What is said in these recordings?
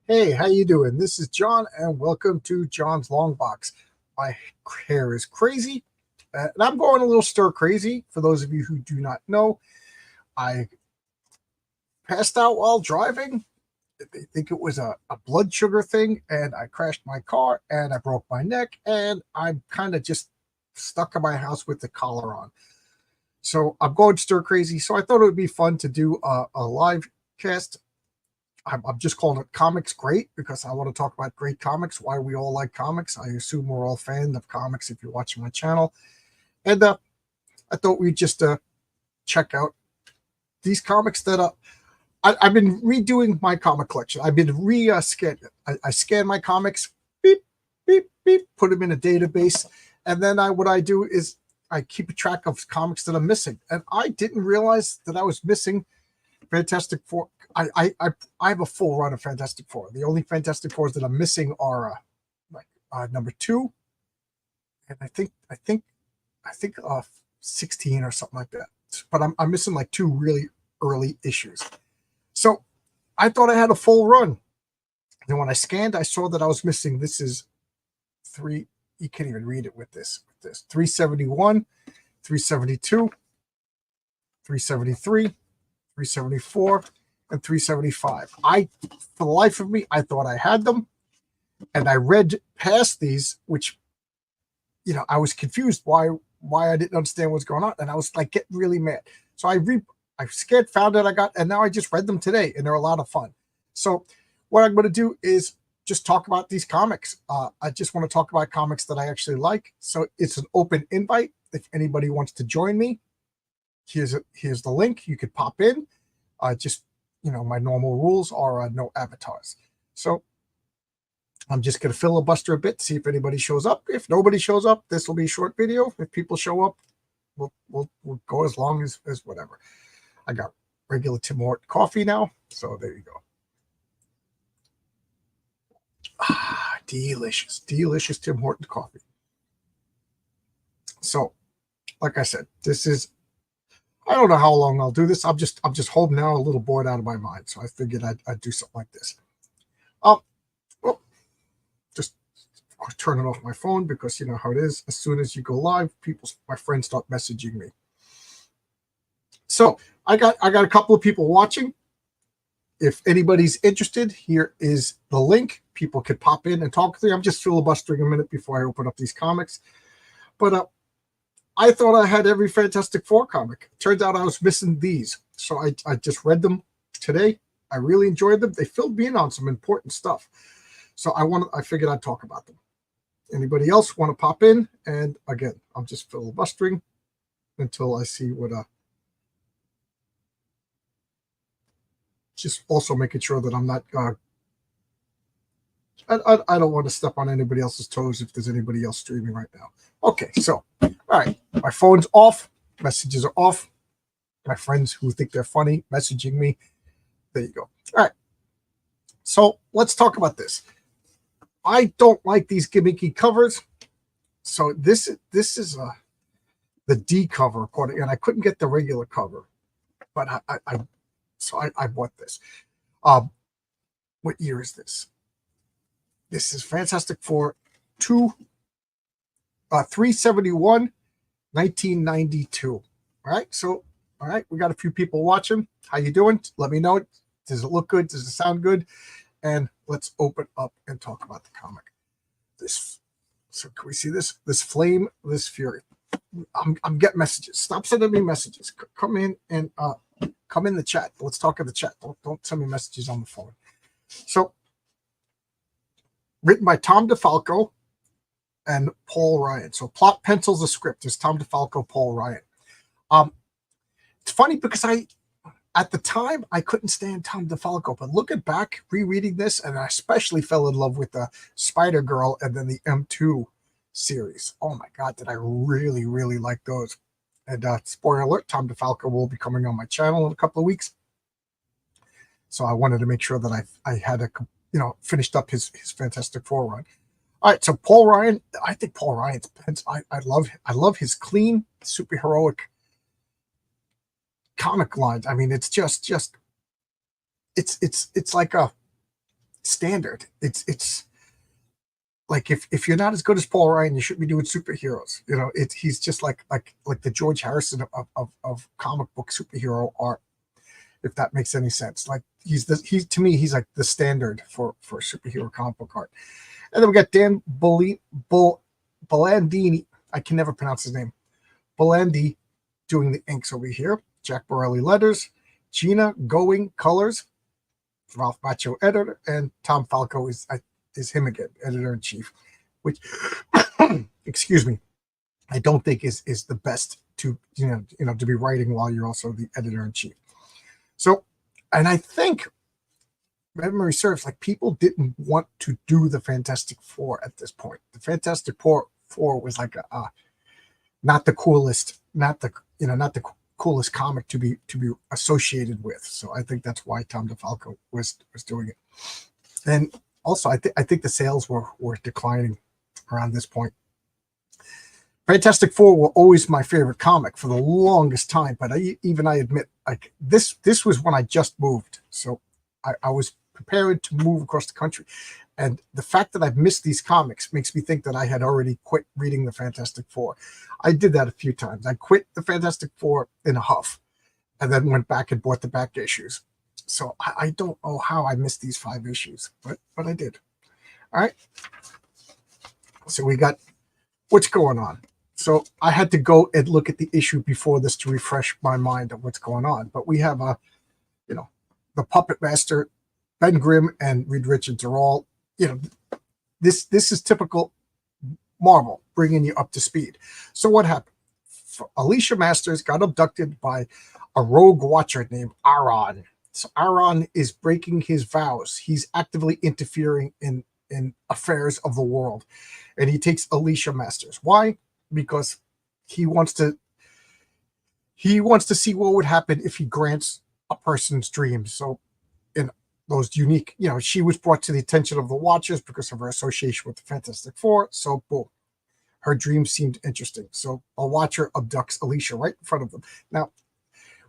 Hey, how you doing? This is John, and welcome to John's Long Box. My hair is crazy, and I'm going a little stir crazy. For those of you who do not know, I passed out while driving. They think it was a blood sugar thing, and I crashed my car, and I broke my neck, and I'm kind of just stuck in my house with the collar on. So I'm going stir crazy. So I thought it would be fun to do a live cast. I'm just calling it Comics Great because I want to talk about great comics, why we all like comics. I assume we're all fans of comics if you're watching my channel. And I thought we'd just check out these comics that I've been redoing my comic collection. I've been scanning. I scan my comics, beep, beep, beep, put them in a database. And then what I do is I keep a track of comics that I'm missing. And I didn't realize that I was missing Fantastic Four. I have a full run of Fantastic Four. The only Fantastic Fours that I'm missing are number 2, and I think 16 or something like that. But I'm missing like 2 really early issues. So I thought I had a full run. And when I scanned, I saw that I was missing. This is 3. You can't even read it with this. 371, 372, 373, 374, and 375. For the life of me, I thought I had them, and I read past these, which, I was confused why I didn't understand what's going on, and I was like getting really mad. So I scared, found out I got, and now I just read them today, and they're a lot of fun. So what I'm going to do is just talk about these comics. I just want to talk about comics that I actually like. So it's an open invite. If anybody wants to join me, here's the link. You could pop in. My normal rules are no avatars. So I'm just going to filibuster a bit, see if anybody shows up. If nobody shows up, this will be a short video. If people show up, we'll go as long as whatever. I got regular Tim Horton coffee now, so there you go. Delicious Tim Horton coffee. So, like I said, this is, I don't know how long I'll do this. I'm just home now, a little bored out of my mind. So I figured I'd do something like this. Just turn it off my phone because you know how it is. As soon as you go live, my friends start messaging me. So I got a couple of people watching. If anybody's interested, here is the link. People could pop in and talk to me. I'm just filibustering a minute before I open up these comics. But I thought I had every Fantastic Four comic. Turns out I was missing these. So I just read them today. I really enjoyed them. They filled me in on some important stuff. So I figured I'd talk about them. Anybody else want to pop in? And again, I'm just filibustering until I see what just also making sure that I'm not I don't want to step on anybody else's toes if there's anybody else streaming right now. Okay, so, all right. My phone's off. Messages are off. My friends who think they're funny messaging me. There you go. All right. So let's talk about this. I don't like these gimmicky covers. So this is the D cover, and I couldn't get the regular cover, but I bought this. What year is this? This is Fantastic Four 371, 1992. All right. So, all right. We got a few people watching. How you doing? Let me know. Does it look good? Does it sound good? And let's open up and talk about the comic. So can we see this? This flame, this fury. I'm getting messages. Stop sending me messages. Come in and come in the chat. Let's talk in the chat. Don't send me messages on the phone. So, written by Tom DeFalco and Paul Ryan. So plot pencils the script. There's Tom DeFalco, Paul Ryan. It's funny because at the time I couldn't stand Tom DeFalco, but looking back, rereading this, and I especially fell in love with the Spider-Girl and then the M2 series. Oh my God, did I really, really like those. And spoiler alert, Tom DeFalco will be coming on my channel in a couple of weeks. So I wanted to make sure that I had finished up his Fantastic Four run. All right, so Paul Ryan, I think Paul Ryan's pens, I love his clean, superheroic comic lines. I mean, it's just it's like standard. It's like if you're not as good as Paul Ryan, you shouldn't be doing superheroes. He's just like the George Harrison of comic book superhero art, if that makes any sense. Like he's to me, he's like the standard for superhero comic book art. And then we got Dan Bellandini. I can never pronounce his name. Belandi doing the inks over here. Jack Borelli letters. Gina Going colors. Ralph Macchio editor, and Tom Falco is him again, editor in chief. Which, excuse me, I don't think is the best to to be writing while you're also the editor in chief. So, and I think memory serves, like people didn't want to do the Fantastic Four at this point. The Fantastic Four was like not the coolest, not the coolest comic to be associated with. So I think that's why Tom DeFalco was doing it. And also, I think the sales were declining around this point. Fantastic Four were always my favorite comic for the longest time, but I admit, like this was when I just moved, so I was prepared to move across the country, and the fact that I've missed these comics makes me think that I had already quit reading the Fantastic Four. I did that a few times. I quit the Fantastic Four in a huff, and then went back and bought the back issues. So I don't know how I missed these 5 issues, but I did. All right. So we got what's going on. So I had to go and look at the issue before this to refresh my mind of what's going on. But we have the Puppet Master, Ben Grimm and Reed Richards are all, this is typical Marvel, bringing you up to speed. So what happened? Alicia Masters got abducted by a rogue watcher named Aaron. So Aaron is breaking his vows. He's actively interfering in affairs of the world, and he takes Alicia Masters. Why? Because he wants to see what would happen if he grants a person's dreams. So in those unique, she was brought to the attention of the Watchers because of her association with the Fantastic Four. So boom, her dreams seemed interesting. So a Watcher abducts Alicia right in front of them. Now,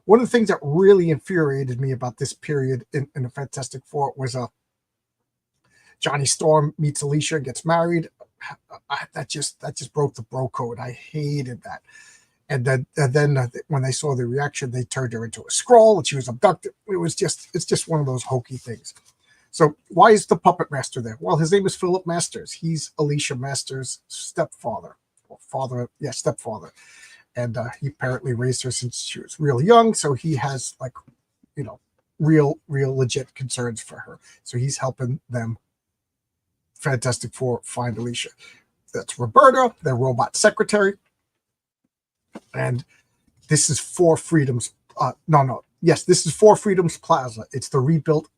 one of the things that really infuriated me about this period in the Fantastic Four was Johnny Storm meets Alicia, gets married. That just broke the bro code. I hated that. And then when they saw the reaction, they turned her into a Skrull and she was abducted. It's just one of those hokey things. So why is the Puppet Master there? Well, his name is Philip Masters. He's Alicia Masters' stepfather. Stepfather. And he apparently raised her since she was real young. So he has real legit concerns for her. So he's helping them, Fantastic Four, find Alicia. That's Roberta, their robot secretary. And this is Four Freedoms. This is Four Freedoms Plaza. It's the rebuilt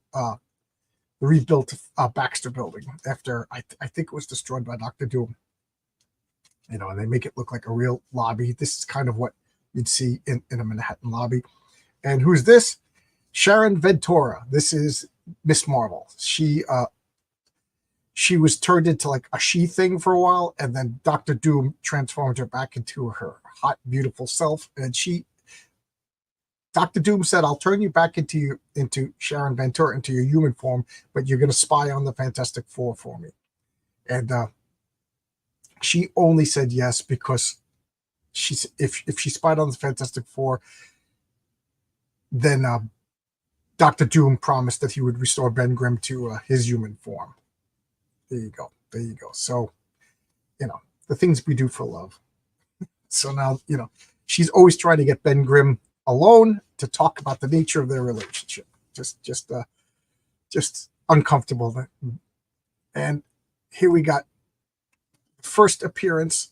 Baxter building after I think it was destroyed by Dr. Doom. And they make it look like a real lobby. This is kind of what you'd see in a Manhattan lobby. And who's this? Sharon Ventura. This is Miss Marvel. She was turned into like a she thing for a while, and then Dr. Doom transformed her back into her hot, beautiful self. And Dr. Doom said, "I'll turn you back into Sharon Ventura, into your human form, but you're going to spy on the Fantastic Four for me." And she only said yes because if she spied on the Fantastic Four, then Dr. Doom promised that he would restore Ben Grimm to his human form. There you go. So, the things we do for love. So now, she's always trying to get Ben Grimm alone to talk about the nature of their relationship. Just uncomfortable. And here we got first appearance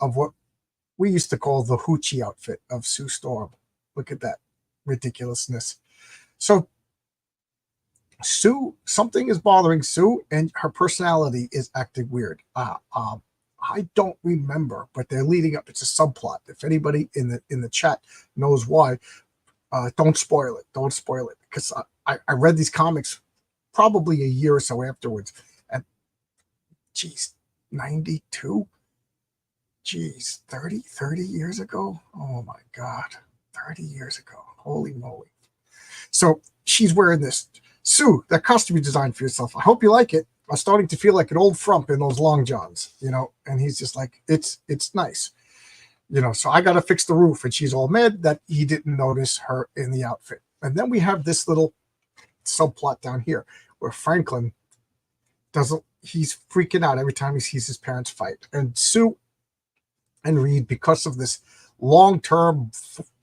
of what we used to call the hoochie outfit of Sue Storm. Look at that ridiculousness. So Sue, something is bothering Sue, and her personality is acting weird. I don't remember, but they're leading up. It's a subplot. If anybody in the chat knows why, don't spoil it. Don't spoil it, because I read these comics probably a year or so afterwards. And geez, 92? Geez, 30 years ago? Oh my God, 30 years ago. Holy moly. So she's wearing this Sue, that costume you designed for yourself, I hope you like it. I'm starting to feel like an old frump in those long johns, you know. And he's just like, it's nice, you know. So I got to fix the roof, and she's all mad that he didn't notice her in the outfit. And then we have this little subplot down here where Franklin doesn't, he's freaking out every time he sees his parents fight. And Sue and Reed, because of this long-term,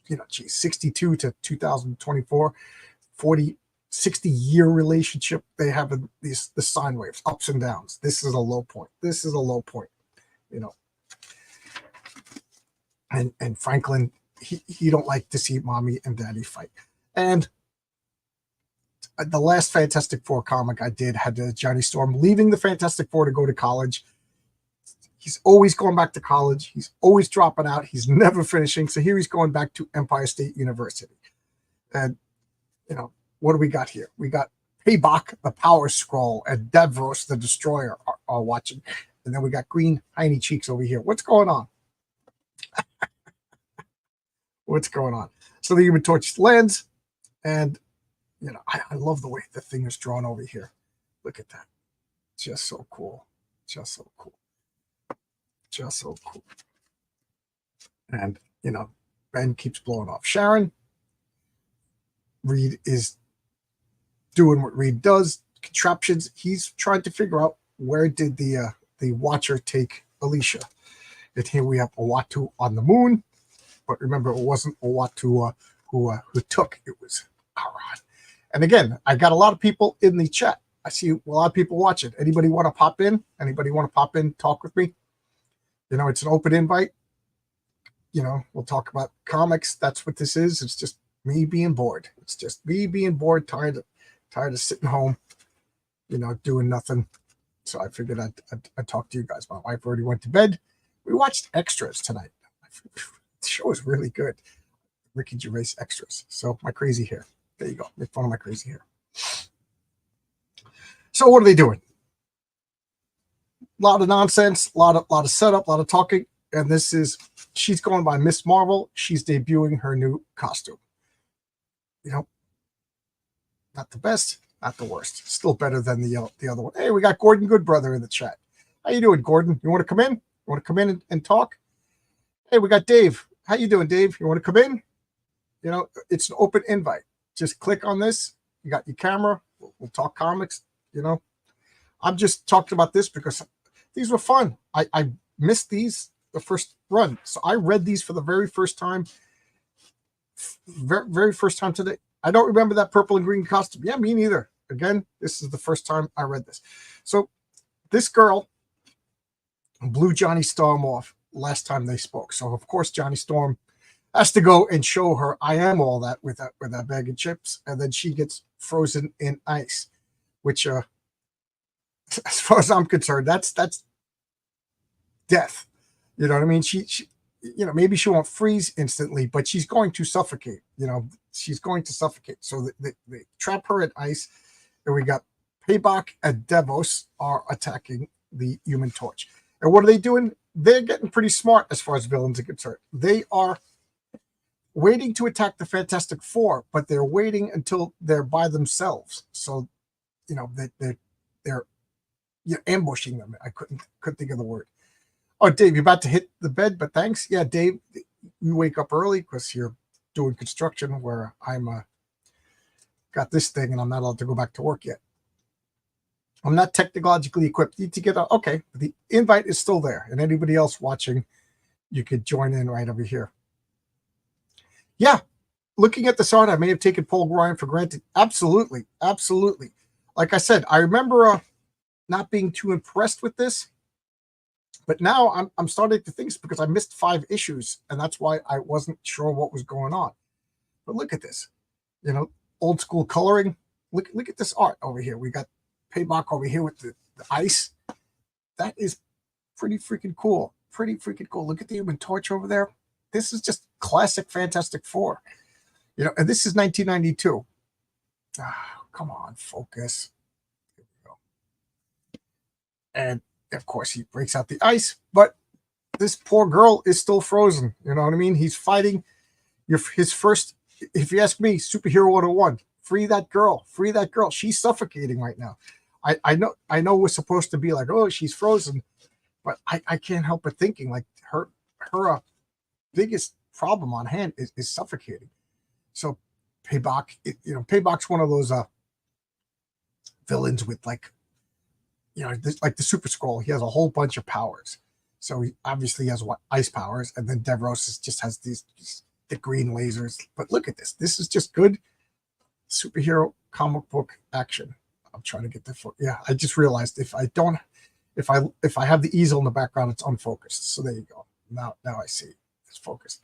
you know, 62 to 2024, 40, 60-year relationship they have, in the sine waves, ups and downs. This is a low point. This is a low point, you know. And Franklin, he don't like to see mommy and daddy fight. And the last Fantastic Four comic I did had Johnny Storm leaving the Fantastic Four to go to college. He's always going back to college. He's always dropping out. He's never finishing. So here he's going back to Empire State University. And, you know, what do we got here? We got Payback, the Power Scroll, and Davros, the Destroyer, are watching. And then we got Green Tiny Cheeks over here. What's going on? What's going on? So the Human Torch lands, and, you know, I love the way the thing is drawn over here. Look at that. Just so cool. Just so cool. Just so cool. And, you know, Ben keeps blowing off Sharon. Reed is doing what Reed does, contraptions. He's trying to figure out where did the Watcher take Alicia. And here we have Uatu on the moon, but remember, it wasn't Uatu who took. It was Aran. And again, I got a lot of people in the chat. I see a lot of people watching. Anybody want to pop in? Anybody want to pop in, talk with me? You know, it's an open invite. You know, we'll talk about comics. That's what this is. It's just me being bored. It's just me being bored, tired of sitting home, you know, doing nothing. So I figured I'd talk to you guys. My wife already went to bed. We watched Extras tonight. The show is really good. Ricky Gervais Extras. So my crazy hair. There you go. Make fun of my crazy hair. So what are they doing? A lot of nonsense, a lot of setup, a lot of talking. And this is, she's going by Miss Marvel. She's debuting her new costume. You know, not the best, not the worst. Still better than the other one. Hey, we got Gordon Goodbrother in the chat. How you doing, Gordon? You want to come in? You want to come in and talk? Hey, we got Dave. How you doing, Dave? You want to come in? You know, it's an open invite. Just click on this. You got your camera. We'll talk comics. You know, I'm just talking about this because these were fun. I missed these the first run. So I read these for the very first time. Very first time today. I don't remember that purple and green costume. Yeah, me neither. Again, this is the first time I read this. So this girl blew Johnny Storm off last time they spoke. So of course Johnny Storm has to go and show her I am all that with that bag of chips, and then she gets frozen in ice, which as far as I'm concerned, that's death. You know what I mean? She you know, maybe she won't freeze instantly, but she's going to suffocate. You know, she's going to suffocate. So they trap her in ice, and we got Payback and Davos are attacking the Human Torch. And what are they doing? They're getting pretty smart as far as villains are concerned. They are waiting to attack the Fantastic Four, but they're waiting until they're by themselves. So, you know, they're you know, ambushing them. I couldn't think of the word. Oh, Dave, you're about to hit the bed, but thanks. Yeah, Dave, you wake up early because you're doing construction where I'm got this thing and I'm not allowed to go back to work yet. I'm not technologically equipped. You need to get out. Okay, the invite is still there. And anybody else watching, you could join in right over here. Yeah, looking at this art, I may have taken Paul Ryan for granted. Absolutely, absolutely. Like I said, I remember not being too impressed with this. But now I'm starting to think because I missed 5 issues, and that's why I wasn't sure what was going on. But look at this, you know, old school coloring. Look at this art over here. We got Payback over here with the ice. That is pretty freaking cool. Pretty freaking cool. Look at the Human Torch over there. This is just classic Fantastic Four. You know, and this is 1992. Ah, come on, focus. Here we go. And of course, he breaks out the ice, but this poor girl is still frozen. You know what I mean? He's fighting his first, if you ask me, superhero 101. free that girl, free that girl. She's suffocating right now. I know we're supposed to be like, oh, she's frozen, but I can't help but thinking like her biggest problem on hand is suffocating. So Paybok, Paybok's one of those villains with like, like the Super Skrull. He has a whole bunch of powers. So he obviously has what ice powers, and then Devros just has these the green lasers. But look at this. This is just good superhero comic book action. I'm trying to get the yeah. I just realized if I have the easel in the background, it's unfocused. So there you go. Now I see it's focused.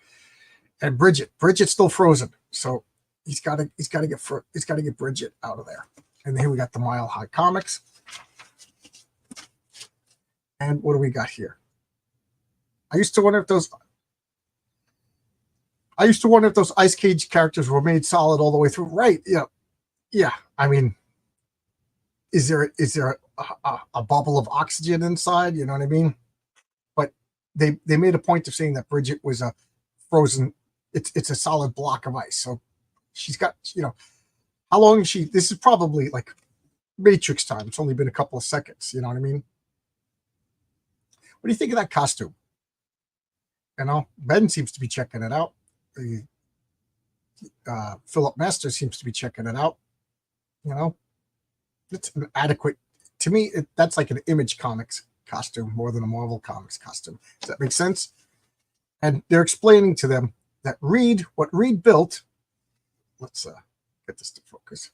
And Bridget's still frozen. So he's got to get Bridget out of there. And here we got the Mile High Comics. And what do we got here? I used to wonder if those Ice Cage characters were made solid all the way through. Right? Yeah. I mean, is there a bubble of oxygen inside? You know what I mean? But they made a point of saying that Bridget was a frozen. It's a solid block of ice. So she's got, how long is she? This is probably like Matrix time. It's only been a couple of seconds. You know what I mean? What do you think of that costume? Ben seems to be checking it out. Philip Master seems to be checking it out. It's an adequate, to me, that's like an Image Comics costume more than a Marvel Comics costume. Does that make sense? And they're explaining to them that what Reed built, let's get this to focus.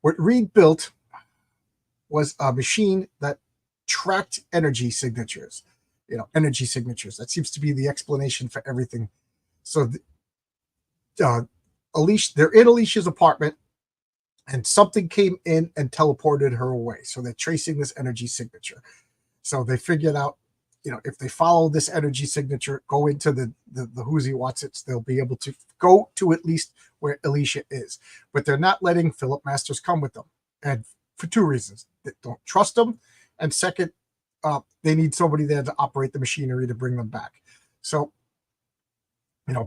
What Reed built was a machine that tracked energy signatures. Energy signatures. That seems to be the explanation for everything. So, Alicia, they're in Alicia's apartment, and something came in and teleported her away. So they're tracing this energy signature. So they figured out, if they follow this energy signature, go into the Who's He What's It's, they'll be able to go to at least where Alicia is. But they're not letting Philip Masters come with them, and for two reasons: they don't trust him, and second, they need somebody there to operate the machinery to bring them back. So,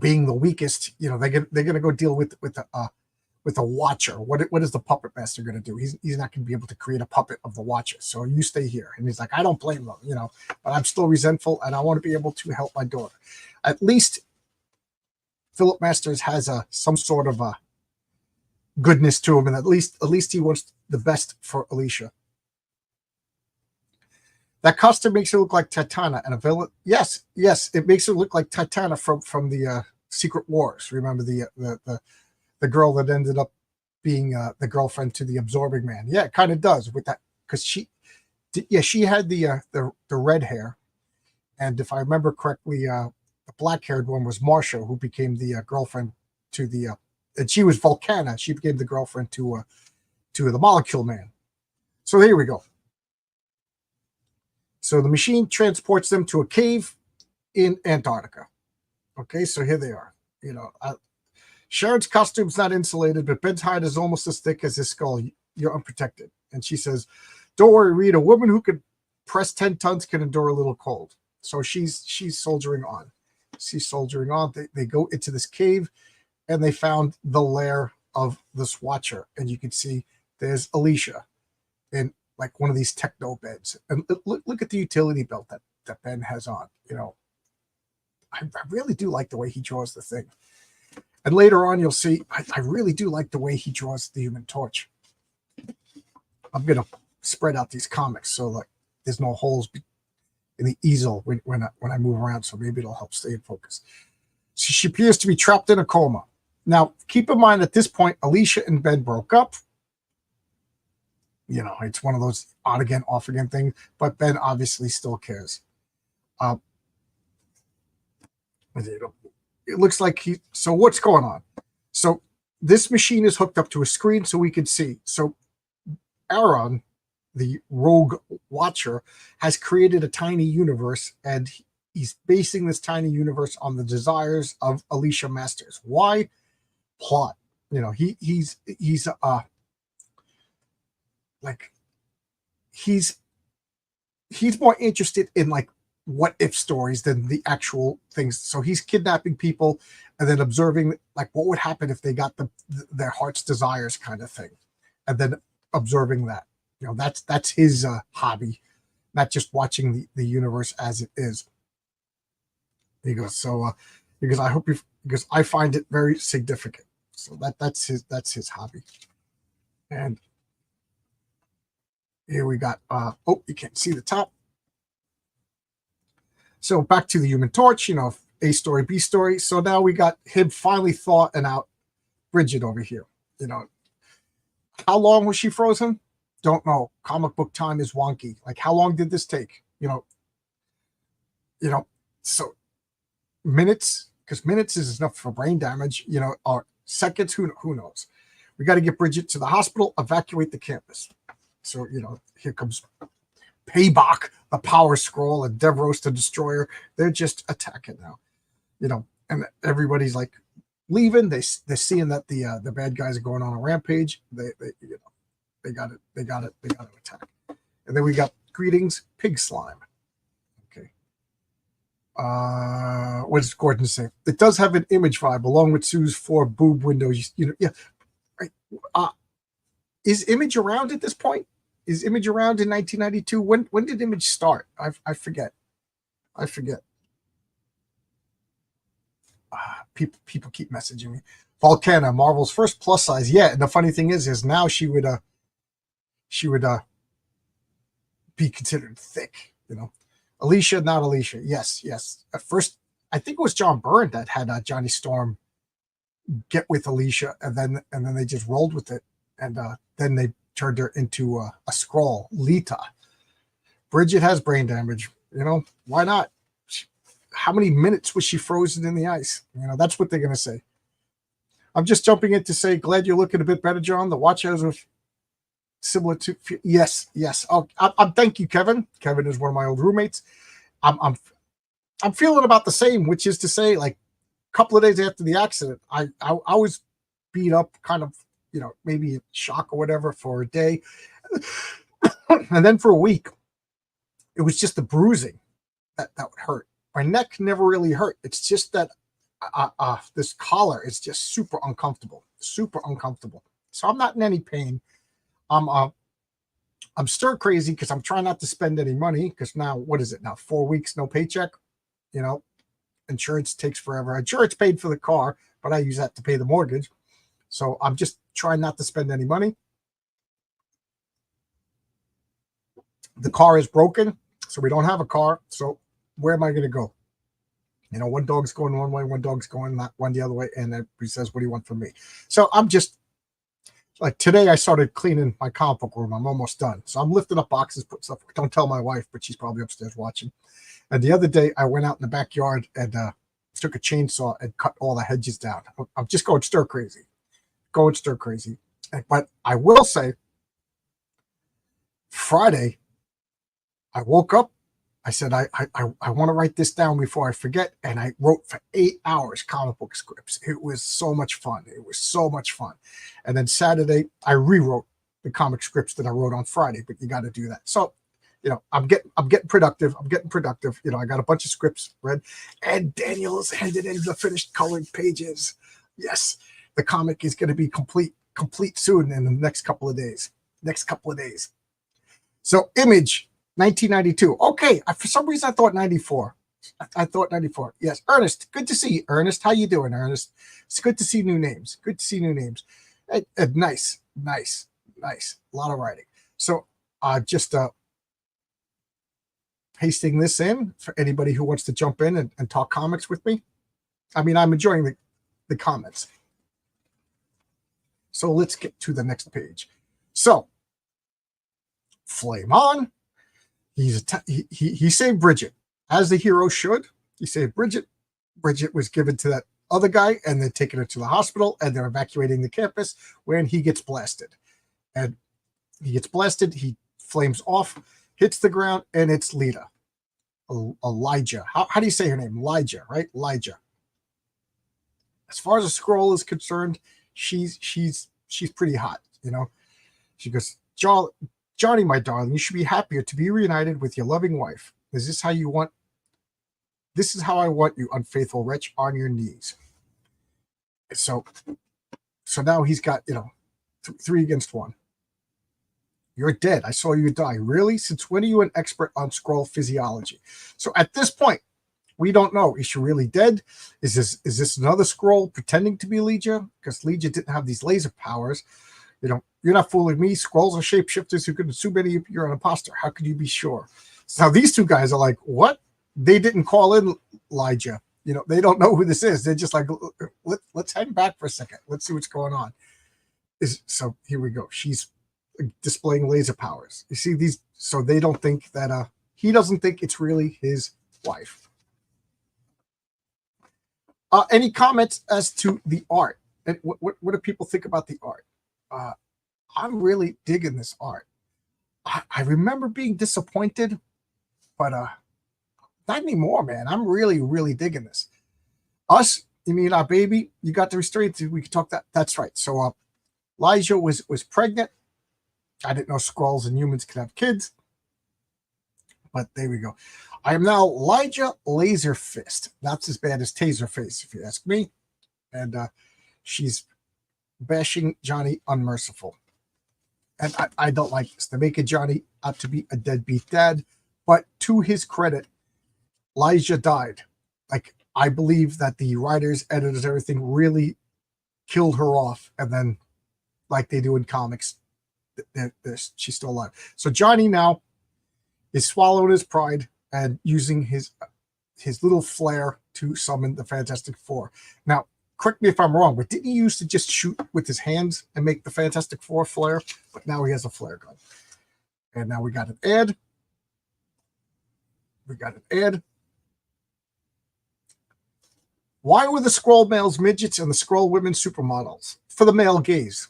being the weakest, they're gonna go deal with a Watcher. What is the puppet master going to do? He's not going to be able to create a puppet of the Watcher. So you stay here. And he's like, I don't blame them, but I'm still resentful, and I want to be able to help my daughter. At least Philip Masters has some sort of a goodness to him, and at least he wants the best for Alicia. That costume makes her look like Titana and a villain. Yes, it makes her look like Titana from the Secret Wars. Remember the girl that ended up being the girlfriend to the Absorbing Man. Yeah, it kind of does with that, because she had the red hair, and if I remember correctly, the black-haired one was Marsha, who became the girlfriend to the and she was Volcana. She became the girlfriend to the Molecule Man. So here we go. So the machine transports them to a cave in Antarctica. Okay, so here they are. Sharon's costume's not insulated, but Ben's hide is almost as thick as his skull. You're unprotected. And she says, don't worry, Reed, a woman who could press 10 tons can endure a little cold. So she's soldiering on. She's soldiering on. They go into this cave, and they found the lair of this Watcher. And you can see there's Alicia in like one of these techno beds. And look at the utility belt that Ben has on. I really do like the way he draws the thing. And later on, you'll see, I really do like the way he draws the Human Torch. I'm going to spread out these comics so like there's no holes in the easel when I move around, so maybe it'll help stay in focus. So she appears to be trapped in a coma. Now, keep in mind at this point, Alicia and Ben broke up. It's one of those on again, off again things, but Ben obviously still cares. It looks like so what's going on? So this machine is hooked up to a screen so we can see. So Aaron, the rogue Watcher, has created a tiny universe, and he's basing this tiny universe on the desires of Alicia Masters. Why? Plot. He's more interested in like what if stories than the actual things. So he's kidnapping people and then observing like what would happen if they got their heart's desires kind of thing, and then observing that. That's his hobby, not just watching the universe as it is. He goes, so because I hope you because I find it very significant. So that's his hobby. And here we got oh, you can't see the top. So back to the Human Torch, A story, B story. So now we got him finally thawing out Bridget over here. How long was she frozen? Don't know. Comic book time is wonky. Like, how long did this take? So minutes, because minutes is enough for brain damage, or seconds, who knows? We got to get Bridget to the hospital, evacuate the campus. So, here comes Payback, the Power Scroll, and Devros the Destroyer. They're just attacking now, and everybody's like leaving. They're seeing that the bad guys are going on a rampage. They got to attack. And then we got Greetings, Pig Slime. Okay. What does Gordon say? It does have an Image vibe, along with Sue's 4 boob windows. Yeah, right. Is Image around at this point? Is Image around in 1992? When did Image start? I forget. People keep messaging me. Volcana, Marvel's first plus size. Yeah, and the funny thing is now she would be considered thick. Alicia, not Alicia. Yes. At first, I think it was John Byrne that had Johnny Storm get with Alicia, and then they just rolled with it, and then they turned her into a Skrull, Lita. Bridget has brain damage. Why not? How many minutes was she frozen in the ice? That's what they're going to say. I'm just jumping in to say, glad you're looking a bit better, John. The watch hours are similar to, yes. Oh, thank you, Kevin. Kevin is one of my old roommates. I'm feeling about the same, which is to say, like a couple of days after the accident, I was beat up, kind of, maybe shock or whatever for a day. And then for a week, it was just the bruising that would hurt. My neck never really hurt. It's just that this collar is just super uncomfortable. So I'm not in any pain. I'm stir crazy because I'm trying not to spend any money, because now, what is it now? 4 weeks, no paycheck. Insurance takes forever. Insurance paid for the car, but I use that to pay the mortgage. So I'm just trying not to spend any money. The car is broken, so we don't have a car. So where am I going to go? One dog's going one way, one dog's going that one the other way, and then he says, what do you want from me? So I'm just, like, today I started cleaning my comic book room. I'm almost done. So I'm lifting up boxes, put stuff. Don't tell my wife, but she's probably upstairs watching. And the other day I went out in the backyard and took a chainsaw and cut all the hedges down. I'm just going stir crazy. But I will say, Friday, I woke up. I said, I want to write this down before I forget. And I wrote for 8 hours comic book scripts. It was so much fun. And then Saturday, I rewrote the comic scripts that I wrote on Friday, but you got to do that. So, I'm getting productive. I got a bunch of scripts read, and Daniel's handed in the finished colored pages. Yes, the comic is going to be complete soon in the next couple of days. So Image, 1992. Okay, for some reason I thought 94. Yes, Ernest, good to see you. Ernest, how you doing, Ernest? It's good to see new names. Nice. A lot of writing. So just pasting this in for anybody who wants to jump in and talk comics with me. I mean, I'm enjoying the comments. So let's get to the next page. So, Flame On. He saved Bridget, as the hero should. He saved Bridget. Bridget was given to that other guy, and they're taking her to the hospital, and they're evacuating the campus when he gets blasted. And he gets blasted. He flames off, hits the ground, and it's Lita. Elijah. How do you say her name? Elijah, right? Elijah. As far as a Skrull is concerned, she's pretty hot, She goes, Johnny, my darling, you should be happier to be reunited with your loving wife. Is this how you want This is how I want you, unfaithful wretch, on your knees. So now he's got, 3 against 1. You're dead. I saw you die. Really? Since when are you an expert on Skrull physiology? So at this point, we don't know. Is she really dead? Is this another Skrull pretending to be Legia? Because Legia didn't have these laser powers. You're not fooling me. Skrulls are shapeshifters who could assume any of you're an imposter. How could you be sure? So now these two guys are like, what? They didn't call in Legia. They don't know who this is. They're just like, let's hang back for a second. Let's see what's going on. So here we go. She's displaying laser powers. You see these? So they don't think that he doesn't think it's really his wife. Any comments as to the art? And what do people think about the art? I'm really digging this art. I remember being disappointed, but not anymore, man. I'm really, really digging this. Us, you mean our baby? You got the restraint. We could talk that. That's right. So Legia was pregnant. I didn't know Skrulls and humans could have kids. But there we go. I am now Legia Laser Fist. That's as bad as Taserface, if you ask me. And she's bashing Johnny unmerciful. And I don't like this. They're making Johnny out to be a deadbeat dad. But to his credit, Legia died. Like, I believe that the writers, editors, everything really killed her off. And then, like they do in comics, she's still alive. So Johnny now is swallowing his pride and using his little flare to summon the Fantastic Four. Now, correct me if I'm wrong, but didn't he used to just shoot with his hands and make the Fantastic Four flare? But now he has a flare gun. And now we got an ad. Why were the Skrull males midgets and the Skrull women supermodels? For the male gaze.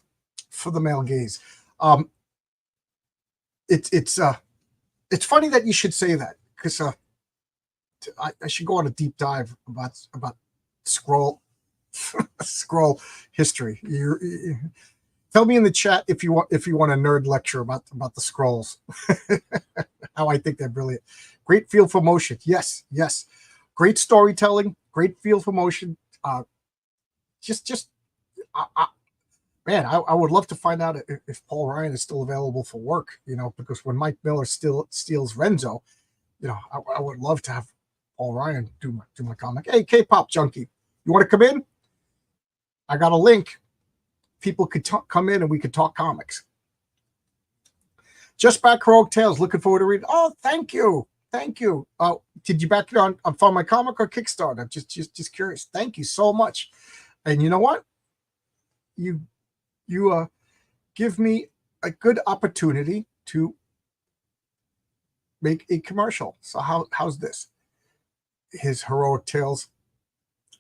It's funny that you should say that, because I should go on a deep dive about Skrull Skrull history. Tell me in the chat if you want a nerd lecture about the Skrulls. How I think they're brilliant. Great feel for motion. Yes. Great storytelling. Great feel for motion. Man, I would love to find out if Paul Ryan is still available for work, because when Mike Miller steals Renzo, I would love to have Paul Ryan do my comic. Hey, K-pop junkie, you want to come in? I got a link. People could come in and we could talk comics. Just back Heroic Tales. Looking forward to reading. Oh, thank you. Did you back it on Find My Comic or Kickstarter? Just curious. Thank you so much. And you know what? You give me a good opportunity to make a commercial. So how's this? His Heroic Tales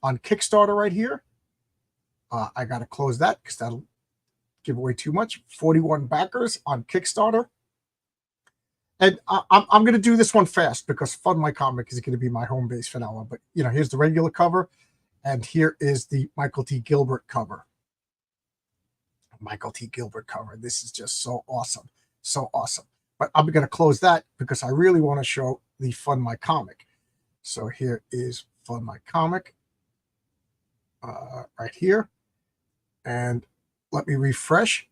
on Kickstarter right here. I got to close that because that'll give away too much. 41 backers on Kickstarter. And I'm going to do this one fast because Fund My Comic is going to be my home base for now on. But, here's the regular cover. And here is the Michael T. Gilbert cover. This is just so awesome. But I'm going to close that because I really want to show the Fund My Comic. So here is Fund My Comic right here. And let me refresh.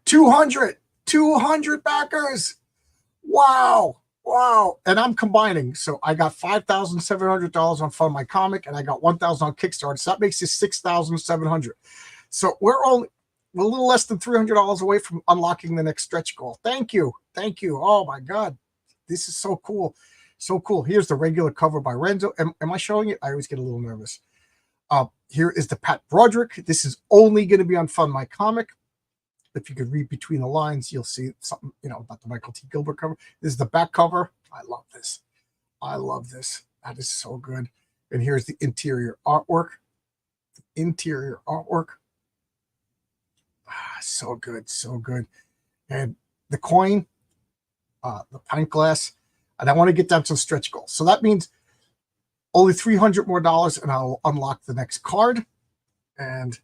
200 backers. Wow. And I'm combining. So I got $5,700 on Fund My Comic and I got $1,000 on Kickstarter. So that makes it $6,700. So we're a little less than $300 away from unlocking the next stretch goal. Thank you. Oh my God. This is so cool. Here's the regular cover by Renzo. Am I showing it? I always get a little nervous. Here is the Pat Broderick. This is only going to be on Fund My Comic. If you could read between the lines, you'll see something, about the Michael T. Gilbert cover. This is the back cover. I love this. That is so good. And here's the interior artwork. So good. And the coin, the pint glass. And I want to get down to the stretch goal. So that means only $300 more and I'll unlock the next card. And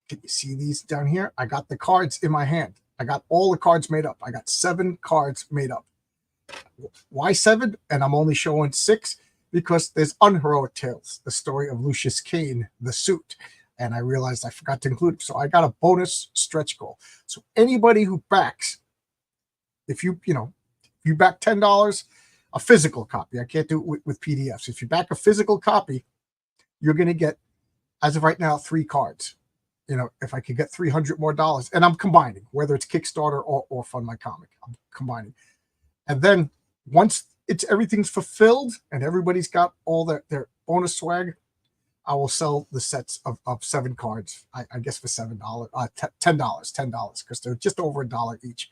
can you see these down here? I got the cards in my hand. I got all the cards made up. I got 7 cards made up. Why 7? And I'm only showing 6 because there's Unheroic Tales, the story of Lucius Kane, the suit. And I realized I forgot to include it. So I got a bonus stretch goal. So anybody who backs, if you back $10, a physical copy. I can't do it with PDFs. If you back a physical copy, you're going to get, as of right now, 3 cards. If I could get $300 more, and I'm combining, whether it's Kickstarter or Fund My Comic, I'm combining. And then once everything's fulfilled and everybody's got all their bonus swag, I will sell the sets of 7 cards, I guess for $7, $10, because they're just over $1 each.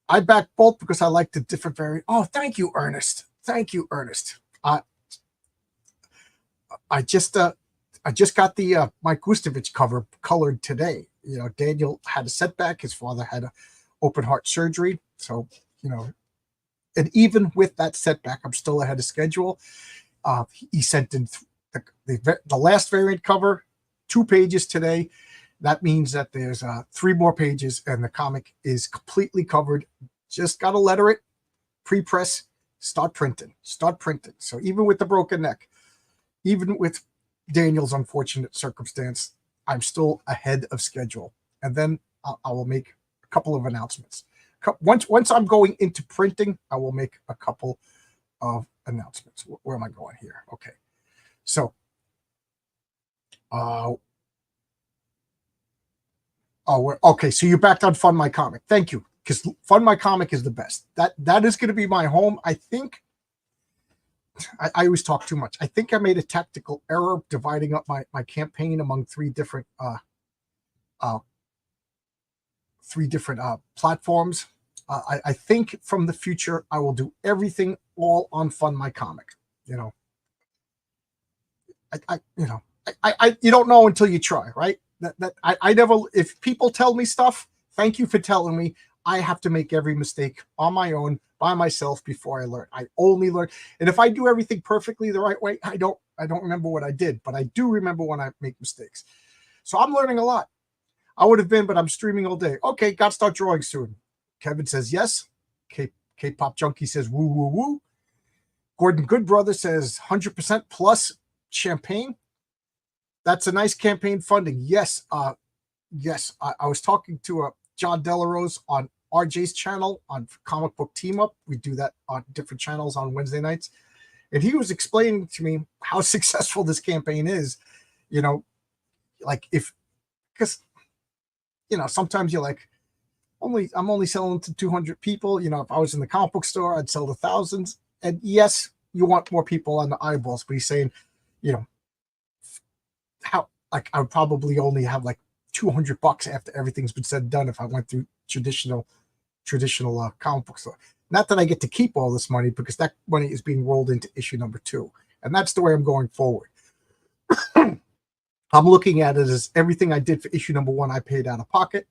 I back both because I like the different variant. Oh, thank you, Ernest. Thank you, Ernest. I just got the Mike Gustovich cover colored today. Daniel had a setback. His father had a open heart surgery. So, and even with that setback, I'm still ahead of schedule. He sent in the last variant cover, 2 pages today. That means that there's 3 more pages and the comic is completely covered. Just got to letter it, pre-press, start printing. So even with the broken neck, even with Daniel's unfortunate circumstance, I'm still ahead of schedule. And then I will make a couple of announcements. Once I'm going into printing, I will make a couple of announcements. Where am I going here? Okay. So, okay. So you backed on Fund My Comic. Thank you. Because Fund My Comic is the best. That is going to be my home. I think I always talk too much. I think I made a tactical error dividing up my campaign among 3 different platforms. I think from the future I will do everything all on Fund My Comic. You don't know until you try, right? I never. If people tell me stuff, thank you for telling me. I have to make every mistake on my own by myself before I learn. I only learn, and if I do everything perfectly the right way, I don't remember what I did, but I do remember when I make mistakes. So I'm learning a lot. I would have been, but I'm streaming all day. Okay, got to start drawing soon. Kevin says yes. K-pop junkie says woo woo woo. Gordon Goodbrother says 100% plus champagne. That's a nice campaign funding. Yes, yes. I was talking to John Delarose on RJ's channel on Comic Book Team Up. We do that on different channels on Wednesday nights. And he was explaining to me how successful this campaign is. Because sometimes you're like, I'm only selling to 200 people. If I was in the comic book store, I'd sell to thousands. And yes, you want more people on the eyeballs, but he's saying, how I would probably only have like $200 after everything's been said and done if I went through traditional comic book store. Not that I get to keep all this money, because that money is being rolled into issue number 2, and that's the way I'm going forward. I'm looking at it as everything I did for issue number 1 I paid out of pocket.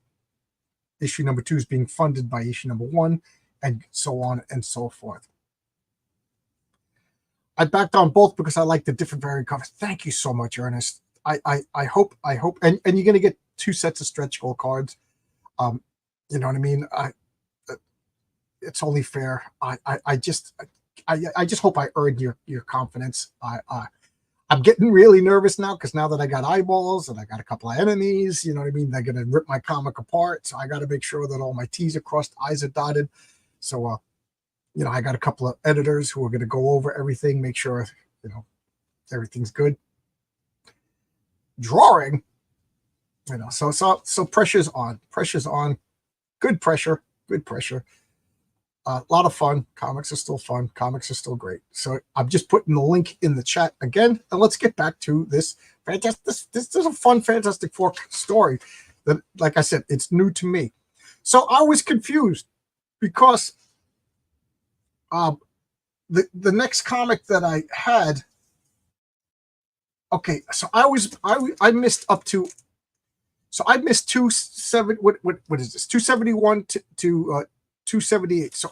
Issue number 2 is being funded by issue number 1, and so on and so forth. I backed on both because I like the different variant covers. Thank you so much, Ernest. I hope, and you're going to get 2 sets of stretch goal cards. You know what I mean? It's only fair. I just hope I earned your confidence. I'm getting really nervous now, because now that I got eyeballs and I got a couple of enemies, you know what I mean? They're going to rip my comic apart. So I got to make sure that all my T's are crossed, I's are dotted. So, I got a couple of editors who are going to go over everything, make sure, everything's good. Drawing, so pressure's on, good pressure. A lot of fun. Comics are still fun. Comics are still great. So I'm just putting the link in the chat again, and let's get back to this fantastic. This is a fun Fantastic Four story that, like I said, it's new to me. So I was confused because the next comic that I had. Okay, so I missed up to. So I missed 270. What is this? 271 to 278. So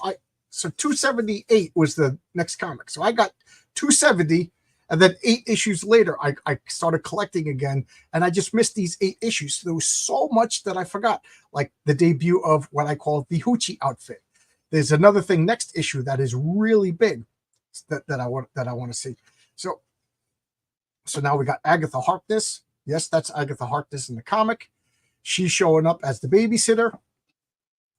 278 was the next comic. So I got 270, and then 8 issues later, I started collecting again, and I just missed these 8 issues. There was so much that I forgot, like the debut of what I call the Hoochie outfit, there's another thing next issue that is really big that I want to see. So now we got Agatha Harkness. Yes, that's Agatha Harkness in the comic. She's showing up as the babysitter.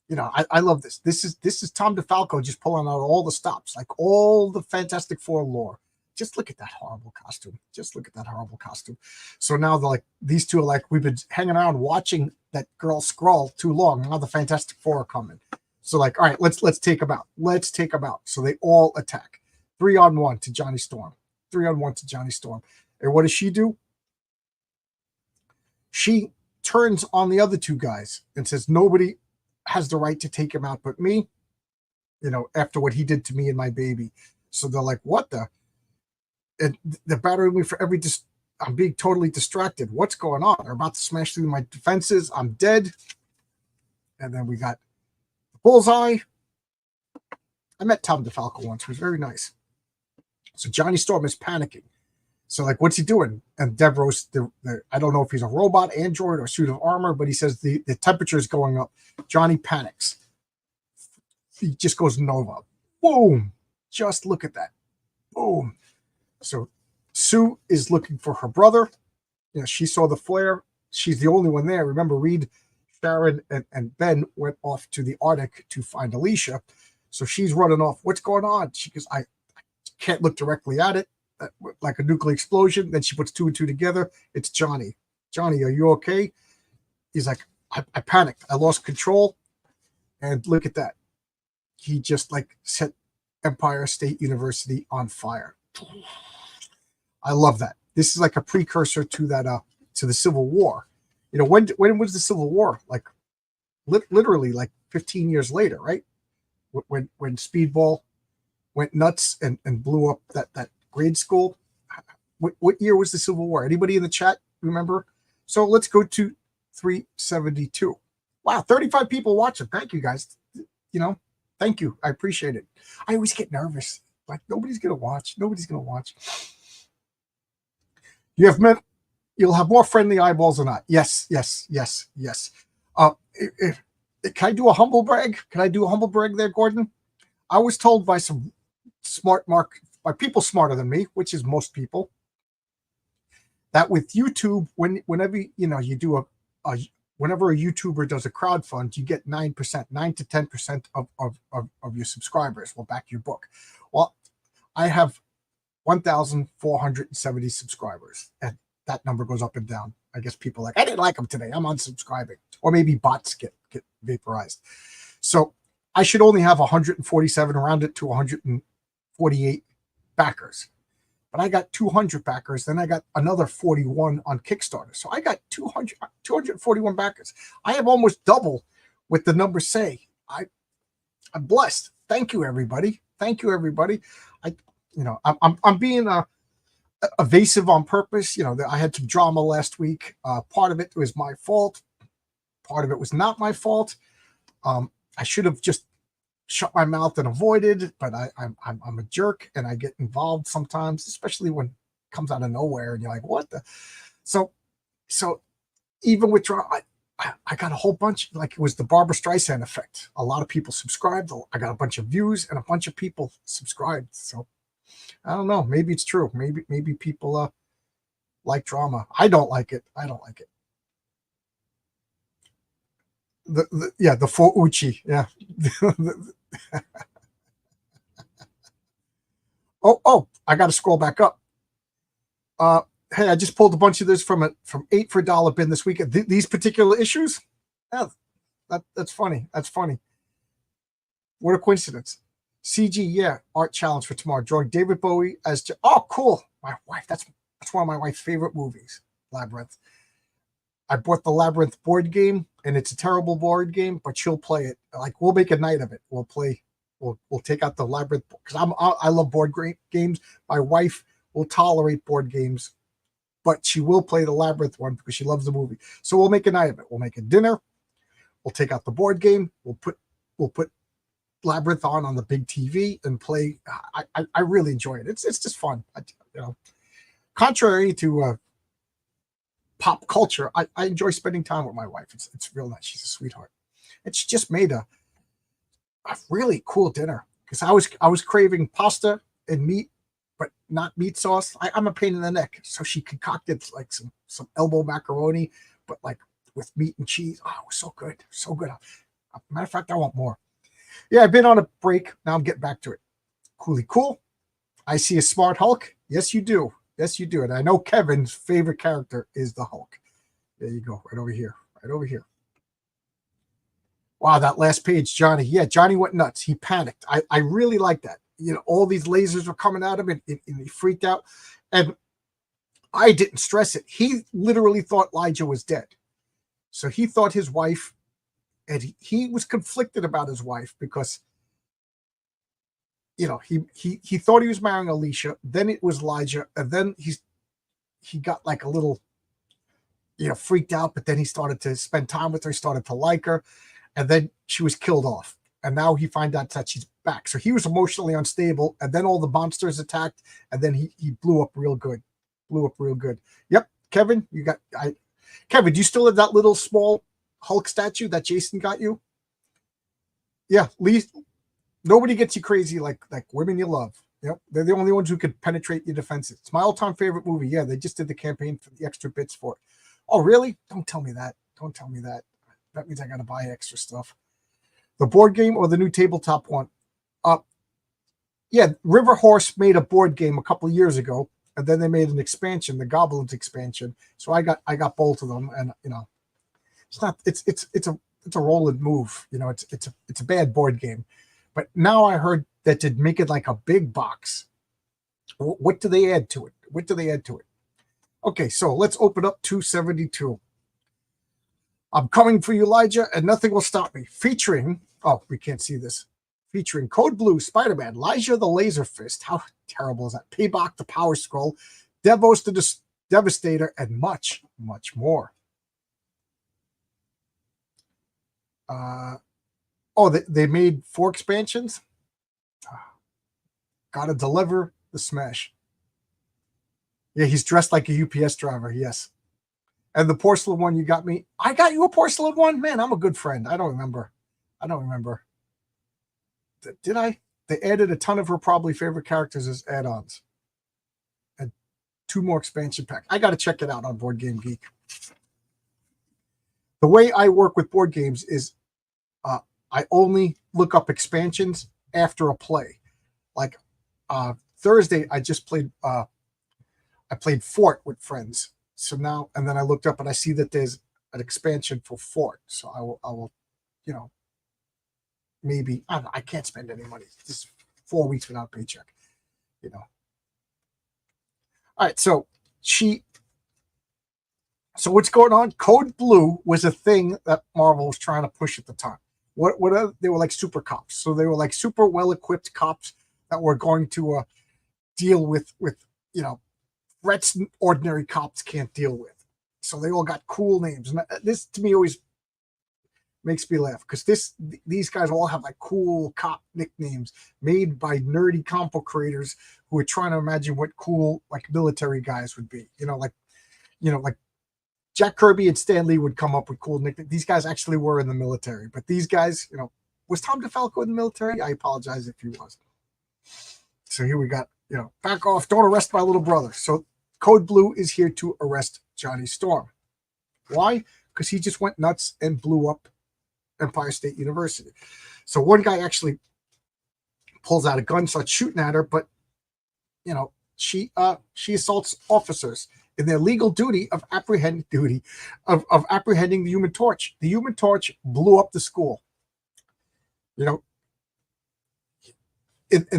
You know, I love this. This is Tom DeFalco just pulling out all the stops, like all the Fantastic Four lore. Just look at that horrible costume. Just look at that horrible costume. So now these two are like, we've been hanging around watching that girl Skrull too long. Now the Fantastic Four are coming. So like, all right, let's take them out. Let's take them out. So they all attack. 3-on-1 to Johnny Storm. 3-on-1 to Johnny Storm. And what does she do? She turns on the other two guys and says, nobody has the right to take him out but me, you know, after what he did to me and my baby. So they're like, what the? And they're battering me for every I'm being totally distracted. What's going on? They're about to smash through my defenses. I'm dead. And then we got Bullseye. I met Tom DeFalco once. He was very nice. So Johnny Storm is panicking. So like, what's he doing? And Devros, I don't know if he's a robot, android, or suit of armor, but he says the temperature is going up. Johnny panics. He just goes nova. Boom. Just look at that. Boom. So Sue is looking for her brother. You know, she saw the flare. She's the only one there. Remember, Reed, Sharon, and Ben went off to the Arctic to find Alicia. So she's running off. What's going on? She goes, I can't look directly at it. Like a nuclear explosion. Then she puts 2 and 2 together. It's Johnny. Johnny, are you okay? He's like, I panicked. I lost control. And look at that. He just like set Empire State University on fire. I love that. This is like a precursor to that to the Civil War. You know, when was the Civil War? Like literally like 15 years later, right? When Speedball went nuts and blew up that grade school. What year was the Civil War? Anybody in the chat remember? So let's go to 372. Wow, 35 people watching. Thank you guys. You know, thank you. I appreciate it. I always get nervous. Like nobody's gonna watch. Nobody's gonna watch. You'll have more friendly eyeballs or not. Yes. Can I do a humble brag? Can I do a humble brag there, Gordon? I was told by some by people smarter than me, which is most people, that with YouTube, whenever you do whenever a YouTuber does a crowdfund, you get 9% to 10% of your subscribers will back your book. Well, I have 1,470 subscribers, and that number goes up and down. I guess people are like, I didn't like them today, I'm unsubscribing, or maybe bots get vaporized. So I should only have 147, round it to 148 backers, but I got 200 backers. Then I got another 41 on Kickstarter. So I got 241 backers. I have almost double what the numbers say. I'm blessed. Thank you, everybody. Thank you, everybody. I'm being evasive on purpose. You know, I had some drama last week. Part of it was my fault. Part of it was not my fault. I should have just shut my mouth and avoided, but I'm a jerk and I get involved sometimes, especially when it comes out of nowhere and you're like, what the? So even with drama, I got a whole bunch, like it was the Barbara Streisand effect. A lot of people subscribed. I got a bunch of views and a bunch of people subscribed. So I don't know. Maybe it's true. Maybe people like drama. I don't like it. The for Uchi. Yeah. Oh, I got to scroll back up. Hey, I just pulled a bunch of this from 8 for $1 bin this week. These particular issues. Yeah, that's funny. That's funny. What a coincidence. CG, yeah, art challenge for tomorrow. Drawing David Bowie as oh, cool. My wife. That's one of my wife's favorite movies. Labyrinth. I bought the Labyrinth board game, and it's a terrible board game, but she'll play it. Like we'll make a night of it. We'll play. We'll take out the Labyrinth because I love board games. My wife will tolerate board games, but she will play the Labyrinth one because she loves the movie. So we'll make a night of it. We'll make a dinner. We'll take out the board game. We'll put Labyrinth on the big TV and play. I really enjoy it. It's just fun. Contrary to pop culture, I enjoy spending time with my wife. It's real nice. She's a sweetheart, and she just made a really cool dinner because I was craving pasta and meat, but not meat sauce. I'm a pain in the neck, so she concocted like some elbow macaroni, but like with meat and cheese. Oh, it was so good, so good. Matter of fact, I want more. Yeah, I've been on a break. Now I'm getting back to it. Coolly cool. I see a smart Hulk. Yes, you do. Yes, you do. And I know Kevin's favorite character is the Hulk. There you go, right over here, right over here. Wow, that last page, Johnny. Yeah, Johnny went nuts. He panicked. I really like that. You know, all these lasers were coming at him, and he freaked out. And I didn't stress it. He literally thought Elijah was dead. So he thought his wife, and he was conflicted about his wife because he thought he was marrying Alicia. Then it was Elijah, and then he got like a little freaked out. But then he started to spend time with her. He started to like her, and then she was killed off. And now he finds out that she's back. So he was emotionally unstable, and then all the monsters attacked, and then he blew up real good. Blew up real good. Yep, Kevin, Kevin, do you still have that little small Hulk statue that Jason got you? Yeah, Lee. Nobody gets you crazy like women you love. Yep, they're the only ones who could penetrate your defenses. It's my all-time favorite movie. Yeah, they just did the campaign for the extra bits for it. Oh, really? Don't tell me that. Don't tell me that. That means I got to buy extra stuff. The board game or the new tabletop one? Yeah, River Horse made a board game a couple of years ago, and then they made an expansion, the Goblins expansion. So I got both of them, and it's a roll and move. It's a bad board game. But now I heard that to make it like a big box. What do they add to it? What do they add to it? Okay, so let's open up 272. I'm coming for you, Elijah, and nothing will stop me. Featuring, oh, we can't see this. Featuring Code Blue, Spider-Man, Elijah the Laser Fist. How terrible is that? Payback the Power Scroll, Devos the Devastator, and much, much more. They made 4 expansions. Gotta deliver the smash. Yeah, he's dressed like a UPS driver. Yes. And the porcelain one you got me. I got you a porcelain one? Man, I'm a good friend. I don't remember. Did I? They added a ton of her probably favorite characters as add-ons. And 2 more expansion packs. I got to check it out on Board Game Geek. The way I work with board games is I only look up expansions after a play. Like Thursday, I just played. I played Fort with friends. So now, and then I looked up and I see that there's an expansion for Fort. So I will, maybe I don't know, I can't spend any money. Just 4 weeks without a paycheck. All right, so what's going on? Code Blue was a thing that Marvel was trying to push at the time. They were like super cops. So they were like super well-equipped cops that were going to deal with threats ordinary cops can't deal with. So they all got cool names. And this to me always makes me laugh because these guys all have like cool cop nicknames made by nerdy comic book creators who are trying to imagine what cool like military guys would be. Like Jack Kirby and Stan Lee would come up with cool nicknames. These guys actually were in the military, but these guys, was Tom DeFalco in the military? I apologize if he was. So here we got, back off, don't arrest my little brother. So Code Blue is here to arrest Johnny Storm. Why? Because he just went nuts and blew up Empire State University. So one guy actually pulls out a gun, starts shooting at her, but she assaults officers in their legal duty of apprehending the Human Torch. The Human Torch blew up the school. In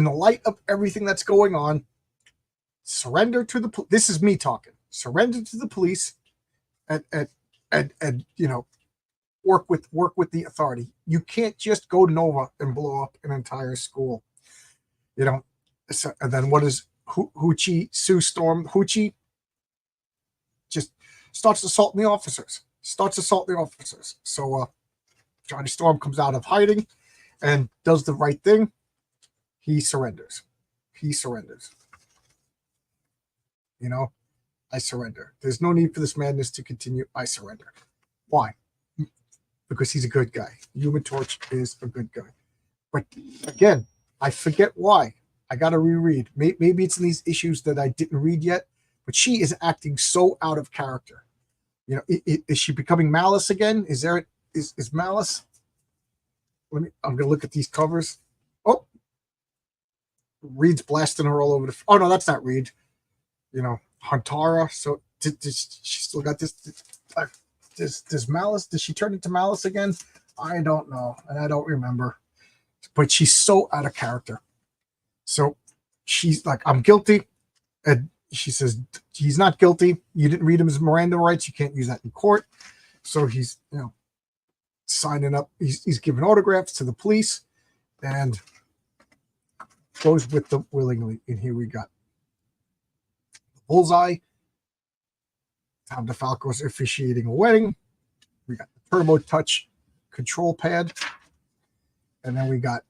the light of everything that's going on, surrender to the this is me talking. Surrender to the police and work with the authority. You can't just go Nova and blow up an entire school. So, and then what is Sue Storm? Hoochie just starts assaulting the officers. So Johnny Storm comes out of hiding and does the right thing. He surrenders. I surrender. There's no need for this madness to continue. I surrender. Why? Because he's a good guy. Human Torch is a good guy. But again, I forget why. I got to reread. Maybe it's in these issues that I didn't read yet, but she is acting so out of character. You know, is she becoming Malice again? Is Malice? I'm gonna look at these covers. Oh, Reed's blasting her all over the. Oh no, that's not Reed. You know, Huntara. So did she still got this? Does Malice? Does she turn into Malice again? I don't know, and I don't remember. But she's so out of character. So she's like, I'm guilty. And she says, he's not guilty. You didn't read him his Miranda rights. You can't use that in court. So he's, signing up. He's giving autographs to the police and goes with them willingly. And here we got Bullseye. Tom DeFalco's officiating a wedding. We got the Turbo Touch control pad. And then we got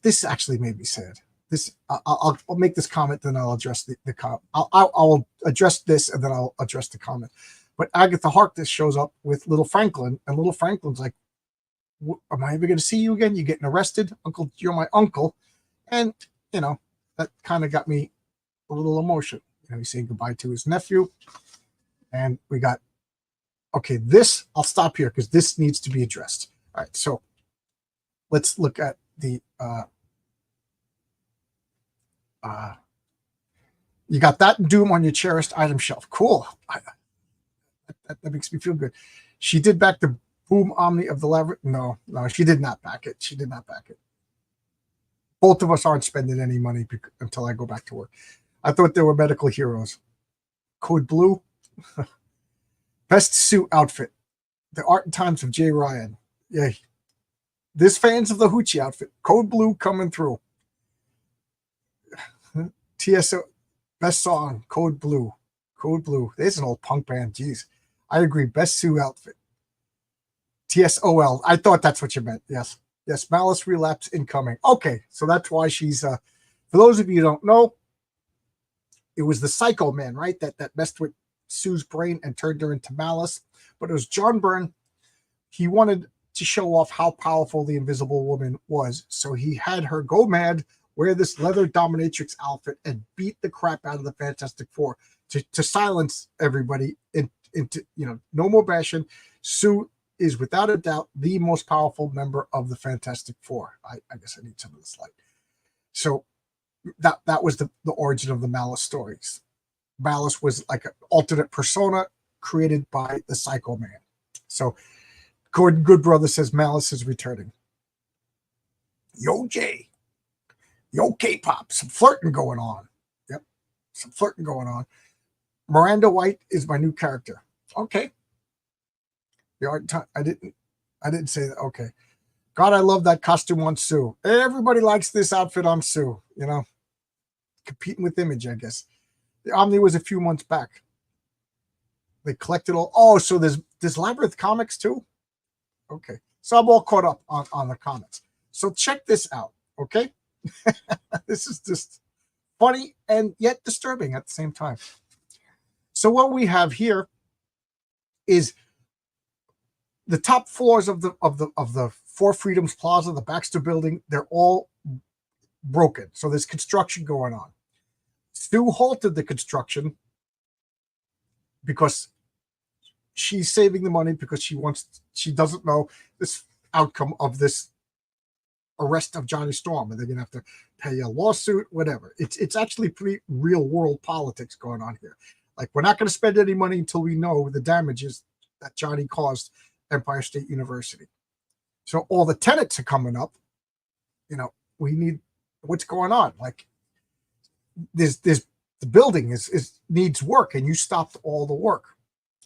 this actually made me sad. This I'll make this comment, then I'll address the comment. I'll address this and then I'll address the comment. But Agatha Harkness shows up with Little Franklin, and Little Franklin's like, "Am I ever going to see you again? You're getting arrested, Uncle. You're my uncle," and that kind of got me a little emotional. He's saying goodbye to his nephew, and we got this. I'll stop here because this needs to be addressed. All right, so let's look at the. You got that Doom on your cherished item shelf. Cool. That makes me feel good. She did back the Boom Omni of the Lever. No, she did not back it. She did not back it. Both of us aren't spending any money until I go back to work. I thought they were medical heroes. Code Blue. Best suit outfit. The Art and Times of Jay Ryan. Yeah. This fans of the Hoochie outfit. Code Blue coming through. TSO. Best song. Code Blue. Code Blue. There's an old punk band. Jeez. I agree. Best suit outfit. TSOL. I thought that's what you meant. Yes. Yes. Malice relapse incoming. Okay. So that's why she's, for those of you who don't know, it was the Psycho Man, right? That messed with Sue's brain and turned her into Malice. But it was John Byrne. He wanted to show off how powerful the Invisible Woman was. So he had her go mad, wear this leather dominatrix outfit, and beat the crap out of the Fantastic Four to silence everybody into no more bashing. Sue is without a doubt the most powerful member of the Fantastic Four. I guess I need some of this light. So that was the origin of the Malice stories. Malice was like an alternate persona created by the Psycho Man. So Gordon Goodbrother says Malice is returning. Yo, Jay. Yo, K-pop. Some flirting going on. Yep. Some flirting going on. Miranda White is my new character. Okay. I didn't say that. Okay. God, I love that costume on Sue. Everybody likes this outfit on Sue, competing with Image, I guess. The Omni was a few months back. They collected all. Oh, so there's Labyrinth comics too? Okay. So I'm all caught up on the comics. So check this out. Okay. This is just funny and yet disturbing at the same time. So what we have here is the top floors of the Four Freedoms Plaza, the Baxter Building. They're all broken. So there's construction going on. Stu halted the construction because she's saving the money because she doesn't know this outcome of this arrest of Johnny Storm, and they're gonna have to pay a lawsuit, whatever. It's actually pretty real world politics going on here. Like, we're not going to spend any money until we know the damages that Johnny caused Empire State University. So all the tenants are coming up. We need what's going on. Like, there's the building needs work, and you stopped all the work.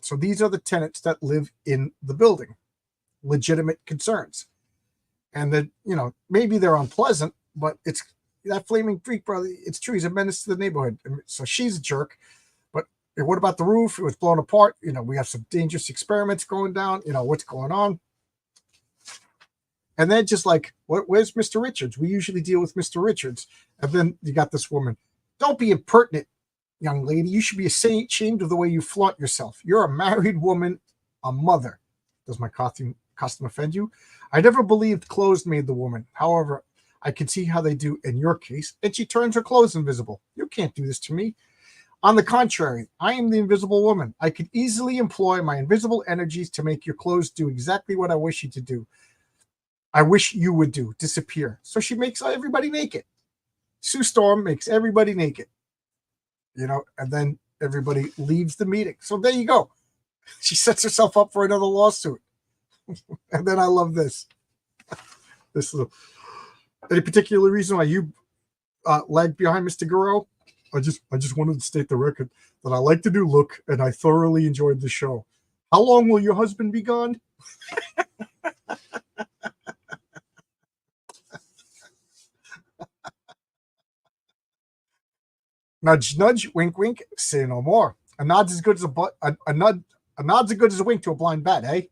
So these are the tenants that live in the building. Legitimate concerns. And that, maybe they're unpleasant, but it's that Flaming Freak brother. It's true. He's a menace to the neighborhood. So she's a jerk. But what about the roof? It was blown apart. We have some dangerous experiments going down. What's going on? And then just like, where's Mr. Richards? We usually deal with Mr. Richards. And then you got this woman. Don't be impertinent, young lady. You should be ashamed of the way you flaunt yourself. You're a married woman, a mother. Does my costume custom offend you? I never believed clothes made the woman. However, I can see how they do in your case, and she turns her clothes invisible. You can't do this to me. On the contrary, I am the invisible woman. I could easily employ my invisible energies to make your clothes do exactly what I wish you to do. I wish you would do, disappear. So she makes everybody naked. Sue Storm makes everybody naked, and then everybody leaves the meeting. So there you go. She sets herself up for another lawsuit. And then I love this. This is any particular reason why you lagged behind Mr. Guerrero? I just wanted to state the record that I like to do look, and I thoroughly enjoyed the show. How long will your husband be gone? Nudge, nudge, wink, wink. Say no more. A nod's as good as a nod's as good as a wink to a blind bat, eh?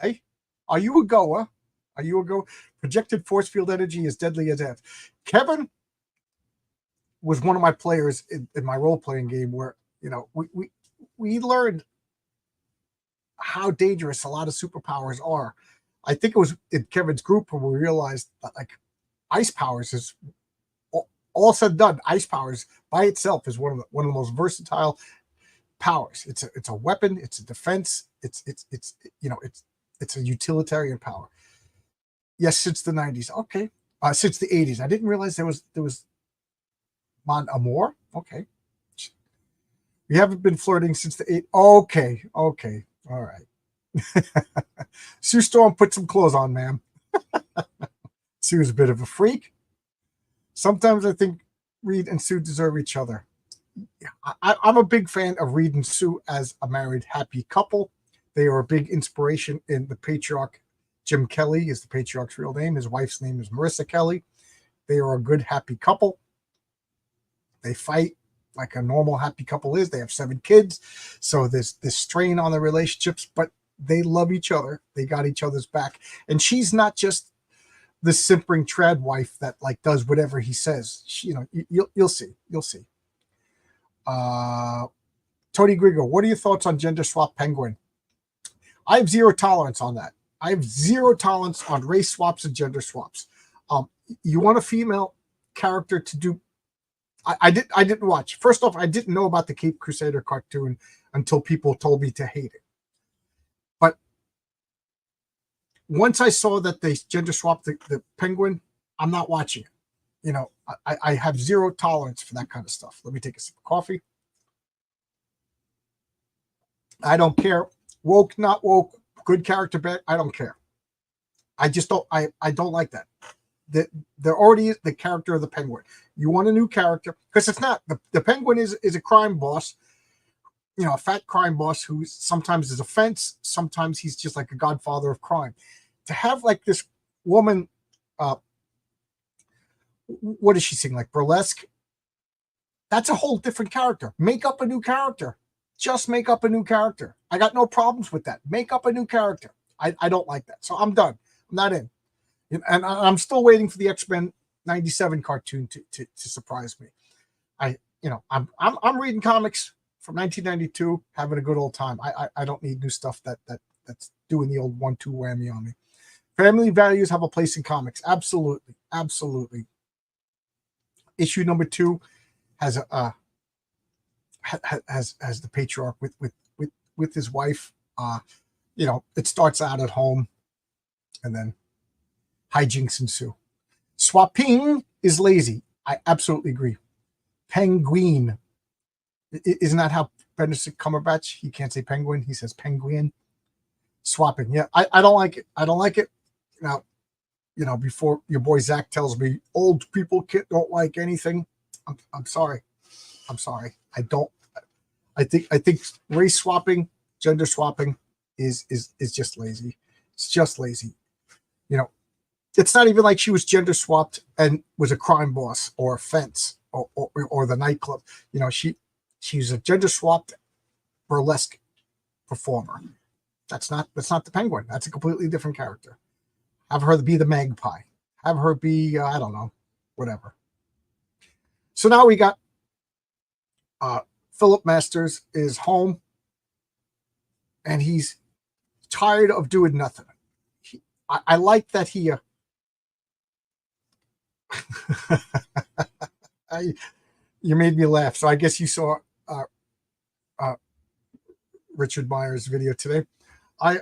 Hey, are you a goer? Are you a go? Projected force field energy is deadly as death. Kevin was one of my players in my role playing game where we learned how dangerous a lot of superpowers are. I think it was in Kevin's group where we realized that like ice powers is all said and done. Ice powers by itself is one of the most versatile powers. It's a weapon. It's a defense. It's a utilitarian power. Yes, since the 90s. Okay, since the 80s. I didn't realize there was Mon Amour. Okay, we haven't been flirting since the 8. Okay, all right. Sue Storm, put some clothes on, ma'am. Sue's a bit of a freak. Sometimes I think Reed and Sue deserve each other. I'm a big fan of Reed and Sue as a married, happy couple. They are a big inspiration in the patriarch. Jim Kelly is the patriarch's real name. His wife's name is Marissa Kelly. They are a good, happy couple. They fight like a normal, happy couple is. They have 7 kids. So there's this strain on the relationships, but they love each other. They got each other's back. And she's not just the simpering trad wife that like does whatever he says. You'll see. You'll see. Tony Grigor, what are your thoughts on gender swap Penguin? I have zero tolerance on that. I have zero tolerance on race swaps and gender swaps. You want a female character to do. I didn't watch. First off, I didn't know about the Cape Crusader cartoon until people told me to hate it. But once I saw that they gender swapped the Penguin, I'm not watching it. I have zero tolerance for that kind of stuff. Let me take a sip of coffee. I don't care. Woke, not woke, good character, bad. I don't care. I just don't. I don't like that. There already is the character of the Penguin. You want a new character because it's not the Penguin is a crime boss. A fat crime boss who sometimes is a fence. Sometimes he's just like a godfather of crime. To have like this woman, what does she sing, like burlesque? That's a whole different character. Make up a new character. Just make up a new character. I got no problems with that. Make up a new character. I don't like that. So I'm done. I'm not in. And I'm still waiting for the X-Men 97 cartoon to surprise me. I'm reading comics from 1992, having a good old time. I don't need new stuff that's doing the old 1-2 whammy on me. Family values have a place in comics. Absolutely. Absolutely. Issue number 2 has has the patriarch with his wife. It starts out at home and then hijinks ensue. Swapping is lazy. I absolutely agree. Penguin. Isn't that how Benedict Cumberbatch, he can't say penguin, he says penguin. Swapping. Yeah, I don't like it. I don't like it. Now, before your boy Zach tells me old people don't like anything, I'm sorry. I'm sorry. I don't. I think race swapping, gender swapping is just lazy. It's just lazy. It's not even like she was gender swapped and was a crime boss or a fence or the nightclub. She's a gender swapped burlesque performer. That's not the Penguin. That's a completely different character. Have her be the magpie. Have her be I don't know, whatever. So now we got Philip Masters is home and he's tired of doing nothing. I like that he you made me laugh. So I guess you saw uh, Richard Myers' video today. I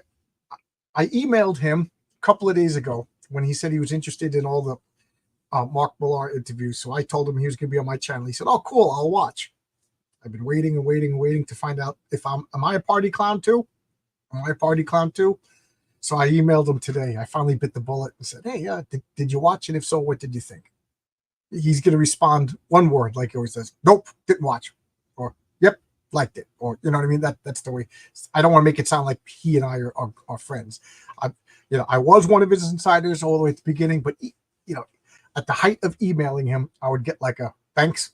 emailed him a couple of days ago when he said he was interested in all the Mark Millar interviews. So I told him he was going to be on my channel. He said, "Oh, cool, I'll watch." I've been waiting and waiting and waiting to find out if am I a party clown too? Am I a party clown too? So I emailed him today. I finally bit the bullet and said, "Hey, did you watch? And if so, what did you think?" He's going to respond one word, like he always says, "Nope, didn't watch," or "Yep, liked it," or you know what I mean. That's the way. I don't want to make it sound like he and I are friends. I was one of his insiders all the way at the beginning, but at the height of emailing him, I would get like a thanks,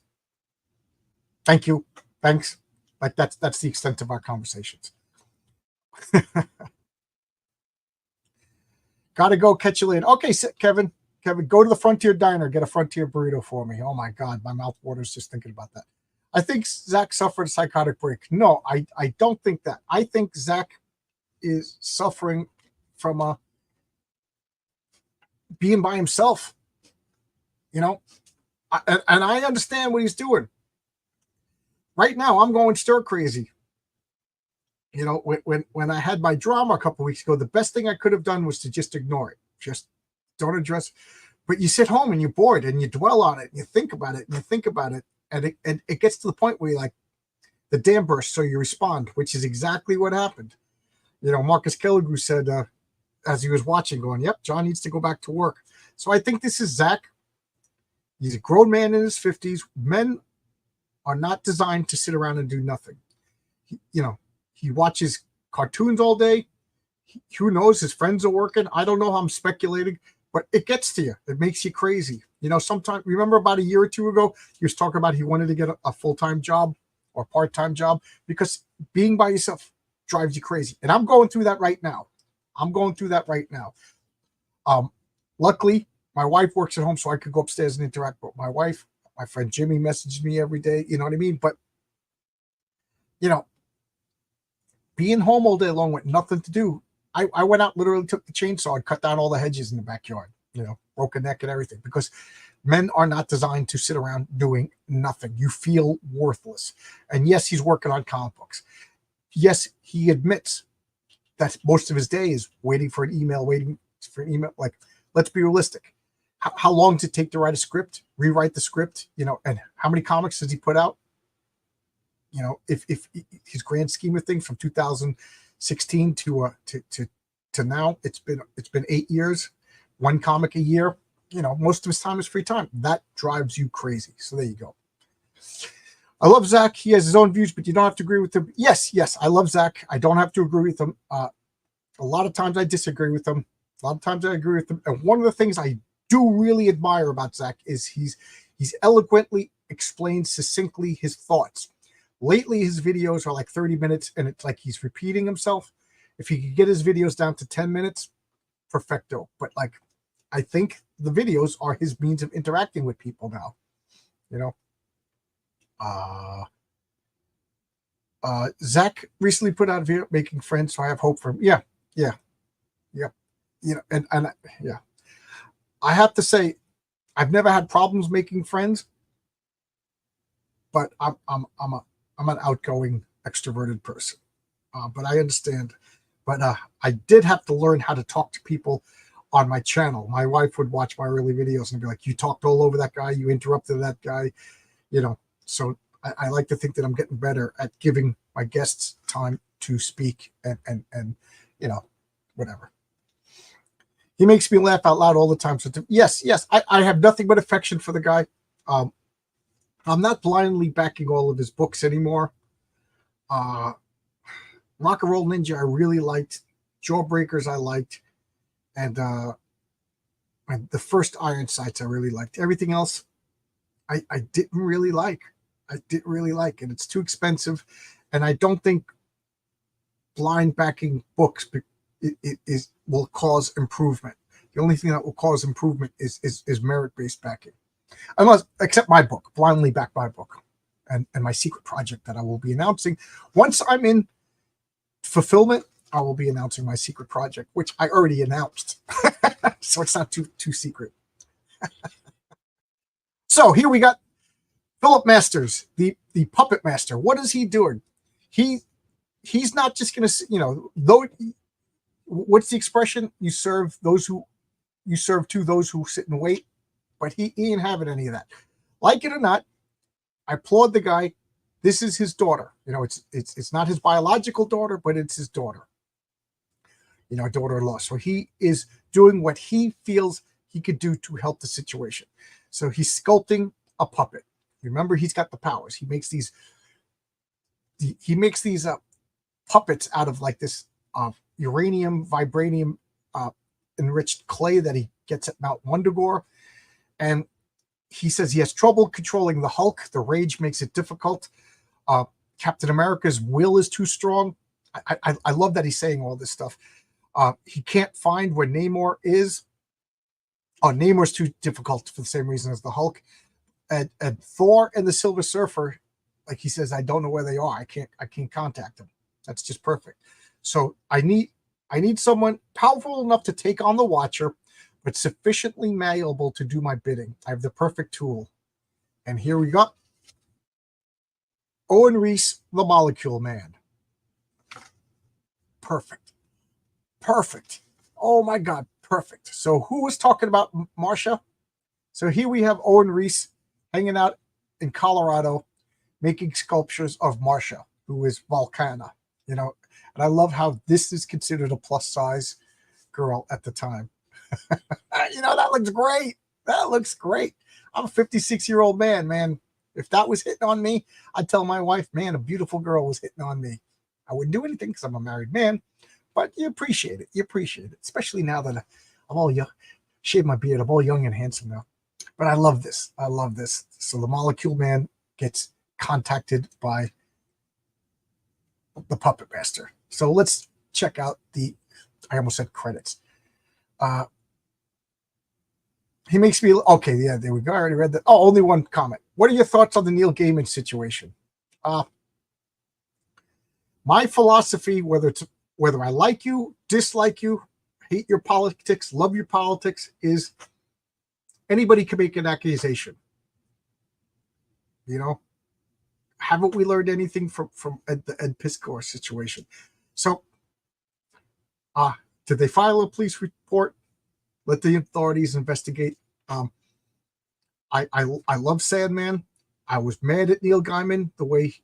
thank you, thanks. Like that's the extent of our conversations. Gotta go, catch you later. Okay, Kevin, go to the Frontier Diner, get a Frontier burrito for me. Oh my God, my mouth waters just thinking about that. I think Zach suffered a psychotic break. No, I don't think that. I think Zach is suffering from being by himself. And I understand what he's doing. Right now, I'm going stir crazy. When I had my drama a couple of weeks ago, the best thing I could have done was to just ignore it. Just don't address. But you sit home and you're bored and you dwell on it and you think about it and you think about it. And it gets to the point where you're like, the dam burst, so you respond, which is exactly what happened. Marcus Kelligrew said, as he was watching, going, "Yep, John needs to go back to work." So I think this is Zach. He's a grown man in his 50s. Men are not designed to sit around and do nothing. He watches cartoons all day. Who knows? His friends are working. I don't know how I'm speculating, but it gets to you. It makes you crazy. Sometimes, remember about a year or two ago, he was talking about he wanted to get a full-time job or part-time job because being by yourself drives you crazy. And I'm going through that right now. Luckily, my wife works at home, so I could go upstairs and interact with my wife. My friend Jimmy messages me every day. You know what I mean? But, being home all day long with nothing to do, I went out, literally took the chainsaw and cut down all the hedges in the backyard, broke a neck and everything, because men are not designed to sit around doing nothing. You feel worthless. And yes, he's working on comic books. Yes, he admits that most of his day is waiting for an email. Like, let's be realistic. How long does it take to write a script, rewrite the script, and how many comics does he put out? If his grand scheme of things from 2016 to now, it's been 8 years, one comic a year. Most of his time is free time. That drives you crazy. So there you go. I love Zach. He has his own views, but you don't have to agree with him. Yes, I love Zach. I don't have to agree with him. A lot of times I disagree with him. A lot of times I agree with him. And one of the things I do really admire about Zach is he's eloquently explained succinctly his thoughts. Lately, his videos are like 30 minutes, and it's like he's repeating himself. If he could get his videos down to 10 minutes, perfecto. But I think the videos are his means of interacting with people now. Zach recently put out a video making friends, so I have hope for him. Yeah. And I have to say, I've never had problems making friends, but I'm an outgoing, extroverted person. But I understand. But I did have to learn how to talk to people on my channel. My wife would watch my early videos and be like, "You talked all over that guy. You interrupted that guy." So I like to think that I'm getting better at giving my guests time to speak and whatever. He makes me laugh out loud all the time. So yes, I have nothing but affection for the guy. I'm not blindly backing all of his books anymore. Rock and Roll Ninja I really liked. Jawbreakers I liked. And the first Iron Sights I really liked. Everything else I didn't really like. And it's too expensive. And I don't think blind backing books will cause improvement. The only thing that will cause improvement is merit-based backing. Except my book, blindly back my book, and my secret project that I will be announcing once I'm in fulfillment I will be announcing my secret project, which I already announced. So it's not too secret. So here we got Philip Masters, the puppet master. What is he doing? He's not just going to, though. What's the expression? You serve to those who sit and wait. But he ain't having any of that. Like it or not, I applaud the guy. This is his daughter. It's not his biological daughter, but it's his daughter. Daughter-in-law. So he is doing what he feels he could do to help the situation. So he's sculpting a puppet. Remember, he's got the powers. He makes these puppets out of like this uranium, vibranium enriched clay that he gets at Mount Wundagore. And he says he has trouble controlling the Hulk. The rage makes it difficult. Captain America's will is too strong. I love that he's saying all this stuff. He can't find where Namor is. Namor's too difficult for the same reason as the Hulk. And Thor and the Silver Surfer, like he says, I don't know where they are. I can't contact them. That's just perfect. So I need someone powerful enough to take on the Watcher, but sufficiently malleable to do my bidding. I have the perfect tool. And here we go. Owen Reese, the Molecule Man. Perfect. Oh my God, perfect. So who was talking about Marsha? So here we have Owen Reese hanging out in Colorado, making sculptures of Marsha, who is Volcana. And I love how this is considered a plus size girl at the time. That looks great. That looks great. I'm a 56-year-old man. If that was hitting on me, I'd tell my wife, man, a beautiful girl was hitting on me. I wouldn't do anything because I'm a married man, but you appreciate it. Especially now that I'm all young, shaved my beard. I'm all young and handsome now. But I love this. So the Molecule Man gets contacted by the Puppet Master. So let's check out I almost said credits. He makes me, okay, yeah, there we go. I already read that. Oh, only one comment. What are your thoughts on the Neil Gaiman situation? My philosophy, whether I like you, dislike you, hate your politics, love your politics, is anybody can make an accusation. Haven't we learned anything from the Ed Piscor situation? So, did they file a police report? Let the authorities investigate. I love Sandman. I was mad at Neil Gaiman the way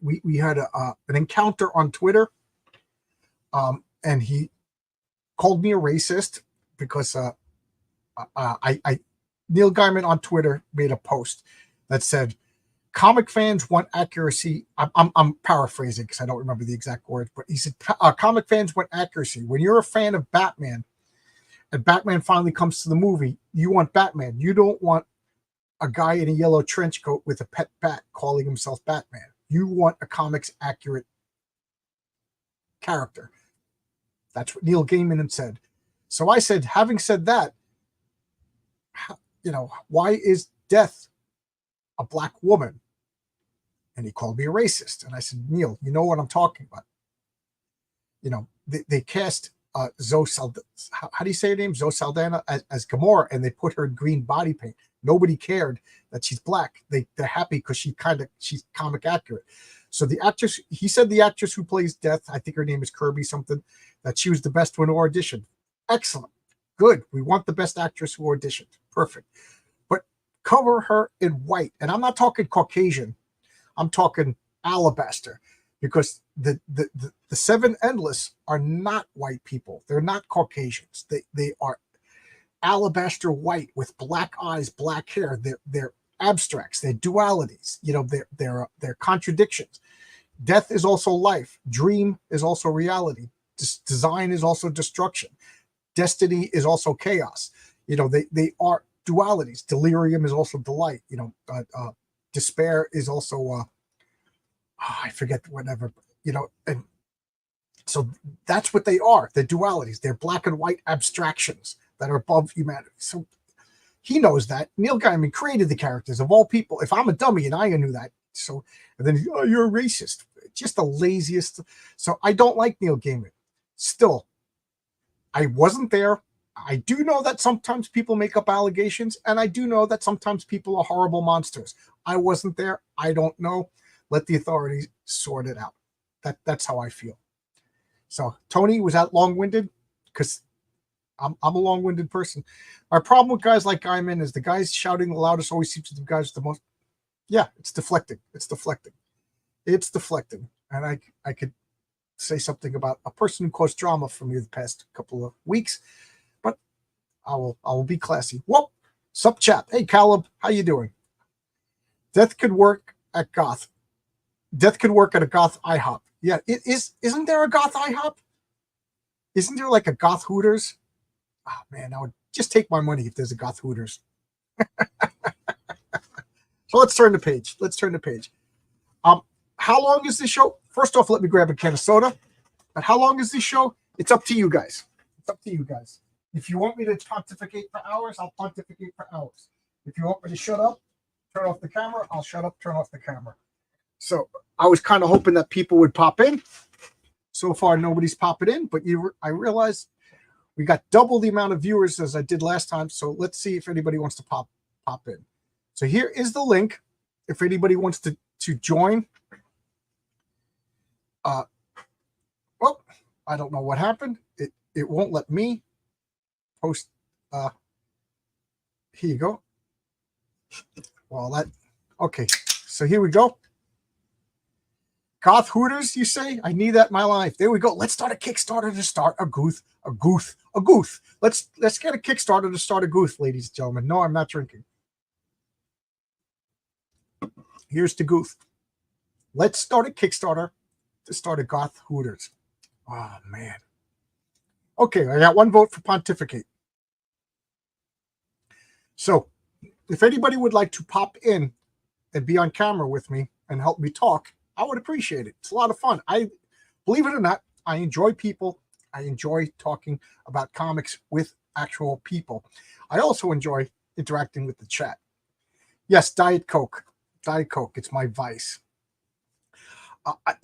we had an encounter on Twitter, and he called me a racist because Neil Gaiman on Twitter made a post that said, comic fans want accuracy. I'm paraphrasing because I don't remember the exact words, but he said, comic fans want accuracy. When you're a fan of Batman and Batman finally comes to the movie, you want Batman. You don't want a guy in a yellow trench coat with a pet bat calling himself Batman. You want a comics accurate character. That's what Neil Gaiman had said. So I said, having said that, why is Death a black woman? And he called me a racist. And I said, Neil, you know what I'm talking about. They cast Zoe Saldana, how do you say her name? Zoe Saldana as Gamora, and they put her in green body paint. Nobody cared that she's black. They're happy because she's comic accurate. So the actress, he said the actress who plays Death, I think her name is Kirby something, that she was the best one who auditioned. Excellent. Good. We want the best actress who auditioned. Perfect. But cover her in white. And I'm not talking Caucasian. I'm talking alabaster, because the Seven Endless are not white people. They're not Caucasians. They are alabaster white with black eyes, black hair. They're abstracts. They're dualities. They're contradictions. Death is also life. Dream is also reality. Design is also destruction. Destiny is also chaos. They are dualities. Delirium is also delight. Despair is also I forget whatever. And so that's what they are. They're dualities. They're black and white abstractions that are above humanity. So he knows that. Neil Gaiman created the characters of all people. If I'm a dummy and I knew that, and then you're a racist. Just the laziest. So I don't like Neil Gaiman. Still, I wasn't there. I do know that sometimes people make up allegations, and I do know that sometimes people are horrible monsters. I wasn't there. I don't know. Let the authorities sort it out. That's how I feel. So Tony, was that long-winded? Because I'm a long-winded person. My problem with guys like Guyman is the guys shouting the loudest always seems to be the guys the most. Yeah, it's deflecting. It's deflecting. It's deflecting. And I could say something about a person who caused drama for me the past couple of weeks, but I will be classy. Whoop, sup chap. Hey Caleb, how you doing? Death could work at Goth. Death could work at a Goth IHOP. Yeah, it is. Isn't there a Goth IHOP? Isn't there like a Goth Hooters? Oh man, I would just take my money if there's a Goth Hooters. So let's turn the page. Let's turn the page. How long is this show? First off, let me grab a can of soda. But how long is this show? It's up to you guys. It's up to you guys. If you want me to pontificate for hours, I'll pontificate for hours. If you want me to shut up, turn off the camera, I'll shut up, turn off the camera. So I was kind of hoping that people would pop in. So far, nobody's popping in, but I realized we got double the amount of viewers as I did last time. So let's see if anybody wants to pop in. So here is the link. If anybody wants to join. Well, I don't know what happened. It won't let me post. Here you go. Well, okay. So here we go. Goth Hooters, you say? I need that in my life. There we go. Let's start a Kickstarter to start a Gooth. Let's get a Kickstarter to start a Gooth, ladies and gentlemen. No, I'm not drinking. Here's the Gooth. Let's start a Kickstarter to start a Goth Hooters. Oh, man. Okay, I got one vote for pontificate. So, if anybody would like to pop in and be on camera with me and help me talk, I would appreciate it. It's a lot of fun. Believe it or not, I enjoy people. I enjoy talking about comics with actual people. I also enjoy interacting with the chat. Yes, Diet Coke. Diet Coke. It's my vice.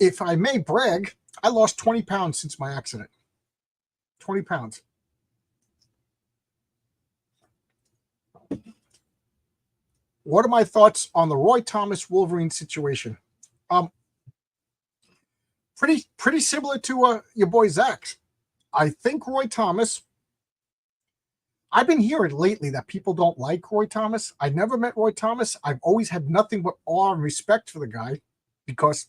If I may brag, I lost 20 pounds since my accident. 20 pounds. What are my thoughts on the Roy Thomas Wolverine situation? Pretty similar to your boy Zach. I think Roy Thomas. I've been hearing lately that people don't like Roy Thomas. I never met Roy Thomas. I've always had nothing but awe and respect for the guy because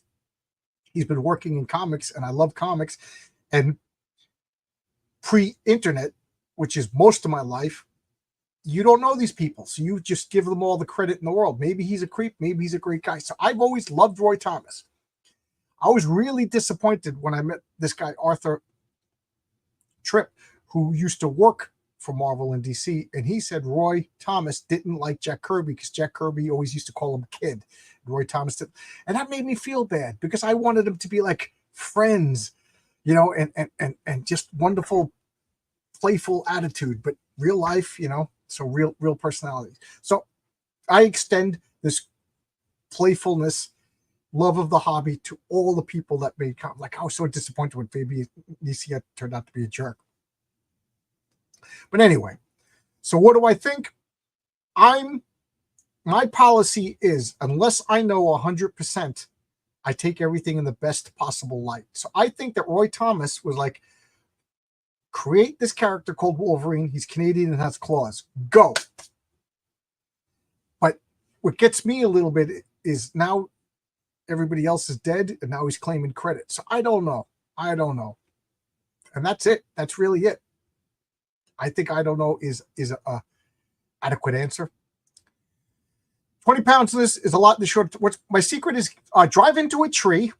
he's been working in comics, and I love comics. And pre-internet, which is most of my life, you don't know these people, so you just give them all the credit in the world. Maybe he's a creep, maybe he's a great guy. So I've always loved Roy Thomas. I was really disappointed when I met this guy, Arthur Tripp, who used to work for Marvel and DC, and he said Roy Thomas didn't like Jack Kirby because Jack Kirby always used to call him kid. Roy Thomas did, and that made me feel bad because I wanted him to be like friends, you know, and just wonderful, playful attitude, but real life, you know, so real personalities. So I extend this playfulness, love of the hobby to all the people that made comics. Like I was so disappointed when Fabian Nicieza turned out to be a jerk. But anyway, so what do I think? My policy is, unless I know 100%, I take everything in the best possible light. So I think that Roy Thomas was like, create this character called Wolverine. He's Canadian and has claws. Go. But what gets me a little bit is now everybody else is dead, and now he's claiming credit. So I don't know. And that's it. That's really it. I think I don't know is a adequate answer. 20 pounds of this is a lot in the short. What's my secret is drive into a tree,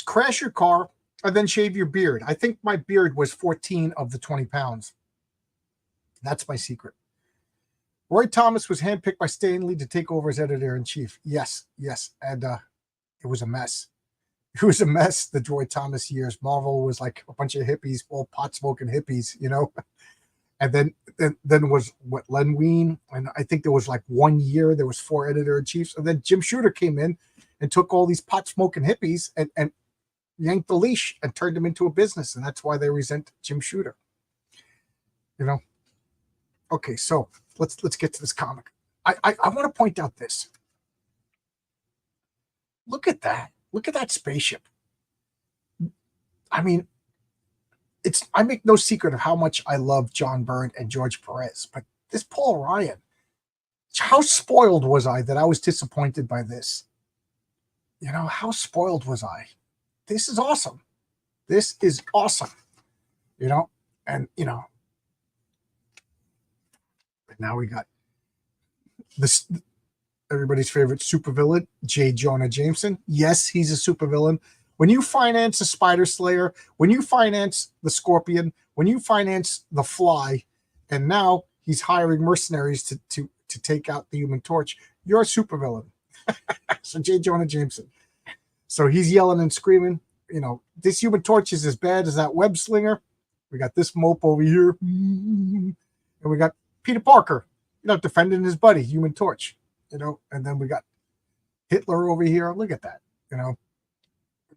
crash your car, and then shave your beard. I think my beard was 14 of the 20 pounds. That's my secret. Roy Thomas was handpicked by Stan Lee to take over as editor-in-chief. Yes. And it was a mess. It was a mess, the Roy Thomas years. Marvel was like a bunch of hippies, all pot-smoking hippies, you know. And then was what, Len Wein, and I think there was like 1 year there was 4 editor-in-chiefs, and then Jim Shooter came in and took all these pot-smoking hippies and yanked the leash and turned him into a business, and that's why they resent Jim Shooter. You know. Okay, so let's get to this comic. I want to point out this. Look at that. Look at that spaceship. I mean, I make no secret of how much I love John Byrne and George Perez, but this Paul Ryan, how spoiled was I that I was disappointed by this? You know, how spoiled was I? This is awesome. This is awesome. You know, and you know, now we got this everybody's favorite supervillain, J. Jonah Jameson. Yes, he's a supervillain. When you finance a Spider Slayer, when you finance the Scorpion, when you finance the Fly, and now he's hiring mercenaries to take out the Human Torch, you're a supervillain. So J. Jonah Jameson. So he's yelling and screaming. You know, this Human Torch is as bad as that web slinger. We got this mope over here, and we got Peter Parker, you know, defending his buddy Human Torch. You know, and then we got Hitler over here. Look at that. You know,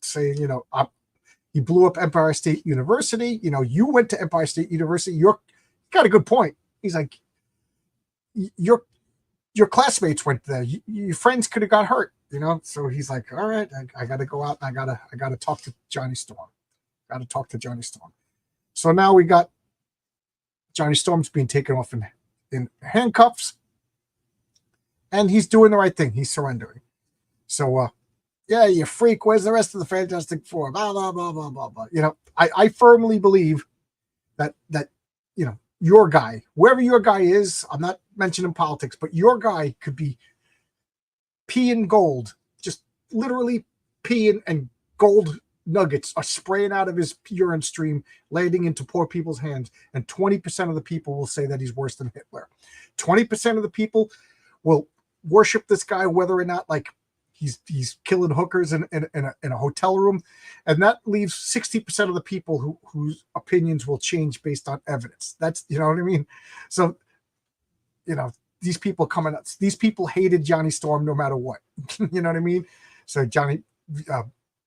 saying, you know, he blew up Empire State University. You know, you went to Empire State University. You got a good point. He's like, your classmates went there. Your friends could have got hurt. You know, so he's like, all right, I got to go out and I got to talk to Johnny Storm. Got to talk to Johnny Storm. So now we got Johnny Storm's being taken off in handcuffs, and he's doing the right thing. He's surrendering. So, yeah, you freak. Where's the rest of the Fantastic Four? Blah, blah, blah, blah, blah, blah. You know, I firmly believe that, you know, your guy, whoever your guy is, I'm not mentioning politics, but your guy could be pee and gold, just literally pee and gold nuggets are spraying out of his urine stream, landing into poor people's hands. And 20% of the people will say that he's worse than Hitler. 20% of the people will worship this guy, whether or not, like, he's killing hookers in a hotel room, and that leaves 60% of the people whose opinions will change based on evidence. That's, you know what I mean? So, you know, these people coming up, these people hated Johnny Storm no matter what. You know what I mean? So Johnny,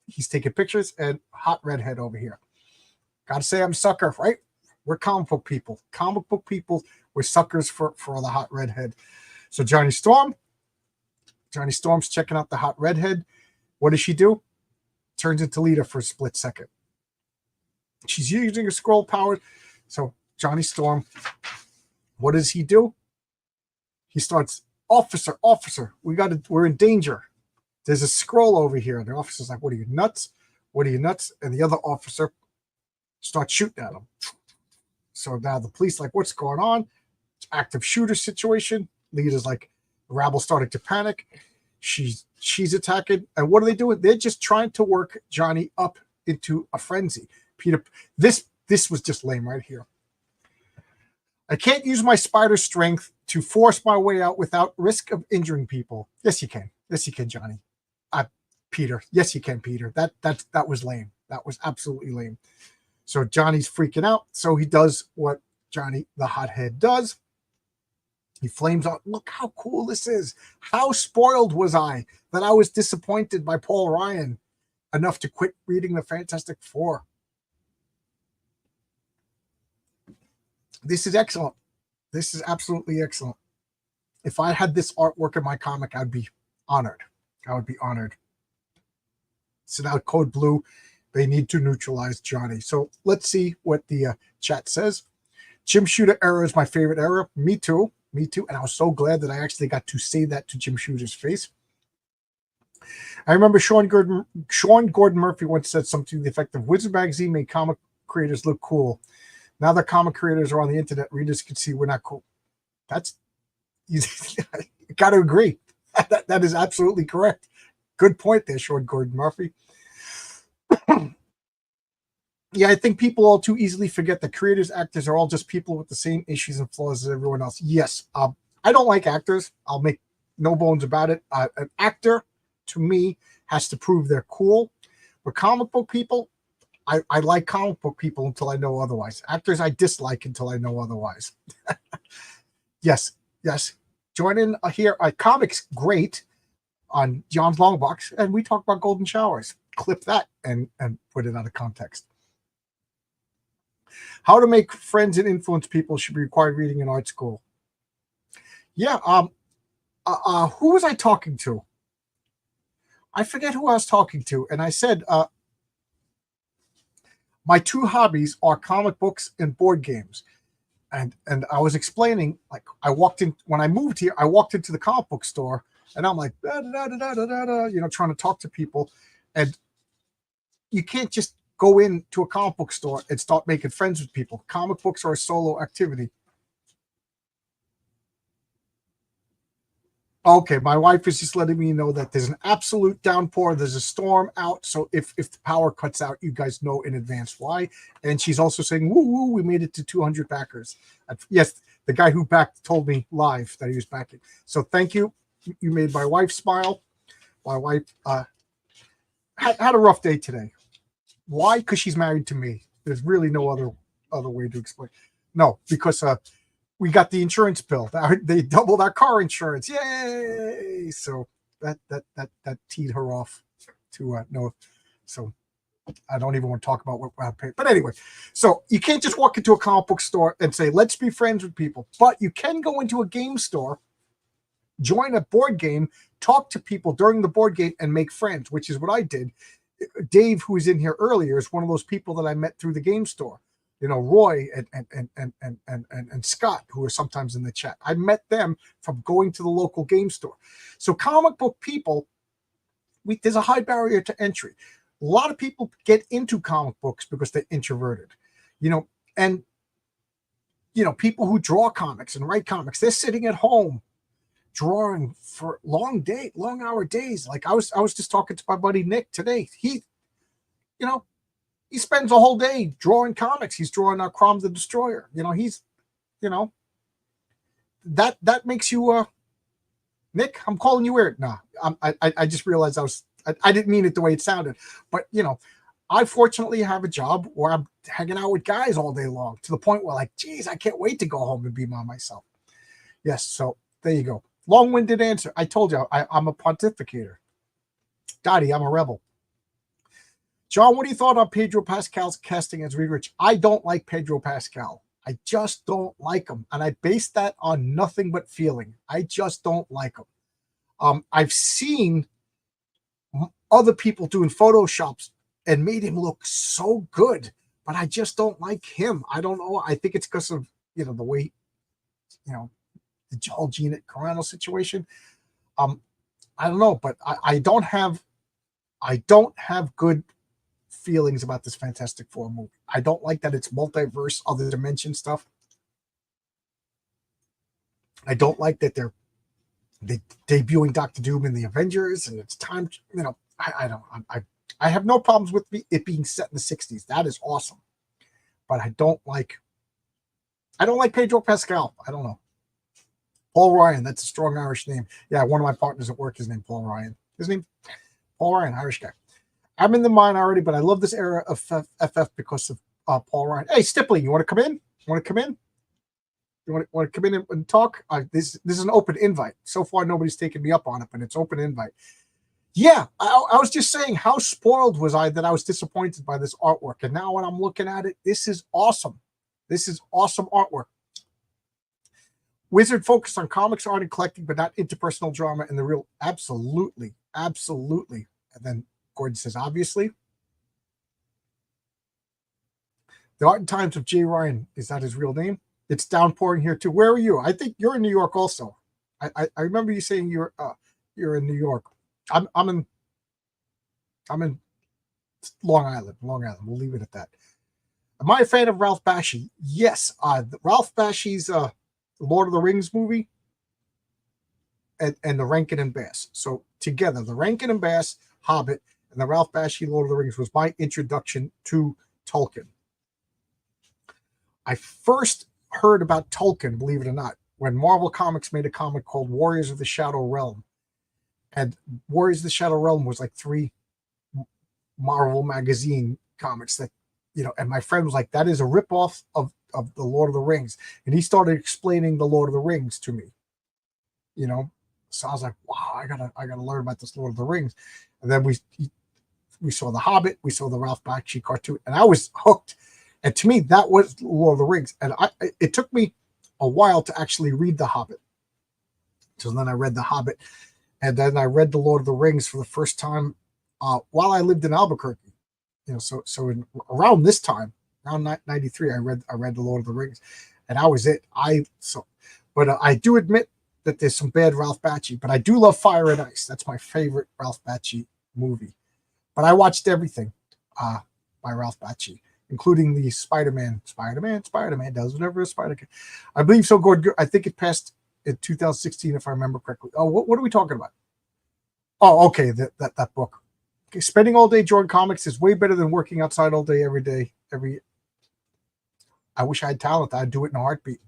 he's taking pictures, and hot redhead over here. Gotta say, I'm a sucker, right? We're comic book people. Comic book people, we're suckers for the hot redhead. So Johnny Storm's checking out the hot redhead. What does she do? Turns into Lita for a split second. She's using a scroll power. So Johnny Storm, what does he do? He starts, officer, we're in danger. There's a scroll over here. And the officer's like, what are you, nuts? What are you, nuts? And the other officer starts shooting at him. So now the police like, what's going on? It's active shooter situation. Lita's like, the rabble starting to panic. She's attacking. And what are they doing? They're just trying to work Johnny up into a frenzy. Peter, this was just lame right here. I can't use my spider strength to force my way out without risk of injuring people. Yes, you can. Yes, you can, Johnny. Peter. Yes, you can, Peter. That was lame. That was absolutely lame. So Johnny's freaking out. So he does what Johnny the hothead does. He flames out. Look how cool this is. How spoiled was I that I was disappointed by Paul Ryan enough to quit reading the Fantastic Four. This is excellent. This is absolutely excellent. If I had this artwork in my comic, I'd be honored. I would be honored. So now Code Blue, they need to neutralize Johnny. So let's see what the chat says. Jim Shooter era is my favorite era. Me too. Me too. And I was so glad that I actually got to say that to Jim Shooter's face. I remember Sean Gordon Murphy once said something to the effect of, Wizard Magazine made comic creators look cool. Now that comic creators are on the internet, readers can see we're not cool. That's, you got to agree. That is absolutely correct. Good point there, Sean Gordon Murphy. Yeah, I think people all too easily forget that creators, actors are all just people with the same issues and flaws as everyone else. Yes, I don't like actors. I'll make no bones about it. An actor, to me, has to prove they're cool. But comic book people, I like comic book people until I know otherwise. Actors I dislike until I know otherwise. Yes. Join in here. Comics, great, on John's Long Box, and we talk about golden showers. clip that and put it out of context. How to make friends and influence people should be required reading in art school. Yeah. Who was I talking to? I forget who I was talking to, and I said, my two hobbies are comic books and board games. And I was explaining, like, I walked in when I moved here. I walked into the comic book store, and I'm like, da, da, da, da, da, da, da, you know, trying to talk to people, and you can't just go into a comic book store and start making friends with people. Comic books are a solo activity. Okay, my wife is just letting me know that there's an absolute downpour. There's a storm out. So if the power cuts out, you guys know in advance why. And she's also saying, woo, woo, we made it to 200 backers. Yes, the guy who backed told me live that he was backing. So thank you. You made my wife smile. My wife had a rough day today. Why? Because she's married to me. There's really no other way to explain. No, because we got the insurance bill. They doubled our car insurance. Yay! So that teed her off to no. So I don't even want to talk about what I paid. But anyway, so you can't just walk into a comic book store and say, let's be friends with people. But you can go into a game store, join a board game, talk to people during the board game, and make friends, which is what I did. Dave, who was in here earlier, is one of those people that I met through the game store. You know, Roy and Scott, who are sometimes in the chat. I met them from going to the local game store. So comic book people, there's a high barrier to entry. A lot of people get into comic books because they're introverted, you know, and, you know, people who draw comics and write comics, they're sitting at home drawing for long hour days. Like I was just talking to my buddy Nick today. He, you know, he spends a whole day drawing comics. He's drawing Crom the Destroyer. You know, he's, you know, that makes you, Nick, I'm calling you weird. No, I just realized I didn't mean it the way it sounded, but you know, I fortunately have a job where I'm hanging out with guys all day long to the point where like, geez, I can't wait to go home and be by myself. Yes. So there you go. Long-winded answer. I told you I'm a pontificator. Dottie, I'm a rebel. John, what do you thought on Pedro Pascal's casting as Reed Rich? I don't like Pedro Pascal. I just don't like him. And I base that on nothing but feeling. I just don't like him. I've seen other people doing Photoshops and made him look so good, but I just don't like him. I don't know. I think it's because of, you know, the way, you know, the Joel Gina Carano situation. I don't know, but I don't have good feelings about this Fantastic Four movie. I don't like that it's multiverse, other dimension stuff. I don't like that they're debuting Doctor Doom in the Avengers, and it's time. You know, I have no problems with it being set in the 60s. That is awesome, but I don't like Pedro Pascal. I don't know. Paul Ryan, that's a strong Irish name. Yeah, one of my partners at work is named Paul Ryan. His name Paul Ryan, Irish guy. I'm in the minority, but I love this era of FF because of Paul Ryan. Hey, Stipley, you want to come in? You want to come in? You want to come in and talk? This is an open invite. So far, nobody's taken me up on it, but it's open invite. Yeah, I was just saying, how spoiled was I that I was disappointed by this artwork? And now when I'm looking at it, this is awesome. This is awesome artwork. Wizard focused on comics, art, and collecting, but not interpersonal drama and the real. Absolutely. Absolutely. And then Gordon says, obviously. The Art and Times of Jay Ryan. Is that his real name? It's downpouring here too. Where are you? I think you're in New York also. I remember you saying you're in New York. I'm in Long Island. Long Island. We'll leave it at that. Am I a fan of Ralph Bakshi? Yes. Ralph Bakshi's Lord of the Rings movie and the Rankin and Bass. So together, the Rankin and Bass, Hobbit, and the Ralph Bakshi Lord of the Rings was my introduction to Tolkien. I first heard about Tolkien, believe it or not, when Marvel Comics made a comic called Warriors of the Shadow Realm. And Warriors of the Shadow Realm was like 3 Marvel magazine comics that, you know, and my friend was like, that is a ripoff of the Lord of the Rings. And he started explaining the Lord of the Rings to me, you know. So I was like, wow, I gotta learn about this Lord of the Rings. And then we saw The Hobbit, we saw the Ralph Bakshi cartoon, and I was hooked. And to me, that was Lord of the Rings. And it took me a while to actually read The Hobbit. So then I read The Hobbit, and then I read The Lord of the Rings for the first time while I lived in Albuquerque. So around this time, around 93, I read The Lord of the Rings, and that was it. But I do admit that there's some bad Ralph Bakshi, but I do love Fire and Ice. That's my favorite Ralph Bakshi movie. But I watched everything by Ralph Bakshi, including the Spider-Man does whatever a spider can. I believe so good. I think it passed in 2016, if I remember correctly. Oh, what are we talking about? Oh, okay, that book. Okay, spending all day drawing comics is way better than working outside all day, every day. I wish I had talent. I'd do it in a heartbeat.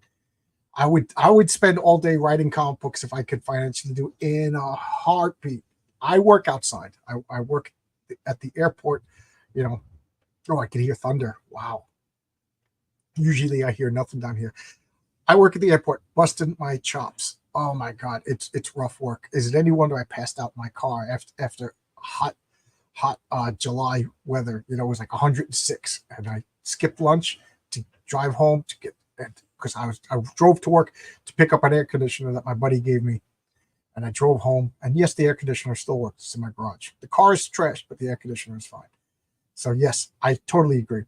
I would spend all day writing comic books if I could financially do it in a heartbeat. I work outside. I work at the airport. I could hear thunder. Wow. Usually I hear nothing down here. I work at the airport, busting my chops. Oh my God, it's rough work. Is it any wonder I passed out in my car after hot July weather? It was like 106, and I skipped lunch to drive home because I drove to work to pick up an air conditioner that my buddy gave me, and I drove home. And yes, the air conditioner still works. It's in my garage. The car is trashed, but the air conditioner is fine. So yes, I totally agree.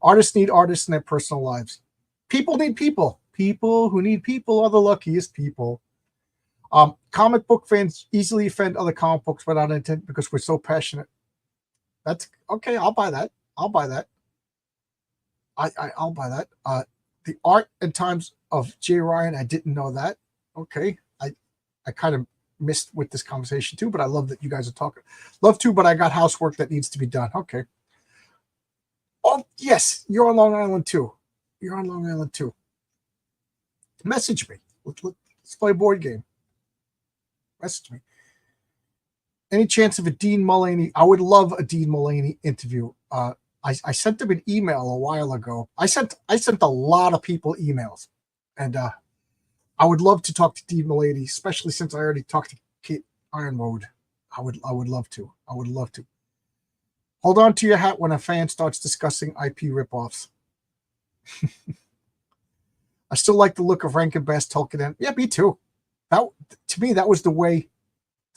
Artists need artists in their personal lives. People need people. People who need people are the luckiest people. Comic book fans easily offend other comic books without intent because we're so passionate. That's okay. I'll buy that. I'll buy that. I'll buy that. The art and times of Jay Ryan, I didn't know that. Okay. I kind of missed with this conversation too, but I love that you guys are talking. Love to, but I got housework that needs to be done. Okay. Oh, yes. You're on Long Island too. You're on Long Island too. Message me. Let's play a board game. Message me. Any chance of a Dean Mulaney? I would love a Dean Mulaney interview. I sent him an email a while ago. I sent a lot of people emails, and I would love to talk to Dean Mulaney, especially since I already talked to Kate Ironwood. I would love to. I would love to. Hold on to your hat when a fan starts discussing IP ripoffs. I still like the look of Rankin Bass Tolkien. Yeah, me too. To me, that was the way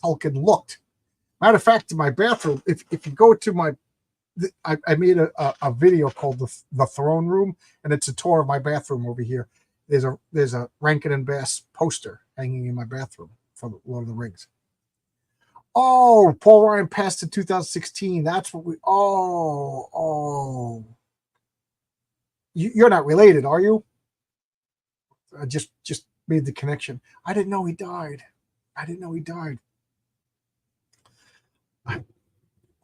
Tolkien looked. Matter of fact, in my bathroom, if you go to I made a video called the Throne Room, and it's a tour of my bathroom over here. There's a Rankin and Bass poster hanging in my bathroom for the Lord of the Rings. Oh, Paul Ryan passed in 2016. That's what we. Oh. You're not related, are you? I just made the connection. I didn't know he died.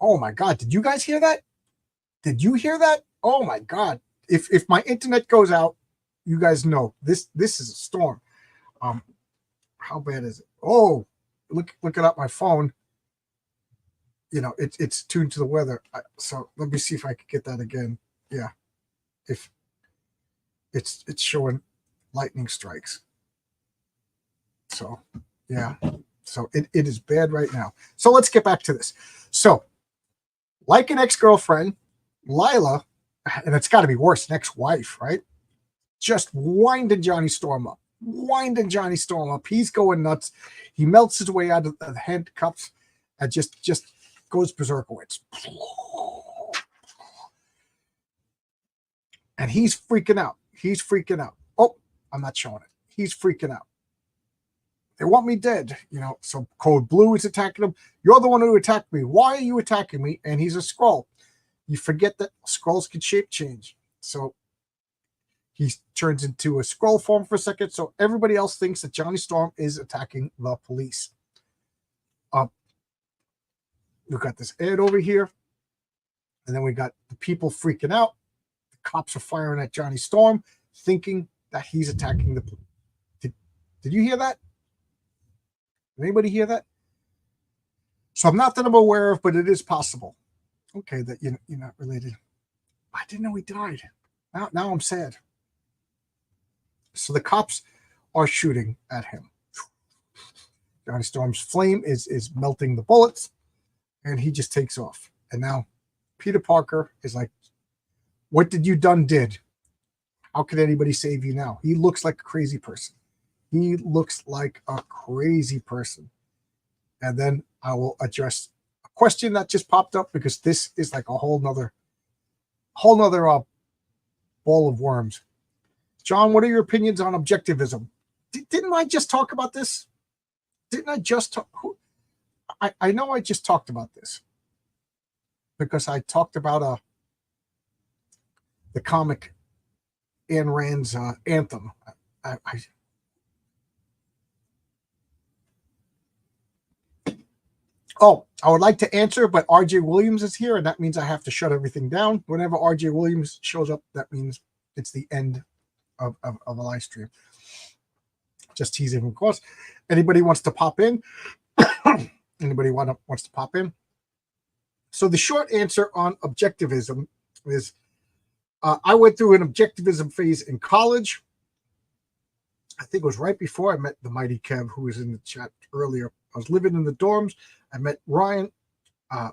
Oh my God! Did you guys hear that? Did you hear that? Oh my God! If my internet goes out, you guys know this is a storm. How bad is it? Oh, look it up my phone. It's tuned to the weather. So let me see if I can get that again. Yeah, if it's showing lightning strikes. So yeah, so it is bad right now. So let's get back to this. So, like an ex-girlfriend, Lila, and it's got to be worse, an ex-wife, right? Just winding Johnny Storm up. He's going nuts. He melts his way out of the handcuffs and just goes berserkowitz. And he's freaking out. Oh, I'm not showing it. He's freaking out. They want me dead, so Code Blue is attacking him. You're the one who attacked me. Why are you attacking me? And he's a Skrull. You forget that Skrulls can shape change. So he turns into a Skrull form for a second. So everybody else thinks that Johnny Storm is attacking the police. We got this ad over here. And then we got the people freaking out. The cops are firing at Johnny Storm, thinking that he's attacking the police. Did you hear that? Did anybody hear that? So I'm not that I'm aware of, but it is possible. Okay, that you're not related. I didn't know he died. Now I'm sad. So the cops are shooting at him. Johnny Storm's flame is melting the bullets, and he just takes off. And now Peter Parker is like, what did you did? How could anybody save you now? He looks like a crazy person. He looks like a crazy person. And then I will address a question that just popped up, because this is like a whole nother ball of worms. John, what are your opinions on objectivism? Didn't I just talk about this? Didn't I just talk? I know I just talked about this, because I talked about the comic Ayn Rand's Anthem. I would like to answer, but RJ Williams is here, and that means I have to shut everything down. Whenever RJ Williams shows up, that means it's the end of a live stream. Just teasing, of course. Anybody wants to pop in? Anybody wants to pop in? So the short answer on objectivism is, I went through an objectivism phase in college. I think it was right before I met the mighty Kev, who was in the chat earlier. I was living in the dorms. I met Ryan. I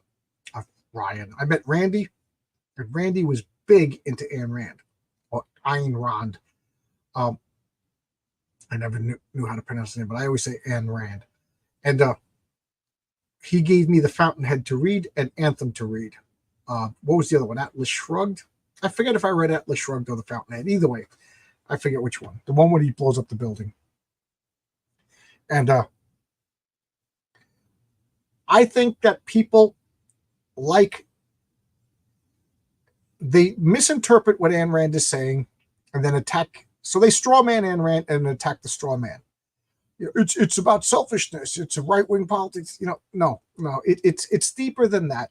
met Randy. And Randy was big into Ayn Rand, or Ayn Rand. I never knew how to pronounce the name, but I always say Ayn Rand. And he gave me The Fountainhead to read and Anthem to read. What was the other one? Atlas Shrugged? I forget if I read Atlas Shrugged or The Fountainhead. Either way, I forget which one. The one where he blows up the building. And I think that people they misinterpret what Ayn Rand is saying and then attack. So they straw man Ayn Rand and attack the straw man. It's about selfishness. It's a right-wing politics. No. It's deeper than that.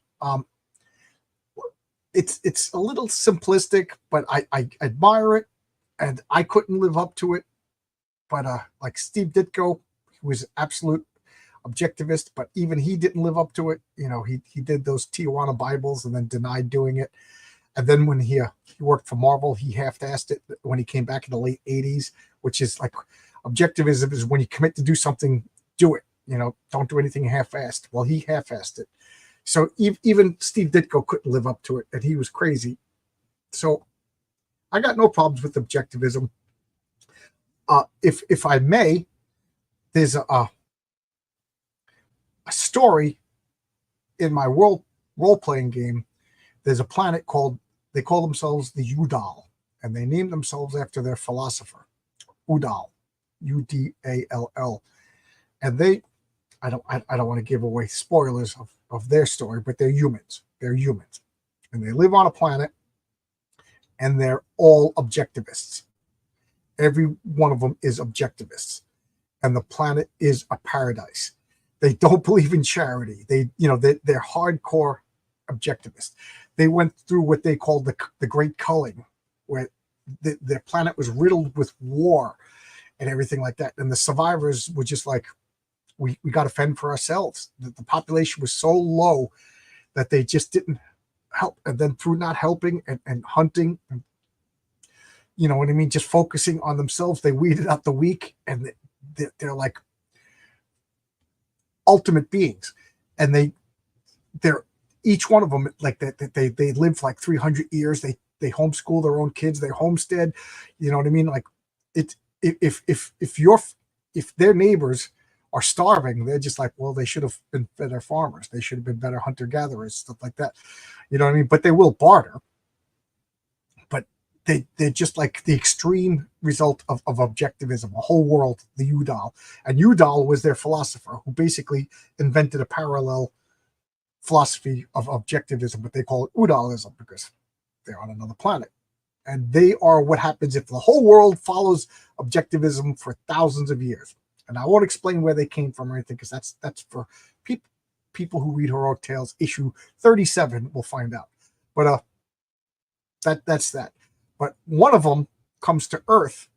It's a little simplistic, but I admire it, and I couldn't live up to it. But like Steve Ditko, he was absolute objectivist, but even he didn't live up to it. He did those Tijuana Bibles and then denied doing it. And then when he worked for Marvel, he half-assed it when he came back in the late 80s, which is like, objectivism is when you commit to do something, do it. Don't do anything half-assed. Well, he half-assed it. So even Steve Ditko couldn't live up to it, and he was crazy. So I got no problems with objectivism. If I may, there's a story in my role-playing game. There's a planet they call themselves the Udall, and they named themselves after their philosopher, Udall, Udall. And I don't want to give away spoilers of their story, but they're humans. They're humans. And they live on a planet, and they're all objectivists. Every one of them is objectivists. And the planet is a paradise. They don't believe in charity. They're hardcore objectivists. They went through what they called the Great Culling, where their planet was riddled with war and everything like that. And the survivors were just like, we got to fend for ourselves. The population was so low that they just didn't help. And then through not helping and hunting, and, you know what I mean, just focusing on themselves, they weeded out the weak, and they're like ultimate beings. And they're each one of them, like that they live for like 300 years. They homeschool their own kids. They homestead. You know what I mean? Like if their neighbors are starving, they're just like, well, they should have been better farmers. They should have been better hunter-gatherers, stuff like that. You know what I mean? But they will barter. But they're just like the extreme result of objectivism, a whole world, the Udall. And Udall was their philosopher who basically invented a parallel philosophy of objectivism, but they call it Udallism because they're on another planet. And they are what happens if the whole world follows objectivism for thousands of years. And I won't explain where they came from or anything, because that's for people who read Heroic Tales issue 37 will find out. But that's that. But one of them comes to Earth.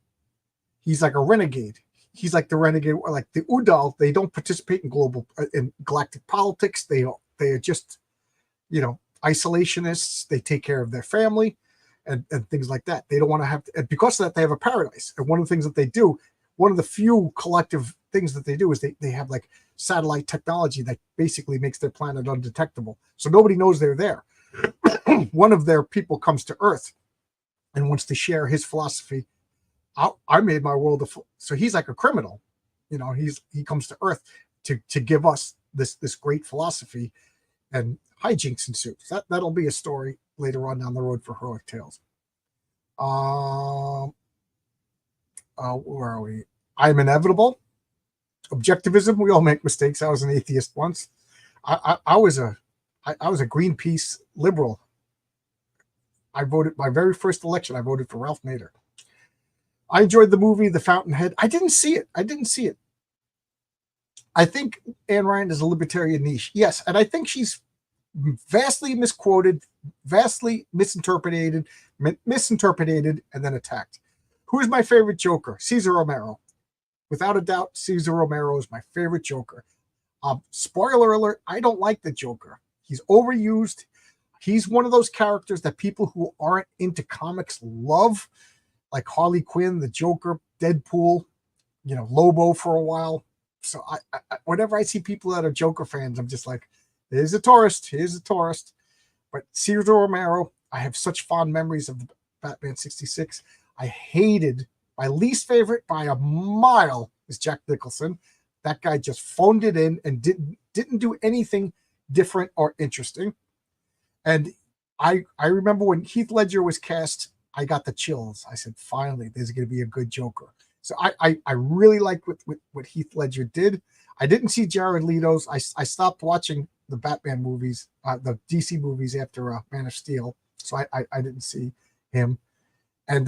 He's like a renegade. He's like the renegade, like the Udall. They don't participate in galactic politics. They are just, isolationists. They take care of their family and things like that. They don't want to have to, and because of that, they have a paradise. And one of the things that they do, one of the few collective things that they do is they have like satellite technology that basically makes their planet undetectable. So nobody knows they're there. One of their people comes to Earth and wants to share his philosophy. I made my world so he's like a criminal, he comes to Earth to give us this great philosophy, and hijinks ensues. That'll be a story later on down the road for Heroic Tales. Where are we? I'm Inevitable. Objectivism. We all make mistakes. I was an atheist once. I was a Greenpeace liberal. I voted my very first election. I voted for Ralph Nader. I enjoyed the movie The Fountainhead. I didn't see it. I think Anne Rand is a libertarian niche. Yes, and I think she's vastly misquoted, vastly misinterpreted, and then attacked. Who is my favorite Joker? Cesar Romero. Without a doubt, Cesar Romero is my favorite Joker. Spoiler alert, I don't like the Joker. He's overused. He's one of those characters that people who aren't into comics love, like Harley Quinn, the Joker, Deadpool, Lobo for a while. So I whenever I see people that are Joker fans, I'm just like, here's a tourist. But Cesar Romero, I have such fond memories of the Batman 66. I hated, my least favorite by a mile is Jack Nicholson. That guy just phoned it in and didn't do anything different or interesting. And I remember when Heath Ledger was cast, I got the chills. I said, finally, there's going to be a good Joker. So I really liked what Heath Ledger did. I didn't see Jared Leto's. I stopped watching the Batman movies, the DC movies after Man of Steel. So I didn't see him. And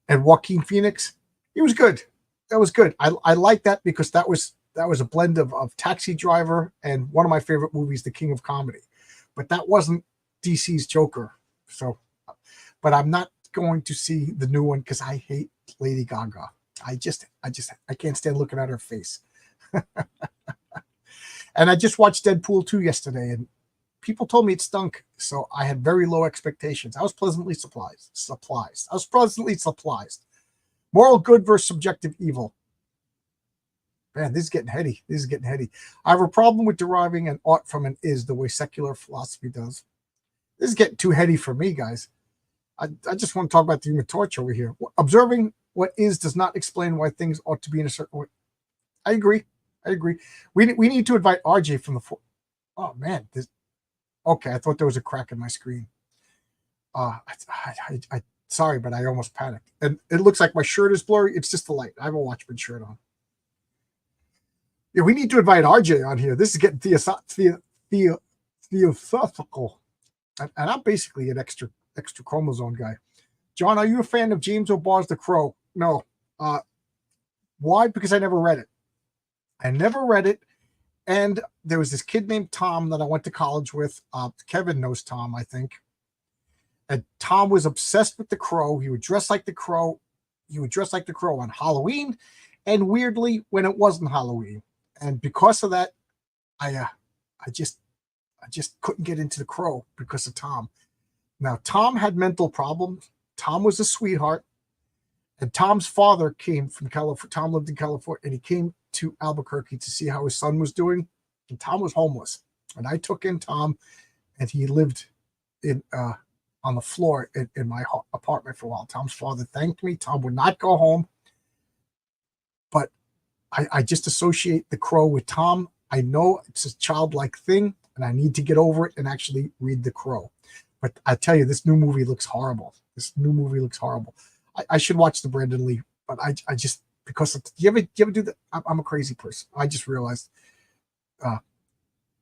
Joaquin Phoenix, he was good. That was good. I like that because that was a blend of Taxi Driver and one of my favorite movies, The King of Comedy. But that wasn't DC's Joker. So, but I'm not going to see the new one because I hate Lady Gaga. I can't stand looking at her face. And I just watched Deadpool 2 yesterday, and people told me it stunk, so I had very low expectations. I was pleasantly surprised. Moral good versus subjective evil. Man, this is getting heady. I have a problem with deriving an ought from an is the way secular philosophy does. This is getting too heady for me, guys. I just want to talk about the Human Torch over here. Observing what is does not explain why things ought to be in a certain way. I agree. We need to invite RJ from the... Oh, man. Okay, I thought there was a crack in my screen. Sorry, but I almost panicked. And it looks like my shirt is blurry. It's just the light. I have a Watchmen shirt on. Yeah, we need to invite RJ on here. This is getting theosophical. And I'm basically an extra chromosome guy. John, are you a fan of James O'Barr's The Crow? No. Why? Because I never read it. And there was this kid named Tom that I went to college with. Kevin knows Tom, I think. And Tom was obsessed with The Crow. He would dress like The Crow. On Halloween, and weirdly when it wasn't Halloween. And because of that, I just couldn't get into The Crow because of Tom. Now, Tom had mental problems. Tom was a sweetheart. And Tom's father came from California. Tom lived in California, and he came to Albuquerque to see how his son was doing. And Tom was homeless. And I took in Tom, and he lived in on the floor in my apartment for a while. Tom's father thanked me. Tom would not go home. But I just associate The Crow with Tom. I know it's a childlike thing, and I need to get over it and actually read The Crow. But I tell you, this new movie looks horrible. I should watch the Brandon Lee, but I just, because of, you ever do that? I'm a crazy person. I just realized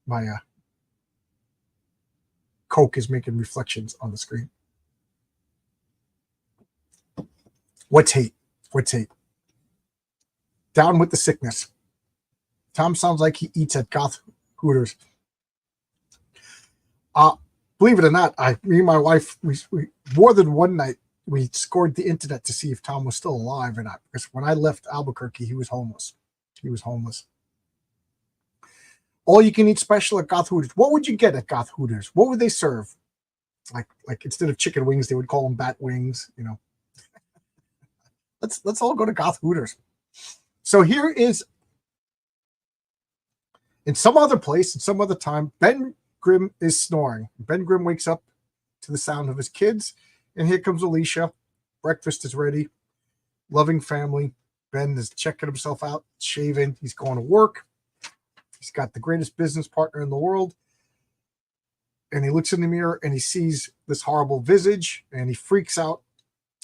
my Coke is making reflections on the screen. What's hate? Down with the sickness. Tom sounds like he eats at Goth Hooters. Believe it or not, me and my wife, we more than one night, we scored the internet to see if Tom was still alive or not. Because when I left Albuquerque, he was homeless. All you can eat special at Goth Hooters. What would you get at Goth Hooters? What would they serve? Like instead of chicken wings, they would call them bat wings. Let's all go to Goth Hooters. So here is In some other place, in some other time, Ben Grimm is snoring. Ben Grimm wakes up to the sound of his kids, and here comes Alicia. Breakfast is ready. Loving family. Ben is checking himself out, shaving. He's going to work. He's got the greatest business partner in the world. And he looks in the mirror and he sees this horrible visage and he freaks out.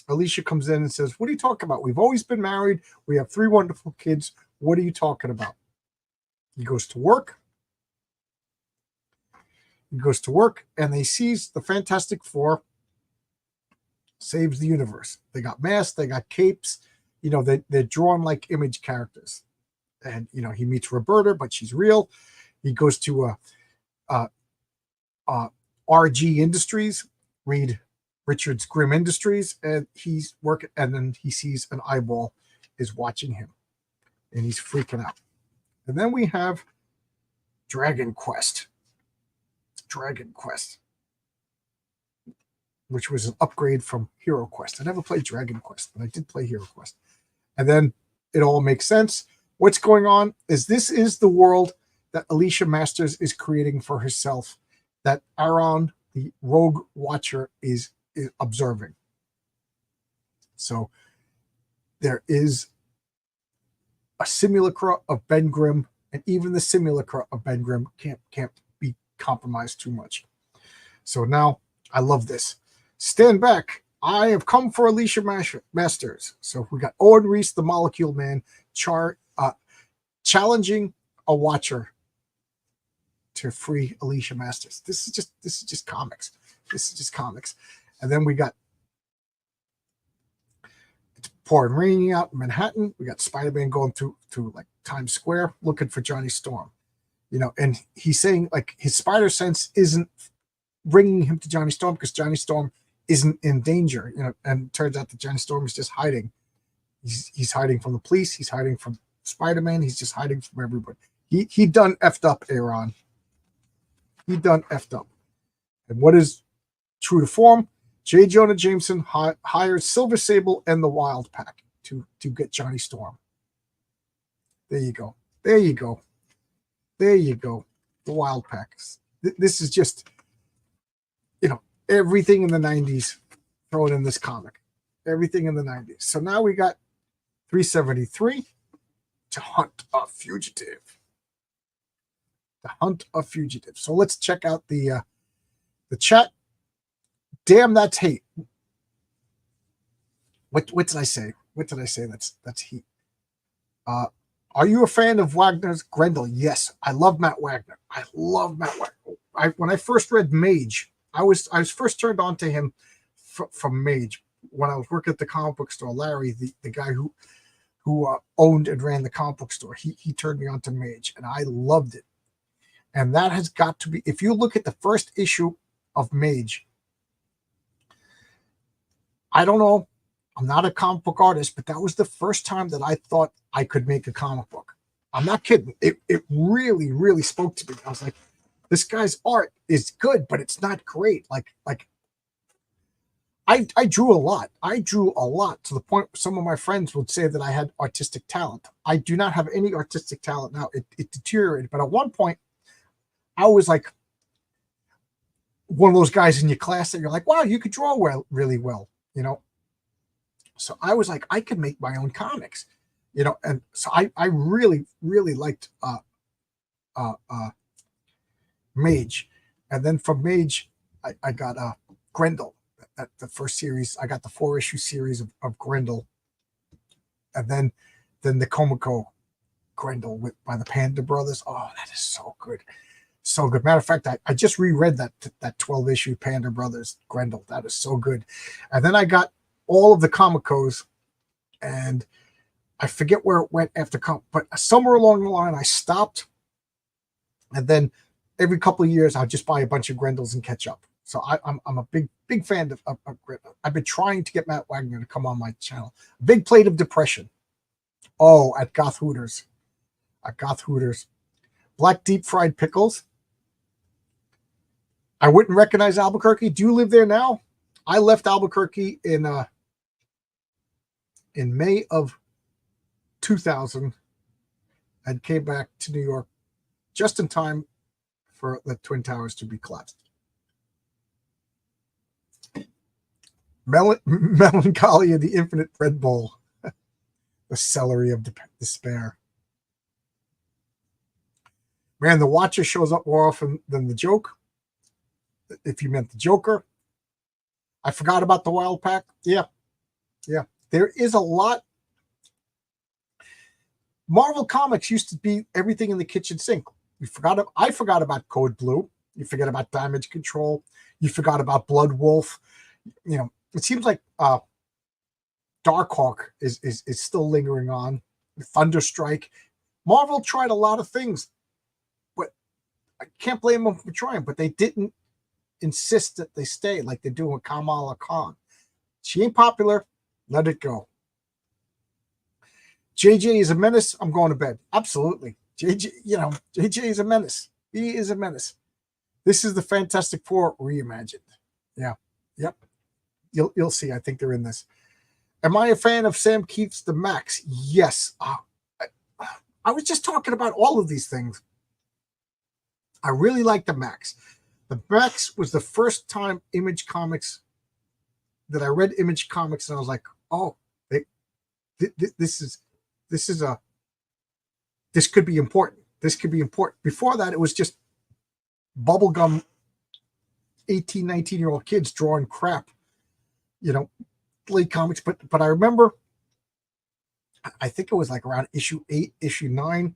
Alicia comes in and says, "What are you talking about? We've always been married. We have 3 wonderful kids. What are you talking about?" He goes to work. He goes to work and he sees the Fantastic Four saves the universe. They got masks, they got capes, they're drawn like image characters. And, he meets Roberta, but she's real. He goes to RG Industries, Reed Richards Grimm Industries, and he's working, and then he sees an eyeball is watching him, and he's freaking out. And then we have Dragon Quest, which was an upgrade from Hero Quest. I never played Dragon Quest, but I did play Hero Quest. And then it all makes sense. What's going on is this is the world that Alicia Masters is creating for herself, that Aaron, the Rogue Watcher, is observing. So there is a simulacra of Ben Grimm, and even the simulacra of Ben Grimm can't be compromised too much. So now I love this. Stand back. I have come for Alicia Masters. So we got Owen Reese, the Molecule Man, challenging a Watcher to free Alicia Masters. This is just comics. And then we got, it's pouring raining out in Manhattan. We got Spider-Man going through like Times Square looking for Johnny Storm. And he's saying like his spider sense isn't bringing him to Johnny Storm because Johnny Storm isn't in danger, and it turns out that Johnny Storm is just hiding. He's hiding from the police. He's hiding from Spider-Man. He's just hiding from everybody. He done effed up, Aaron. He done effed up. And what is true to form? J. Jonah Jameson hires Silver Sable and the Wild Pack to get Johnny Storm. There you go. The Wild Pack. This is just, everything in the 90s thrown in this comic. Everything in the 90s. So now we got 373 to hunt a fugitive. So let's check out the chat. Damn, that's hate. What did I say? That's heat. Are you a fan of Wagner's Grendel? Yes, I love Matt Wagner. When I first read Mage, I was first turned on to him from Mage when I was working at the comic book store. Larry, the guy who owned and ran the comic book store, he turned me on to Mage, and I loved it. And that has got to be, if you look at the first issue of Mage, I don't know, I'm not a comic book artist, but that was the first time that I thought I could make a comic book. I'm not kidding. It really, really spoke to me. I was like, this guy's art is good, but it's not great. I drew a lot. To the point where some of my friends would say that I had artistic talent. I do not have any artistic talent now. It deteriorated. But at one point, I was like one of those guys in your class that you're like, wow, you could draw really well, So I was like, I could make my own comics, and so I really, really liked Mage. And then from Mage, I got Grendel. At the first series, I got the 4-issue series of Grendel. And then the Komiko Grendel by the Panda Brothers. Oh, that is so good. So good. Matter of fact, I just reread that 12-issue Panda Brothers Grendel. That is so good. And then I got all of the Komikos, and I forget where it went after, but somewhere along the line I stopped, and then every couple of years I'll just buy a bunch of Grendels and catch up. So I'm a big fan of Grendel. I've been trying to get Matt Wagner to come on my channel. Big Plate of Depression. Oh, at Goth Hooters. Black deep fried pickles. I wouldn't recognize Albuquerque. Do you live there now? I left Albuquerque in May of 2000 and came back to New York just in time for the Twin Towers to be collapsed. Melancholia, the Infinite Bread Bowl. The celery of despair. Man, the Watcher shows up more often than the joke. If you meant the Joker. I forgot about the Wild Pack. Yeah. There is a lot. Marvel Comics used to be everything in the kitchen sink. I forgot about Code Blue. You forget about Damage Control. You forgot about Blood Wolf. You know, it seems like Darkhawk is still lingering on. Thunderstrike. Marvel tried a lot of things, but I can't blame them for trying. But they didn't insist that they stay like they're doing with Kamala Khan. She ain't popular. Let it go. JJ is a menace. I'm going to bed. Absolutely. JJ is a menace. He is a menace. This is the Fantastic Four reimagined. Yeah. Yep. You'll see. I think they're in this. Am I a fan of Sam Keith's The Max? Yes. I was just talking about all of these things. I really like The Max. The Max was the first time Image Comics that I read Image Comics, and I was like, oh, this could be important. This could be important. Before that, it was just bubblegum 18, 19-year-old kids drawing crap, late comics. But I remember, I think it was like around issue 8, issue 9.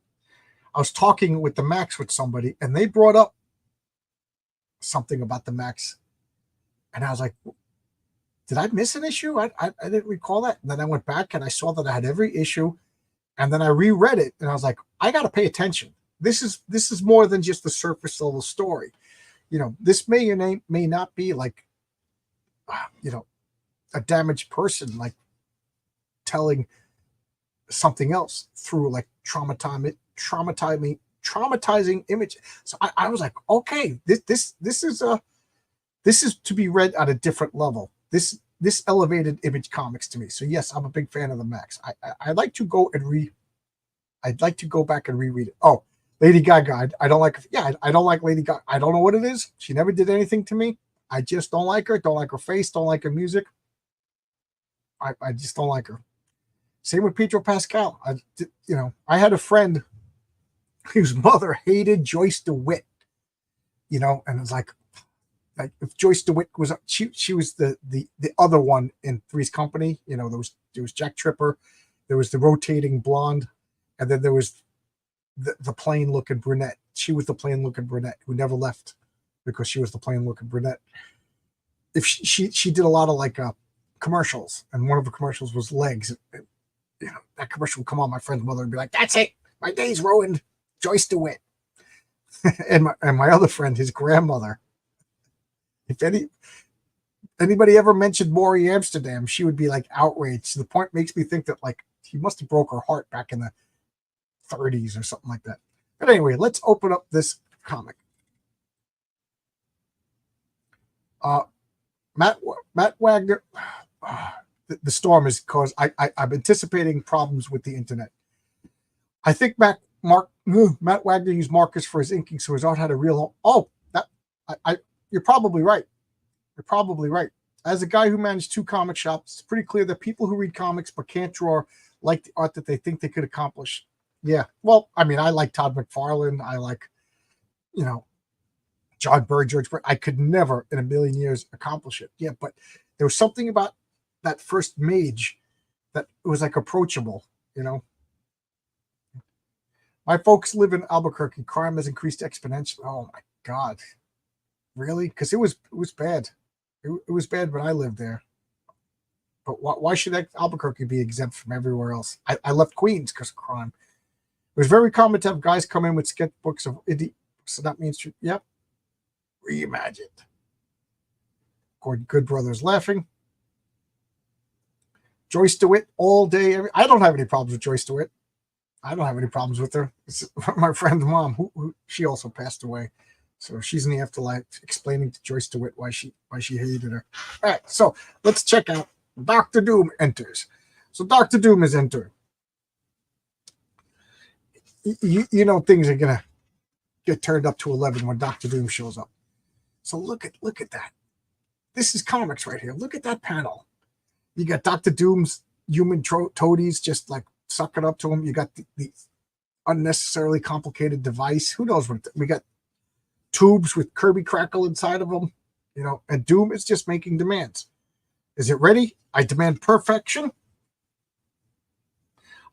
I was talking with the Max with somebody, and they brought up something about the Max. And I was like, did I miss an issue? I didn't recall that. And then I went back and I saw that I had every issue. And then I reread it and I was like, I got to pay attention. This is more than just the surface level story. This may or may not be like, a damaged person, like telling something else through like traumatizing image. So I was like, okay, this is to be read at a different level. This elevated Image Comics to me. So yes, I'm a big fan of the Max. I'd like to go back and reread it. Oh, Lady Gaga. I don't like. Yeah, I don't like Lady Gaga. I don't know what it is. She never did anything to me. I just don't like her. Don't like her face. Don't like her music. I just don't like her. Same with Pedro Pascal. I had a friend whose mother hated Joyce DeWitt. And it's like if Joyce DeWitt was she was the other one in Three's Company. There was Jack Tripper, there was the rotating blonde, and then there was the plain looking brunette. She was the plain looking brunette who never left because she was the plain looking brunette. If she did a lot of like commercials, and one of the commercials was legs. That commercial would come on. My friend's mother would be like, "That's it, my day's ruined." Joyce DeWitt. and my other friend, his grandmother. If anybody ever mentioned Maury Amsterdam, she would be like outraged. The point makes me think that like he must have broke her heart back in the 30s or something like that. But anyway, let's open up this comic. Matt Wagner. The storm is caused. I'm anticipating problems with the internet. I think Matt Wagner used markers for his inking, so his art had a real. You're probably right. You're probably right. As a guy who managed 2 comic shops, it's pretty clear that people who read comics but can't draw like the art that they think they could accomplish. Yeah. Well, I mean, I like Todd McFarlane. I like, John Byrne, George Byrne. I could never in a million years accomplish it. Yeah, but there was something about that first Mage that was like approachable, My folks live in Albuquerque. Crime has increased exponentially. Oh my God. Really? Because it was bad. It was bad when I lived there. But why should Albuquerque be exempt from everywhere else? I left Queens because of crime. It was very common to have guys come in with sketchbooks of indie. So that means, yep. Reimagined. Gordon Good Brothers laughing. Joyce DeWitt all day. I don't have any problems with Joyce DeWitt. I don't have any problems with her. It's my friend's mom, who she also passed away. So she's in the afterlife explaining to Joyce DeWitt why she hated her. All right, so let's check out Dr. Doom enters. So Dr. Doom is entering. Things are gonna get turned up to 11 when Doctor Doom shows up. So look at that. This is comics right here. Look at that panel. You got Doctor Doom's human toadies just like sucking up to him. You got the unnecessarily complicated device. Who knows what we got? Tubes with Kirby Crackle inside of them, you know, and Doom is just making demands. Is it ready? I demand perfection.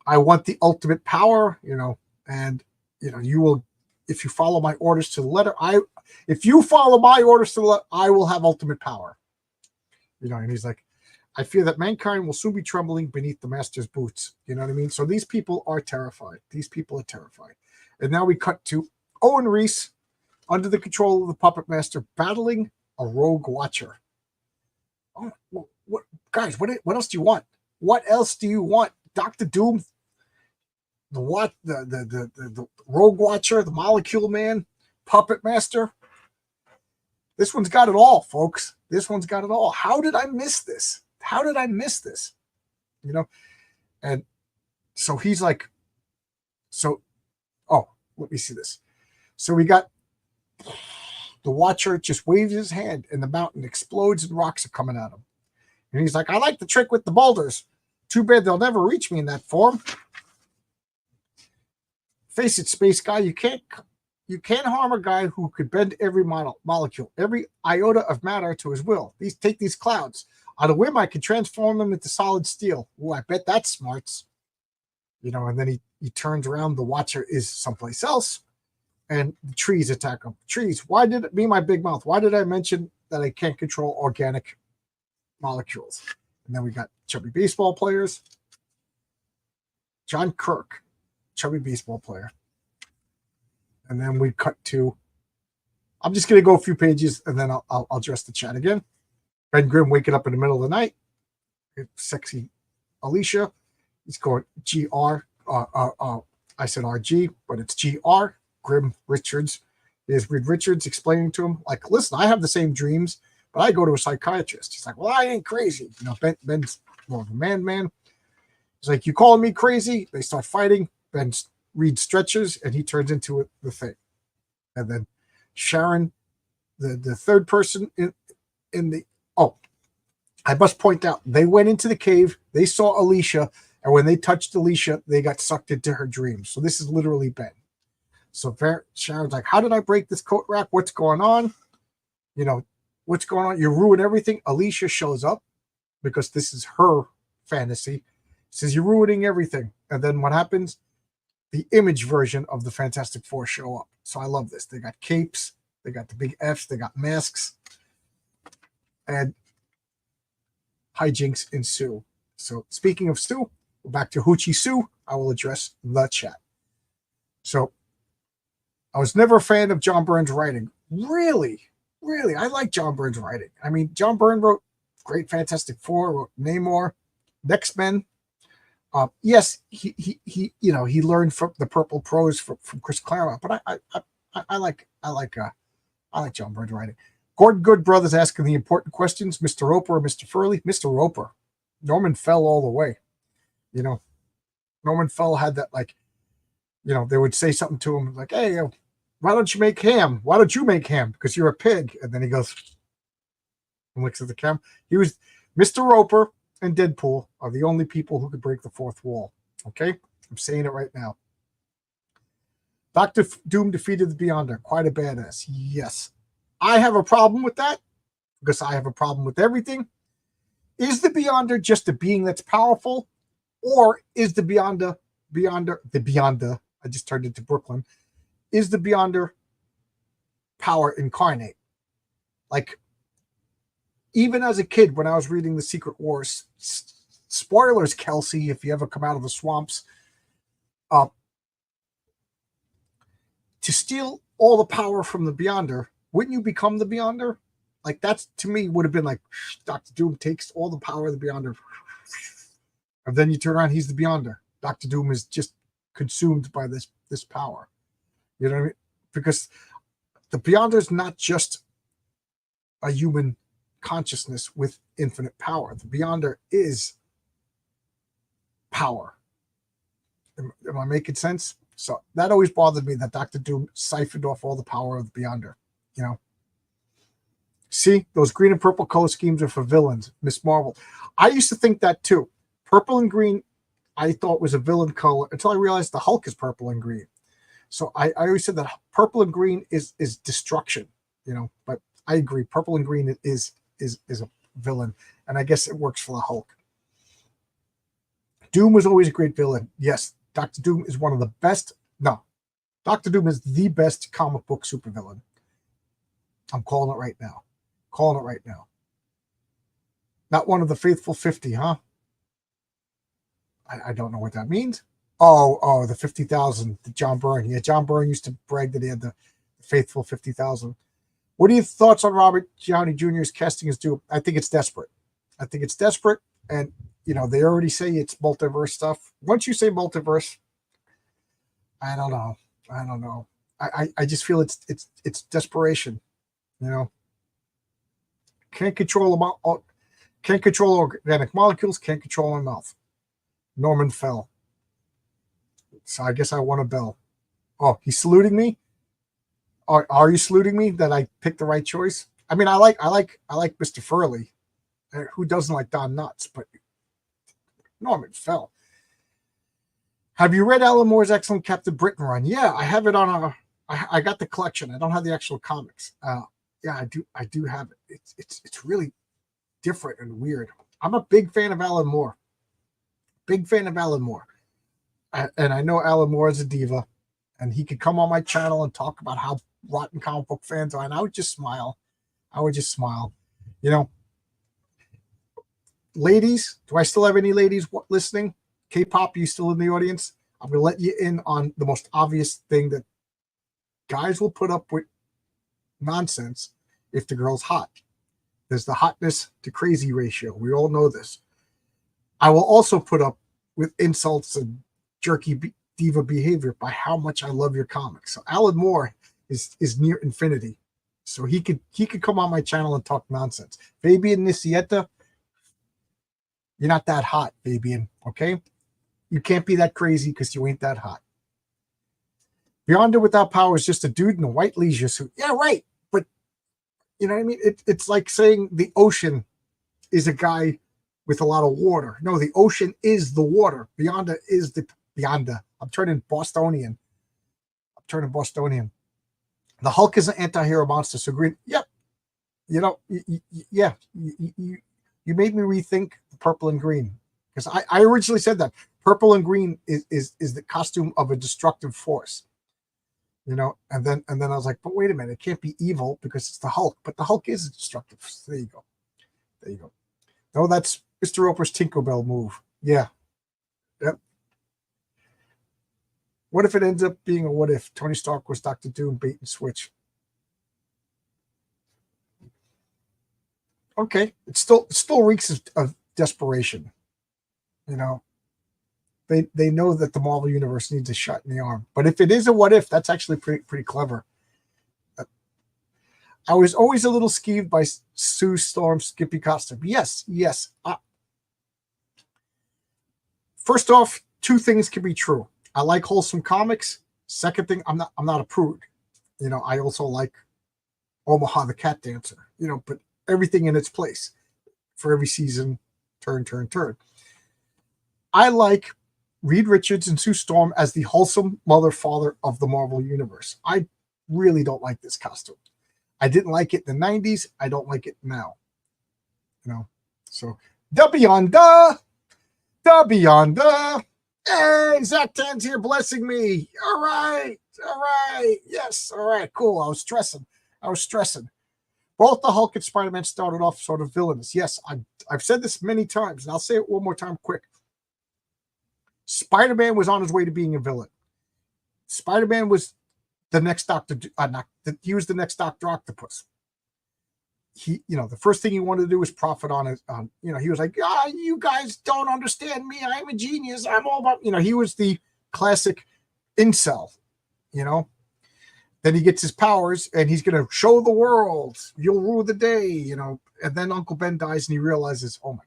I want the ultimate power, you know, and you know, you will, if you follow my orders to the letter, if you follow my orders to the letter, I will have ultimate power. You know, and he's like, I fear that mankind will soon be trembling beneath the master's boots. You know what I mean? So these people are terrified. These people are terrified. And now we cut to Owen Reese under the control of the Puppet Master battling a rogue watcher. Oh, what guys, what else do you want? What else do you want? Dr. Doom, the rogue watcher, the molecule man, Puppet Master. This one's got it all, folks. This one's got it all. How did I miss this? How did I miss this? You know, and so he's like, oh, let me see this. So we got the Watcher just waves his hand and the mountain explodes and rocks are coming at him. And he's like, I like the trick with the boulders. Too bad they'll never reach me in that form. Face it, space guy, you can't harm a guy who could bend every molecule, every iota of matter to his will. Take these clouds. On a whim, I can transform them into solid steel. Oh, I bet that's smarts. You know, and then he turns around. The Watcher is someplace else, and the trees attack him. Trees, why did it be my big mouth? Why did I mention that I can't control organic molecules? And then we got chubby baseball players. John Kirk, chubby baseball player. And then we cut to, I'm just going to go a few pages, and then I'll address the chat again. Ben Grimm waking up in the middle of the night. Sexy Alicia. He's going GR. I said RG, but it's GR. Grimm Richards. There's Reed Richards explaining to him, like, listen, I have the same dreams, but I go to a psychiatrist. He's like, well, I ain't crazy. You know, Ben's more of a man. He's like, you calling me crazy? They start fighting. Ben reads stretchers, and he turns into the thing. And then Sharon, the third person in the, I must point out, they went into the cave, they saw Alicia, and when they touched Alicia, they got sucked into her dreams. So this is literally Ben. So Sharon's like, how did I break this coat rack? What's going on? You know, what's going on? You ruined everything. Alicia shows up because this is her fantasy. Says, you're ruining everything. And then what happens? The Image version of the Fantastic Four show up. So I love this. They got capes. They got the big Fs. They got masks. And hijinks ensue. So speaking of Stu, we're back to Hoochie Sue. I will address the chat. So I was never a fan of John Byrne's writing. Really, I like John Byrne's writing. I mean, John Byrne wrote great Fantastic Four, wrote Namor, Next Men. Yes, he you know, he learned from the purple prose from Chris Claremont, but I like John Byrne's writing. Gordon Good Brothers asking the important questions. Mr. Roper or Mr. Furley? Mr. Roper. Norman Fell all the way. You know, Norman Fell had that, like, you know, they would say something to him like, hey, why don't you make ham? Why don't you make ham? Because you're a pig. And then he goes and looks at the camera. He was Mr. Roper and Deadpool are the only people who could break the fourth wall. Okay? I'm saying it right now. Dr. Doom defeated the Beyonder. Quite a badass. Yes. I have a problem with that because I have a problem with everything. Is the Beyonder just a being that's powerful, or is the Beyonder, I just turned into Brooklyn, is the Beyonder power incarnate? Like, even as a kid, when I was reading the Secret Wars, spoilers, Kelsey, if you ever come out of the swamps, to steal all the power from the Beyonder, wouldn't you become the Beyonder? Like, that's, to me, would have been like, Dr. Doom takes all the power of the Beyonder. And then you turn around, he's the Beyonder. Dr. Doom is just consumed by this power. You know what I mean? Because the Beyonder is not just a human consciousness with infinite power. The Beyonder is power. Am I making sense? So that always bothered me that Doctor Doom siphoned off all the power of the Beyonder. You know, see, those green and purple color schemes are for villains. Miss Marvel. I used to think that too. Purple and green, I thought was a villain color until I realized the Hulk is purple and green. So I always said that purple and green is destruction. You know, but I agree. Purple and green is a villain, and I guess it works for the Hulk. Doom was always a great villain. Yes, Doctor Doom is one of the best. No, Doctor Doom is the best comic book supervillain. I'm calling it right now. Calling it right now. Not one of the faithful 50, huh? I don't know what that means. Oh, the 50,000. John Byrne. Yeah, John Byrne used to brag that he had the faithful 50,000. What are your thoughts on Robert Downey Jr.'s casting as Doom? I think it's desperate. I think it's desperate, and you know they already say it's multiverse stuff. Once you say multiverse, I don't know. I don't know. I just feel it's desperation. You know, can't control organic molecules. Can't control my mouth. Norman Fell. So I guess I won a bell. Oh, he's saluting me. Are you saluting me that I picked the right choice? I mean, I like Mr. Furley. Who doesn't like Don Knotts? But Norman Fell. Have you read Alan Moore's excellent Captain Britain run? Yeah, I have it on I got the collection. I don't have the actual comics. Yeah, I do have it. It's really different and weird. I'm a big fan of Alan Moore. Big fan of Alan Moore. And I know Alan Moore is a diva, and he could come on my channel and talk about how rotten comic book fans are, and I would just smile. You know, ladies, do I still have any ladies listening? K-pop, you still in the audience? I'm going to let you in on the most obvious thing that guys will put up with nonsense if the girl's hot. There's the hotness to crazy ratio. We all know this. I will also put up with insults and jerky diva behavior by how much I love your comics. So Alan Moore is near infinity. So he could come on my channel and talk nonsense. Fabian Nicieta, you're not that hot, Fabian, okay? You can't be that crazy because you ain't that hot. Beyonder without power is just a dude in a white leisure suit. Yeah, right. But you know what I mean? It's like saying the ocean is a guy with a lot of water. No, the ocean is the water. Beyonder is the Beyonder. I'm turning Bostonian. The Hulk is an anti-hero monster. So green. Yep. You know, yeah. You made me rethink purple and green, because I originally said that purple and green is the costume of a destructive force. You know, and then I was like, but wait a minute, it can't be evil because it's the Hulk. But the Hulk is a destructive force. There you go. No, that's Mr. Roper's Tinkerbell move. Yeah. Yep. What if it ends up being a what if? Tony Stark was Dr. Doom, bait and switch. Okay. It still reeks of desperation. You know. They know that the Marvel Universe needs a shot in the arm. But if it is a what if, that's actually pretty clever. I was always a little skeeved by Sue Storm's Skippy costume. Yes. First off, two things can be true. I like wholesome comics. Second thing, I'm not a prude. You know, I also like Omaha the Cat Dancer. You know, but everything in its place. For every season, turn. I like Reed Richards and Sue Storm as the wholesome mother father of the Marvel Universe. I really don't like this costume. I didn't like it in the 90s. I don't like it now. You know, so the Beyonder. Hey, Zach Tan's here blessing me. All right. Yes, all right, cool. I was stressing. Both the Hulk and Spider-Man started off sort of villainous. Yes, I've said this many times, and I'll say it one more time quick. Spider-Man was on his way to being a villain. Spider-Man was the next he was the next Dr. Octopus. He, you know, the first thing he wanted to do was profit on it. You know, he was like, you guys don't understand me. I'm a genius. I'm all about, you know, he was the classic incel, you know. Then he gets his powers and he's going to show the world. You'll rule the day, you know. And then Uncle Ben dies and he realizes, oh my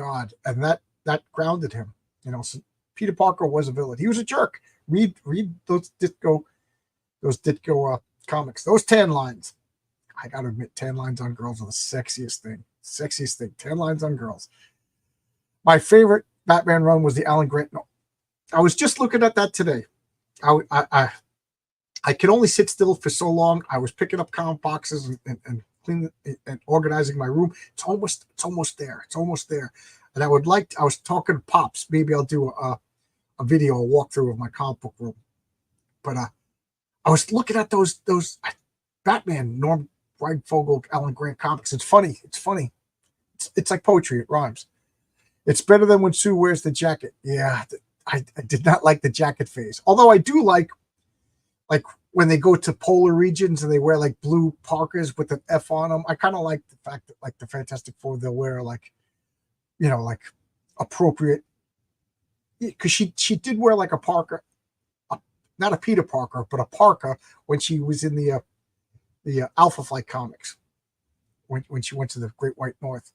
God. And that grounded him, you know. So Peter Parker was a villain. He was a jerk. Read those Ditko comics. Those tan lines. I gotta admit, tan lines on girls are the sexiest thing. Sexiest thing. Tan lines on girls. My favorite Batman run was the Alan Grant. No, I was just looking at that today. I could only sit still for so long. I was picking up comic boxes and cleaning and organizing my room. It's almost there. It's almost there. And I was talking to Pops. Maybe I'll do a video, a walkthrough of my comic book room. But I was looking at those Batman, Norm Breyfogle, Alan Grant comics. It's funny. It's like poetry. It rhymes. It's better than when Sue wears the jacket. Yeah, I did not like the jacket phase. Although I do like when they go to polar regions and they wear like blue parkas with an F on them. I kind of like the fact that like the Fantastic Four, they'll wear like appropriate, because she did wear like a parka, not a Peter Parker, but a parka when she was in the Alpha Flight comics, when she went to the Great White North.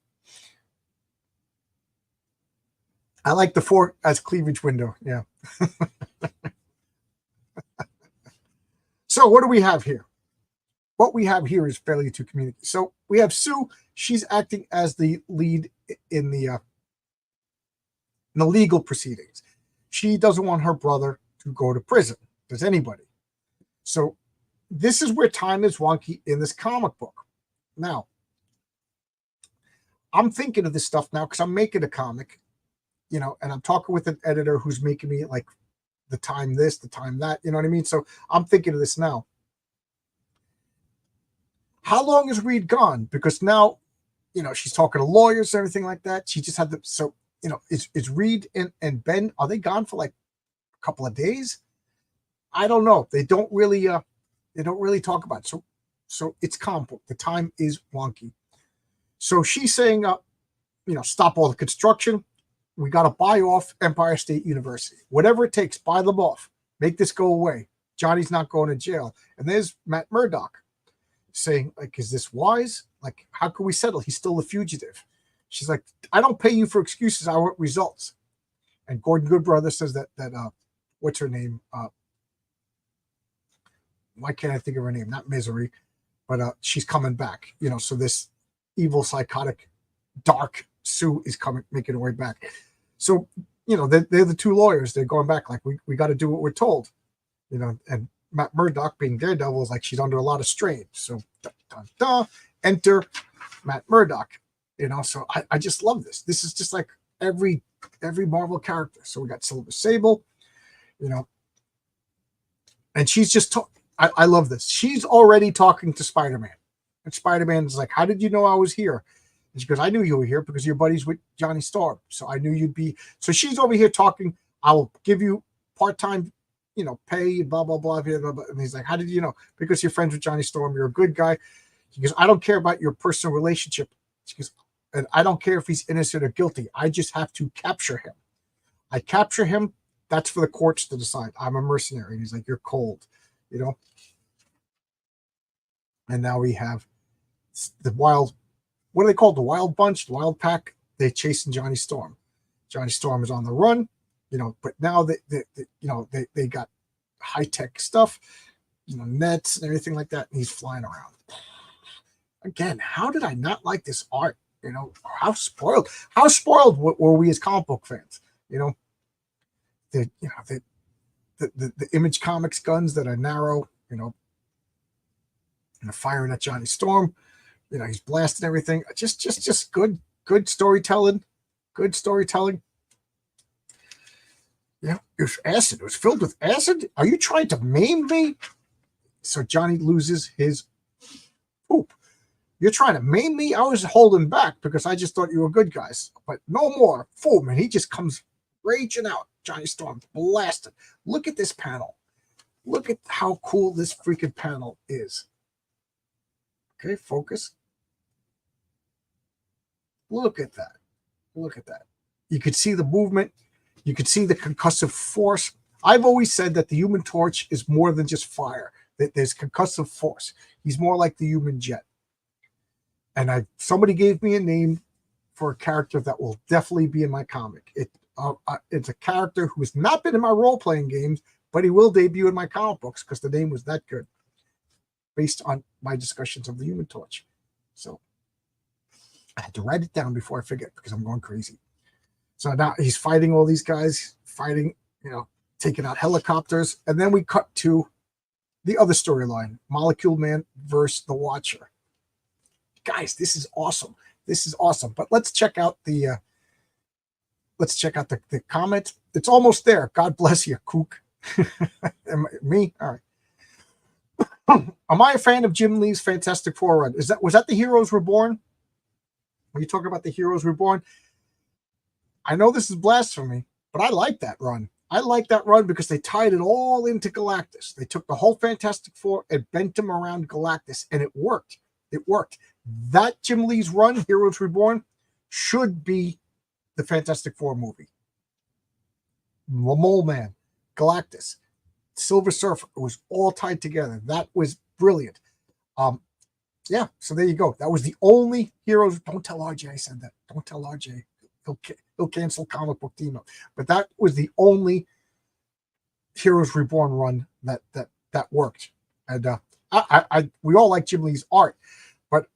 I like the fork as cleavage window. Yeah. So what do we have here? What we have here is failure to communicate. So we have Sue. She's acting as the lead in the legal proceedings. She doesn't want her brother to go to prison. Does anybody? So this is where time is wonky in this comic book. Now, I'm thinking of this stuff now because I'm making a comic, and I'm talking with an editor who's making me like the time this, the time that, you know what I mean? So I'm thinking of this now. How long is Reed gone? Because now, she's talking to lawyers and everything like that. She just had the, so, is Reed and Ben, are they gone for like a couple of days? I don't know. They don't really talk about it. So it's comic book. The time is wonky. So she's saying, stop all the construction. We got to buy off Empire State University. Whatever it takes, buy them off. Make this go away. Johnny's not going to jail. And there's Matt Murdock saying, like, is this wise? Like, how can we settle? He's still a fugitive. She's like, I don't pay you for excuses. I want results. And Gordon Goodbrother says that what's her name? Why can't I think of her name? Not Misery, but she's coming back. So this evil, psychotic, dark Sue is making her way back. So, they're the two lawyers. They're going back like, we got to do what we're told, and Matt Murdock, being Daredevil, is like, she's under a lot of strain. So, enter Matt Murdock, so I just love this. This is just like every Marvel character. So we got Silver Sable, and she's just I love this. She's already talking to Spider-Man, and Spider-Man is like, how did you know I was here? And she goes, I knew you were here because you're buddies with Johnny Storm. So I knew you'd be. So she's over here talking. I'll give you part-time, pay, blah, blah, blah, blah, blah. And he's like, how did you know? Because you're friends with Johnny Storm. You're a good guy. He goes, I don't care about your personal relationship. She goes, and I don't care if he's innocent or guilty. I just have to capture him. I capture him. That's for the courts to decide. I'm a mercenary. And he's like, you're cold, And now we have the wild, what are they called? The Wild Bunch, the Wild Pack. They're chasing Johnny Storm. Johnny Storm is on the run, but now they got high-tech stuff, nets and everything like that, and he's flying around. Again, how did I not like this art? How spoiled were we as comic book fans? The Image Comics guns that are narrow, and firing at Johnny Storm. He's blasting everything. Just good storytelling. Good storytelling. Yeah, it was acid. It was filled with acid. Are you trying to maim me? So Johnny loses his poop. You're trying to maim me? I was holding back because I just thought you were good guys. But no more. Fool, man. He just comes raging out. Johnny Storm blasted. Look at this panel. Look at how cool this freaking panel is. Okay, focus. Look at that. Look at that. You could see the movement. You could see the concussive force. I've always said that the Human Torch is more than just fire. That there's concussive force. He's more like the Human Jet. And somebody gave me a name for a character that will definitely be in my comic. It's a character who has not been in my role-playing games, but he will debut in my comic books because the name was that good, based on my discussions of the Human Torch. So I had to write it down before I forget because I'm going crazy. So now he's fighting all these guys, taking out helicopters. And then we cut to the other storyline, Molecule Man versus the Watcher. Guys, this is awesome. This is awesome. But let's check out the comment. It's almost there. God bless you, Kook. Me? All right. Am I a fan of Jim Lee's Fantastic Four run? Was that the Heroes Reborn? When you talk about the Heroes Reborn, I know this is blasphemy, but I like that run. I like that run because they tied it all into Galactus. They took the whole Fantastic Four and bent them around Galactus, and it worked. It worked. That Jim Lee's run, Heroes Reborn, should be the Fantastic Four movie. The Mole Man, Galactus, Silver Surfer, it was all tied together. That was brilliant. Yeah, so there you go. That was the only Heroes. Don't tell RJ I said that. Don't tell RJ. He'll cancel Comic Book Team Up. But that was the only Heroes Reborn run that worked. And we all like Jim Lee's art, but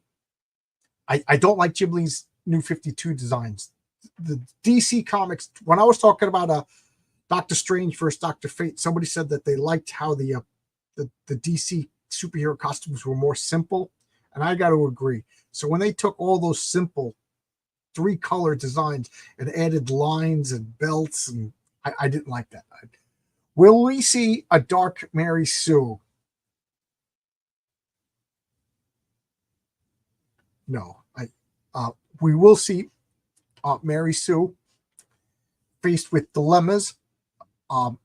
I don't like Jim Lee's New 52 designs. The DC Comics, when I was talking about Doctor Strange versus Dr. Fate, somebody said that they liked how the DC superhero costumes were more simple, and I got to agree. So when they took all those simple 3-color designs and added lines and belts, and I didn't like that. Will we see a Dark Mary Sue? No. We will see Mary Sue faced with dilemmas. I'm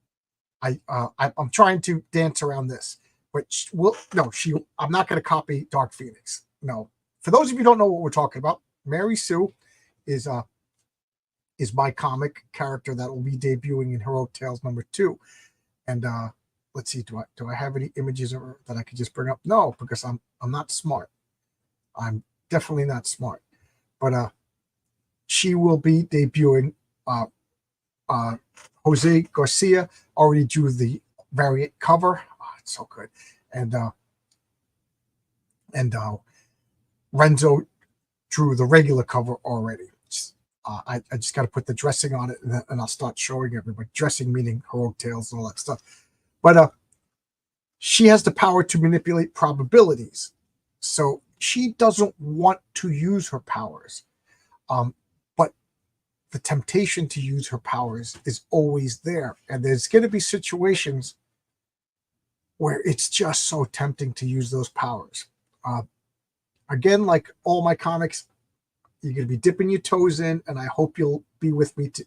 trying to dance around this, but I'm not going to copy Dark Phoenix. No. For those of you who don't know what we're talking about, Mary Sue is my comic character that will be debuting in Heroic Tales #2. And let's see, do I have any images that I could just bring up? No, because I'm not smart. I'm definitely not smart. But she will be debuting. Jose Garcia already drew the variant cover. Oh, it's so good. And Renzo drew the regular cover already. I just got to put the dressing on it, and I'll start showing everybody. Dressing meaning Heroic Tales and all that stuff. But she has the power to manipulate probabilities. So she doesn't want to use her powers. But the temptation to use her powers is always there. And there's going to be situations where it's just so tempting to use those powers. Again, like all my comics, you're going to be dipping your toes in, and I hope you'll be with me to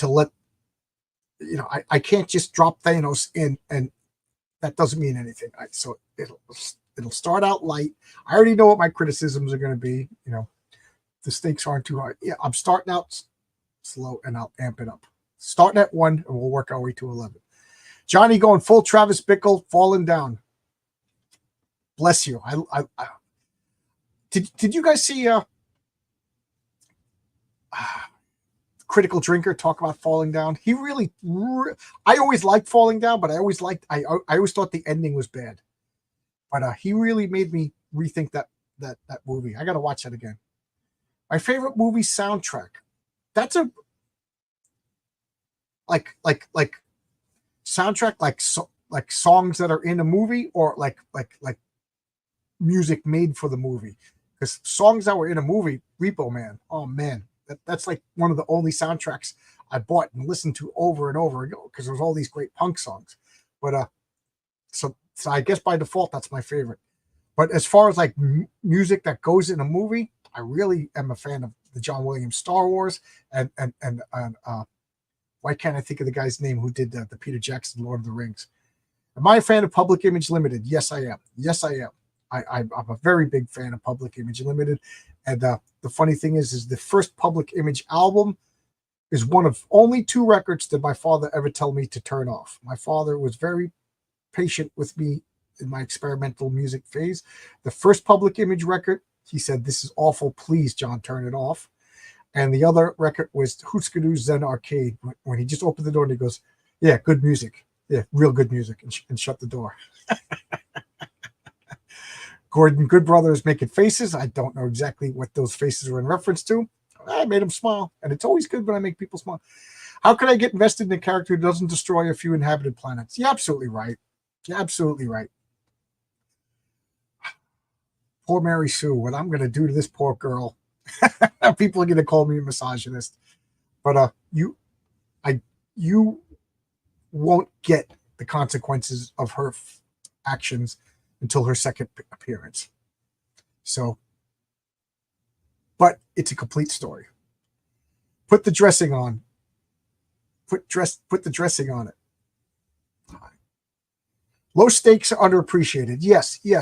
let I can't just drop Thanos in, and that doesn't mean anything. So it'll start out light. I already know what my criticisms are going to be. The stakes aren't too hard. Yeah, I'm starting out slow, and I'll amp it up. Starting at 1, and we'll work our way to 11. Johnny going full Travis Bickle, falling down. Bless you. Did you guys see Critical Drinker talk about falling down? He really I always liked Falling Down, but I always thought the ending was bad. But he really made me rethink that movie. I got to watch that again. My favorite movie soundtrack. That's a like soundtrack, like songs that are in a movie, or like music made for the movie. Because songs that were in a movie, Repo Man, oh man, that's like one of the only soundtracks I bought and listened to over and over again, because there was all these great punk songs. But so I guess by default that's my favorite. But as far as like music that goes in a movie, I really am a fan of the John Williams Star Wars, and why can't I think of the guy's name who did the Peter Jackson Lord of the Rings? Am I a fan of Public Image Limited? Yes, I am. Yes, I am. I'm a very big fan of Public Image Limited. And the funny thing is the first Public Image album is one of only 2 records that my father ever told me to turn off. My father was very patient with me in my experimental music phase. The first Public Image record, he said, "This is awful. Please, John, turn it off." And the other record was Hootscadoo Zen Arcade, when he just opened the door and he goes, yeah, good music. Yeah, real good music, and shut the door. Gordon Goodbrother making faces. I don't know exactly what those faces were in reference to. I made him smile, and it's always good when I make people smile. How can I get invested in a character who doesn't destroy a few inhabited planets? You're absolutely right. You're absolutely right. Poor Mary Sue, what I'm going to do to this poor girl. People are going to call me a misogynist, but you won't get the consequences of her actions until her second appearance. So, but it's a complete story. Put the dressing on. Put the dressing on it. Low stakes are underappreciated. Yes. You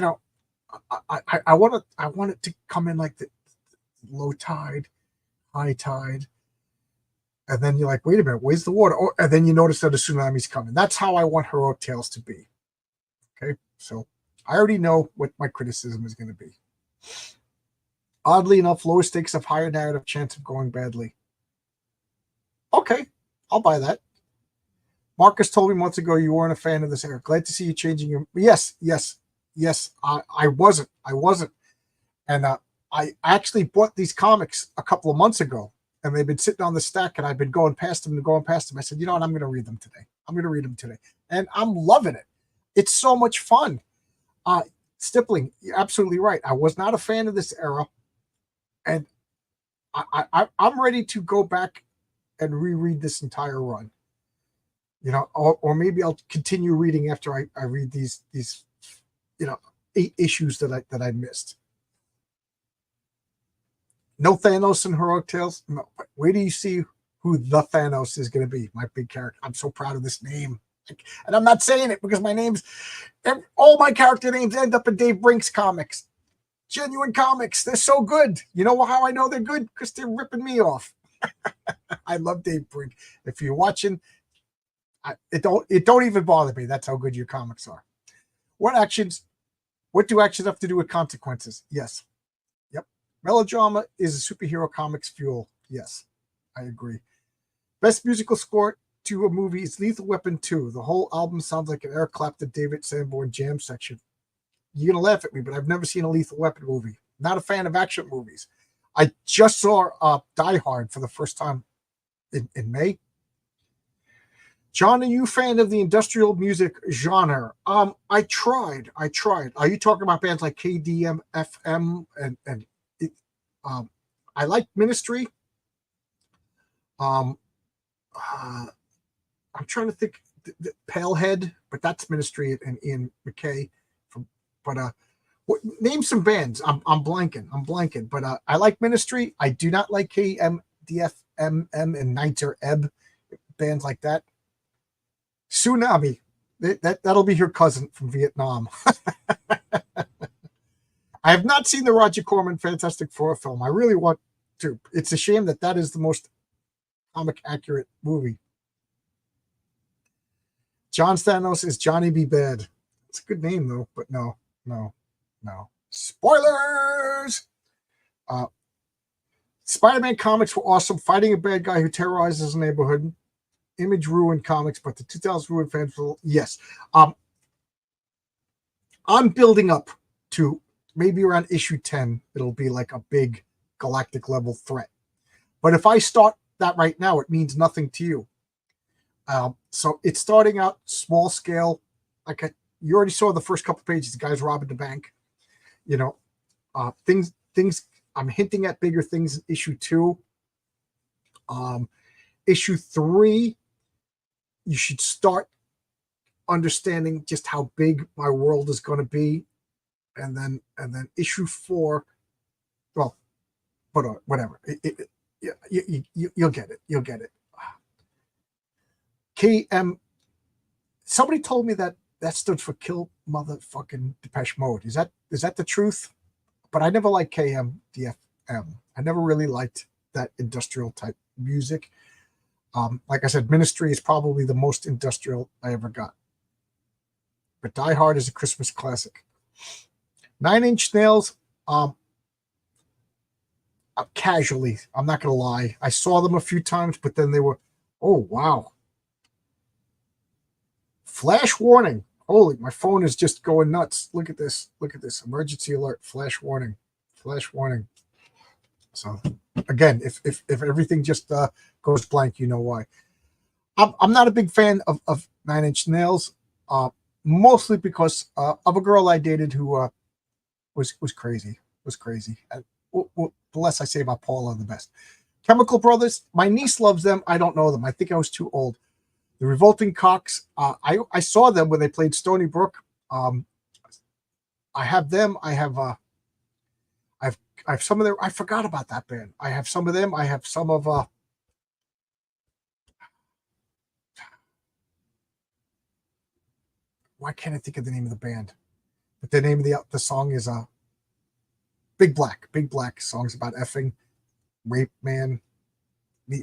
know, I want it to come in like the low tide, high tide, and then you're like, wait a minute, where's the water? Oh, and then you notice that a tsunami's coming. That's how I want Heroic Tales to be. Okay, so I already know what my criticism is going to be. Oddly enough, lower stakes have higher narrative chance of going badly. Okay, I'll buy that. Marcus told me months ago you weren't a fan of this era. Glad to see you changing your. Yes. I wasn't. And I actually bought these comics a couple of months ago, and they've been sitting on the stack, and I've been going past them. I said, you know what? I'm going to read them today. And I'm loving it. It's so much fun. Stippling, you're absolutely right. I was not a fan of this era, and I'm ready to go back and reread this entire run. You know, or maybe I'll continue reading after I read these 8 issues that I missed. No Thanos in Heroic Tales. No, but where do you see who the Thanos is going to be? My big character. I'm so proud of this name, and I'm not saying it because my name's all my character names end up in Dave Brink's comics. Genuine Comics. They're so good. You know how I know they're good? Because they're ripping me off. I love Dave Brink. If you're watching, it don't even bother me. That's how good your comics are. What do actions have to do with consequences? Yes. Yep. Melodrama is a superhero comics fuel. Yes, I agree. Best musical score to a movie is Lethal Weapon 2. The whole album sounds like an Eric Clapton, David Sanborn jam section. You're going to laugh at me, but I've never seen a Lethal Weapon movie. Not a fan of action movies. I just saw Die Hard for the first time in May. John, are you a fan of the industrial music genre? I tried. Are you talking about bands like KDM, FM, and I like Ministry. I'm trying to think. Palehead, but that's Ministry and Ian McKay. Name some bands. I'm blanking. But I like Ministry. I do not like KM, DFMM, and Niter Ebb, bands like that. Tsunami, that'll be her cousin from Vietnam. I have not seen the Roger Corman Fantastic Four film. I really want to. It's a shame that is the most comic accurate movie. John Thanos is Johnny B. Bad. It's a good name though, but no. Spoilers! Spider-Man comics were awesome. Fighting a bad guy who terrorizes a neighborhood. Image ruined comics, but the 2000s ruined fans. Yes. I'm building up to maybe around issue 10. It'll be like a big galactic level threat. But if I start that right now, it means nothing to you. So it's starting out small scale. You already saw the first couple pages. The guy's robbing the bank. You know, things. I'm hinting at bigger things in issue 2. Issue 3, you should start understanding just how big my world is going to be, and then issue 4. Well, but whatever. You'll get it. You'll get it. KM. Somebody told me that stood for Kill Motherfucking Depeche Mode. Is that the truth? But I never liked KMDFM. I never really liked that industrial type music. Like I said, Ministry is probably the most industrial I ever got. But Die Hard is a Christmas classic. 9 Inch Nails. casually. I'm not going to lie. I saw them a few times, but then they were, oh, wow. Flash warning. Holy, my phone is just going nuts. Look at this. Look at this. Emergency alert. Flash warning. Flash warning. So again, if everything just goes blank, you know why. I'm not a big fan of Nine Inch Nails, mostly because of a girl I dated who was crazy. Was crazy. The less I say about Paula, the best. Chemical Brothers. My niece loves them. I don't know them. I think I was too old. The Revolting Cocks. I saw them when they played Stony Brook. I have them. I have some of their. I forgot about that band. I have some of them. I have some of. Why can't I think of the name of the band? But the name of the song is Big Black. Big Black. Songs about effing, rape, man.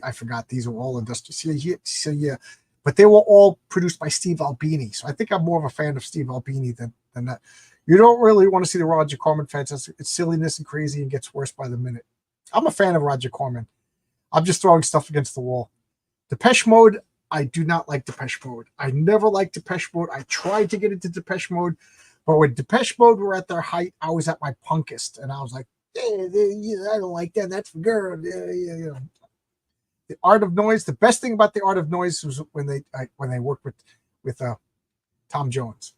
I forgot. These are all industrial. So yeah. But they were all produced by Steve Albini. So I think I'm more of a fan of Steve Albini than that. You don't really want to see the Roger Corman fans. It's silliness and crazy and gets worse by the minute. I'm a fan of Roger Corman. I'm just throwing stuff against the wall. Depeche Mode, I do not like Depeche Mode. I never liked Depeche Mode. I tried to get into Depeche Mode, but when Depeche Mode were at their height, I was at my punkest. And I was like, I don't like that. That's for girl. You know. The Art of Noise. The best thing about the Art of Noise was when they worked with Tom Jones.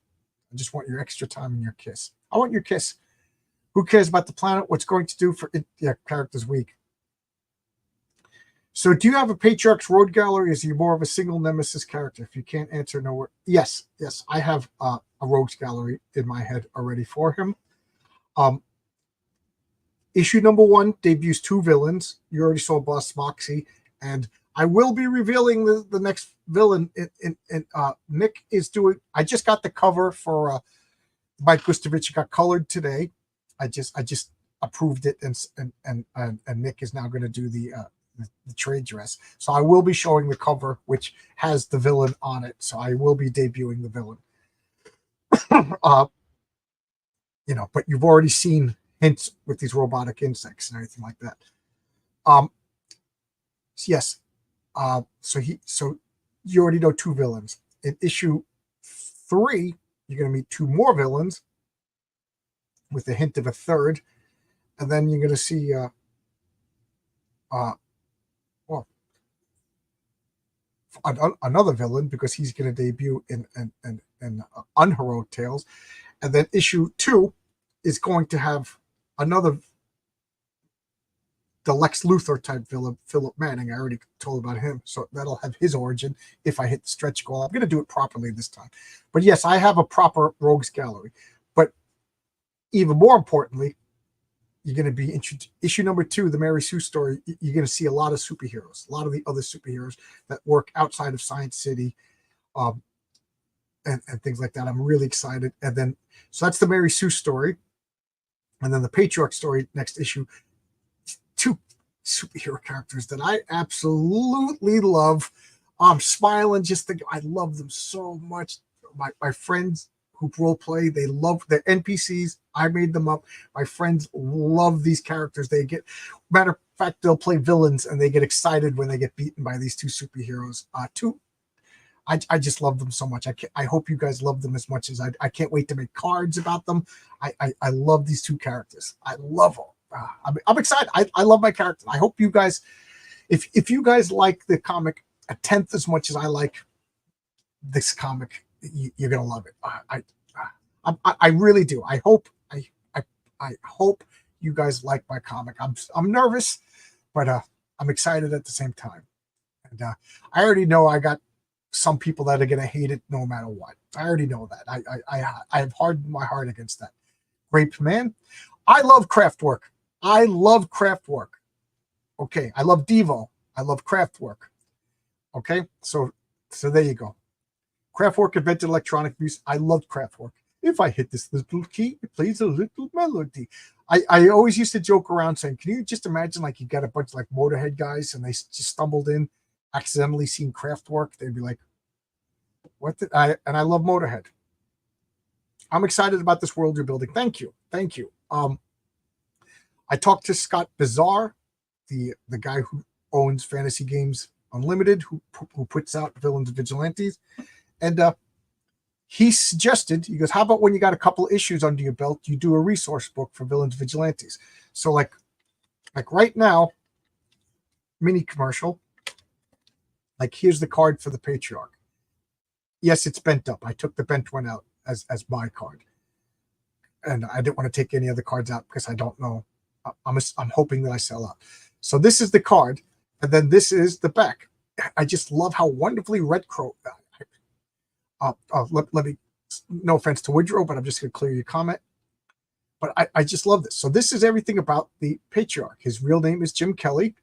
I just want your extra time and your kiss. I want your kiss. Who cares about the planet? What's going to do for it? Yeah, Characters Week. So, do you have a Patriarch's Road Gallery? Is he more of a single Nemesis character? If you can't answer, no. Yes, I have a Rogues Gallery in my head already for him. Issue number 1 debuts 2 villains. You already saw Boss Moxie. And I will be revealing the next villain. Nick is doing. I just got the cover for Mike Gustovich. It got colored today. I just approved it, and Nick is now going to do the trade dress. So I will be showing the cover, which has the villain on it. So I will be debuting the villain. But you've already seen hints with these robotic insects and everything like that. Yes. So you already know 2 villains. In issue 3, you're going to meet 2 more villains with a hint of a third, and then you're going to see another villain, because he's going to debut in Unheroic Tales, and then issue 2 is going to have the Lex Luthor type villain, Philip Manning. I already told about him, so that'll have his origin if I hit the stretch goal. I'm going to do it properly this time. But yes, I have a proper Rogues Gallery. But even more importantly, you're going to be issue number 2, the Mary Sue story. You're going to see a lot of superheroes, a lot of the other superheroes that work outside of Science City, and things like that. I'm really excited. And then, so that's the Mary Sue story. And then the Patriarch story, next issue. 2 superhero characters that I absolutely love. I'm smiling just think I love them so much. My friends who role play, they love their NPCs. I made them up. My friends love these characters. Matter of fact, they'll play villains and they get excited when they get beaten by these 2 superheroes. I just love them so much. I hope you guys love them as much as I can't wait to make cards about them. I love these 2 characters. I love them. I'm excited. I love my character. I hope you guys, if you guys like the comic a tenth as much as I like this comic, you're gonna love it. I really do. I hope you guys like my comic. I'm nervous, but I'm excited at the same time. And I already know I got some people that are gonna hate it no matter what. I already know that. I have hardened my heart against that. Grape Man. I love Kraftwerk. I love Kraftwerk. Okay. I love Devo. I love Kraftwerk. Okay. So there you go. Kraftwerk invented electronic music. I loved Kraftwerk. If I hit this little key, it plays a little melody. I always used to joke around saying, can you just imagine like you got a bunch of like Motorhead guys and they just stumbled in, accidentally seen Kraftwerk? They'd be like, what did I, and I love Motorhead. I'm excited about this world you're building. Thank you. I talked to Scott Bizarre the guy who owns Fantasy Games Unlimited, who puts out Villains and Vigilantes, and he suggested, he goes, how about when you got a couple issues under your belt, you do a resource book for Villains and Vigilantes? So like right now, mini commercial, like here's the card for the Patriarch. Yes, it's bent up. I took the bent one out as my card, and I didn't want to take any other cards out because I don't know. I'm hoping that I sell out. So this is the card, and then this is the back. I just love how wonderfully Red Crow. Let me. No offense to Woodrow, but I'm just going to clear your comment. But I just love this. So this is everything about the Patriarch. His real name is Jim Kelly.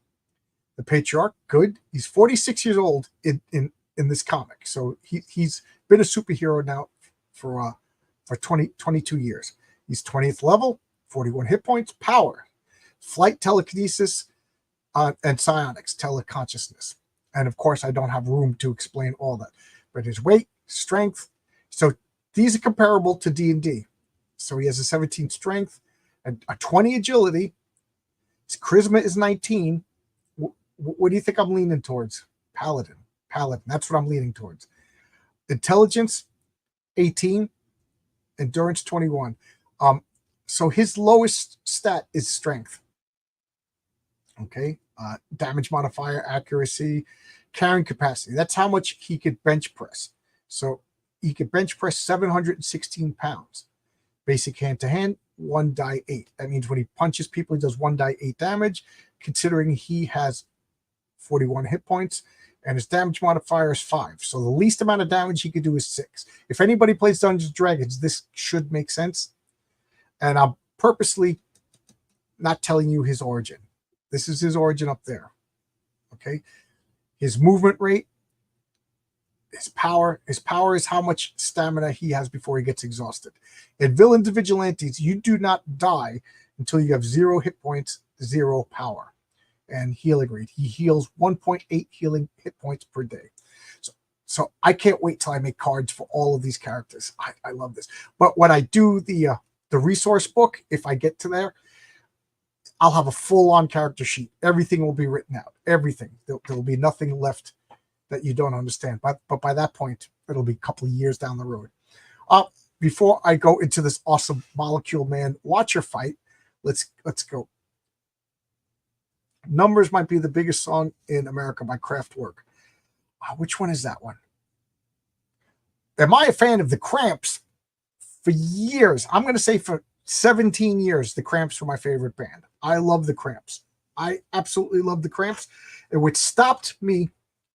The Patriarch, good. He's 46 years old in this comic. So he's been a superhero now for 22 years. He's 20th level, 41 hit points, power, flight, telekinesis, and psionics, teleconsciousness. And of course, I don't have room to explain all that. But his weight, strength. So these are comparable to D&D. So he has a 17 strength and a 20 agility. His charisma is 19. What do you think I'm leaning towards? Paladin. That's what I'm leaning towards. Intelligence, 18. Endurance, 21. So his lowest stat is strength. Okay. Damage modifier, accuracy, carrying capacity. That's how much he could bench press. So he could bench press 716 pounds. Basic hand to hand, 1 die 8. That means when he punches people, he does 1 die 8 damage, considering he has 41 hit points, and his damage modifier is 5. So the least amount of damage he could do is 6. If anybody plays Dungeons & Dragons, this should make sense. And I'm purposely not telling you his origin. This is his origin up there. Okay. His movement rate, his power is how much stamina he has before he gets exhausted. In Villains and Vigilantes, you do not die until you have 0 hit points, 0 power. And healing rate. He heals 1.8 healing hit points per day. So I can't wait till I make cards for all of these characters. I love this. But when I do the resource book, if I get to there, I'll have a full-on character sheet. Everything will be written out. Everything. There will be nothing left that you don't understand. But by that point, it'll be a couple of years down the road. Before I go into this awesome Molecule Man Watcher fight, let's go. Numbers might be the biggest song in America by Kraftwerk. Which one is that one? Am I a fan of the Cramps? For years, I'm going to say for 17 years, the Cramps were my favorite band. I love the Cramps. I absolutely love the Cramps. And what stopped me,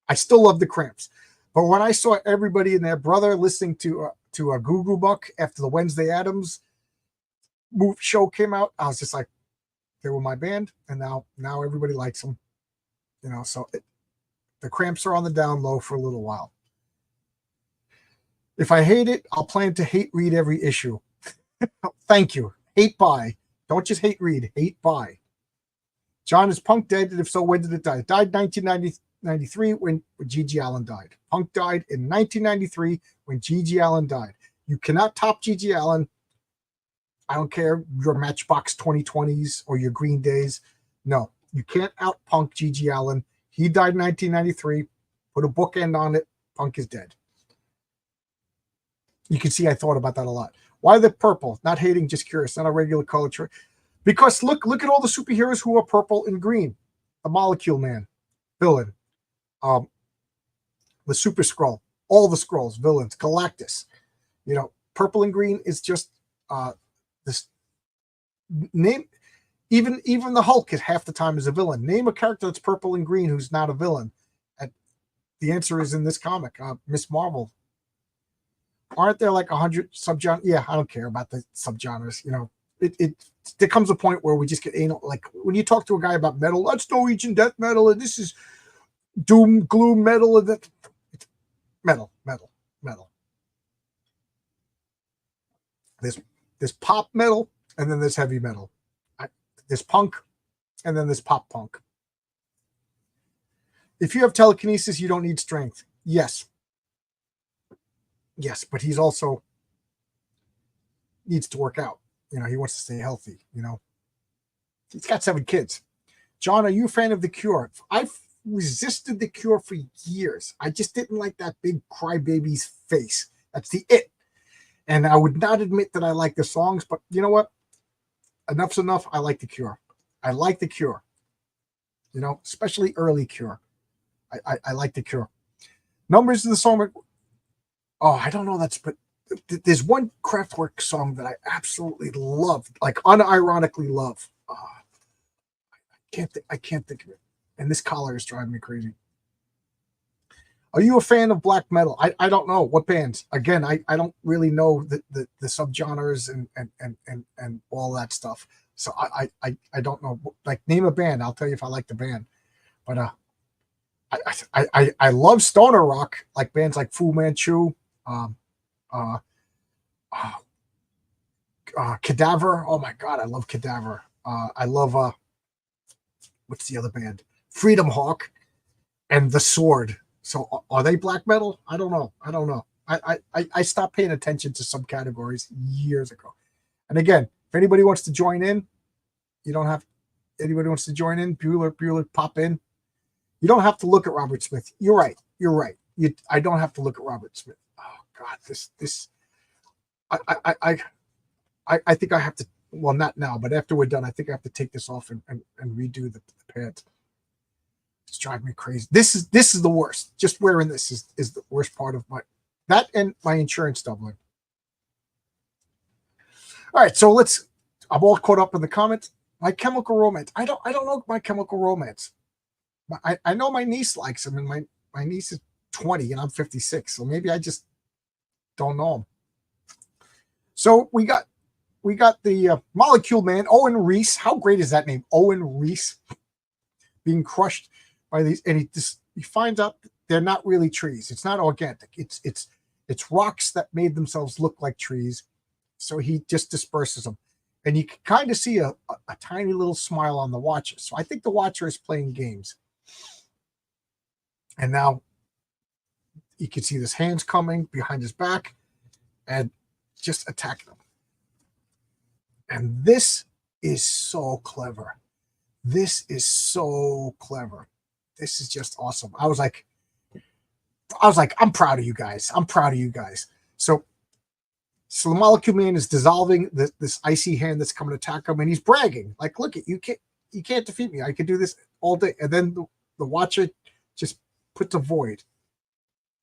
I still love the Cramps. But when I saw everybody and their brother listening to a Goo Goo Buck after the Wednesday Addams show came out, I was just like, they were my band, and now everybody likes them. So the Cramps are on the down low for a little while. If I hate it, I'll plan to hate read every issue. Thank you. Hate buy. Don't just hate read. Hate buy. John, is Punk dead? And if so, when did it die? It died 1993 when G.G. Allen died. Punk died in 1993 when G.G. Allen died. You cannot top G.G. Allen. I don't care your Matchbox 2020s or your Green Days. No, you can't out-punk G.G. Allen. He died in 1993. Put a bookend on it. Punk is dead. You can see I thought about that a lot. Why the purple? Not hating, just curious. Not a regular color choice. Because look at all the superheroes who are purple and green. The Molecule Man, villain. The Super Skrull, all the Skrulls, villains. Galactus. Purple and green is just this name. Even the Hulk at half the time is a villain. Name a character that's purple and green who's not a villain. And the answer is in this comic. Miss Marvel. Aren't there like 100 subgenres? Yeah, I don't care about the subgenres. There comes a point where we just get anal. Like when you talk to a guy about metal, that's Norwegian death metal, and this is doom gloom metal, and that metal. There's pop metal, and then there's heavy metal. There's punk, and then there's pop punk. If you have telekinesis, you don't need strength. Yes, but he's also needs to work out. He wants to stay healthy. He's got 7 kids. John, are you a fan of The Cure? I've resisted The Cure for years. I just didn't like that big crybaby's face. That's the it. And I would not admit that I like the songs, but you know what? Enough's enough. I like The Cure. I like The Cure. You know, especially early Cure. I like The Cure. Numbers of the song. Oh, I don't know. But there's one Kraftwerk song that I absolutely love, like unironically love. I can't think of it. And this collar is driving me crazy. Are you a fan of black metal? I don't know what bands. Again, I don't really know the subgenres and all that stuff. So I don't know. Like, name a band, I'll tell you if I like the band. But I love stoner rock, like bands like Fu Manchu, uh, Cadaver. Oh my god, I love Cadaver. I love what's the other band? Freedom Hawk and The Sword. So are they black metal? I don't know. I stopped paying attention to some categories years ago. And again, if anybody wants to join in, you don't have. Anybody wants to join in? Bueller, pop in. You don't have to look at Robert Smith. You're right. I don't have to look at Robert Smith. Oh God, this. I think I have to. Well, not now, but after we're done, I think I have to take this off and redo the pants. It's driving me crazy. This is the worst. Just wearing this is the worst part of that and my insurance doubling. All right, so I'm all caught up in the comments. My Chemical Romance. I don't know My Chemical Romance. I know my niece likes him, and my niece is 20 and I'm 56, so maybe I just don't know him. So we got the Molecule Man, Owen Reese. How great is that name, Owen Reese? Being crushed by these, and he finds out they're not really trees. It's not organic. It's rocks that made themselves look like trees. So he just disperses them, and you can kind of see a tiny little smile on the Watcher. So I think the Watcher is playing games. And now you can see his hands coming behind his back and just attacking him. And this is so clever. This is so clever. This is just awesome. I was like, I'm proud of you guys. So the Molecule Man is dissolving this icy hand that's coming to attack him, and he's bragging, like, look, you can't defeat me. I could do this all day. And then the Watcher just puts a void.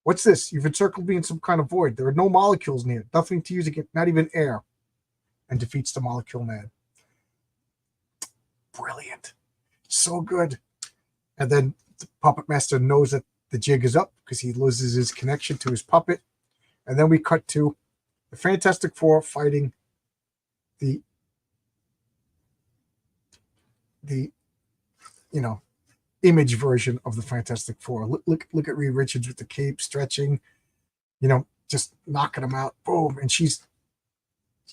What's this? You've encircled me in some kind of void. There are no molecules near. Nothing to use against, not even air. And defeats the Molecule Man. Brilliant. So good. And then the Puppet Master knows that the jig is up because he loses his connection to his puppet. And then we cut to the Fantastic Four fighting the image version of the Fantastic Four. Look at Reed Richards with the cape stretching, just knocking them out. Boom. And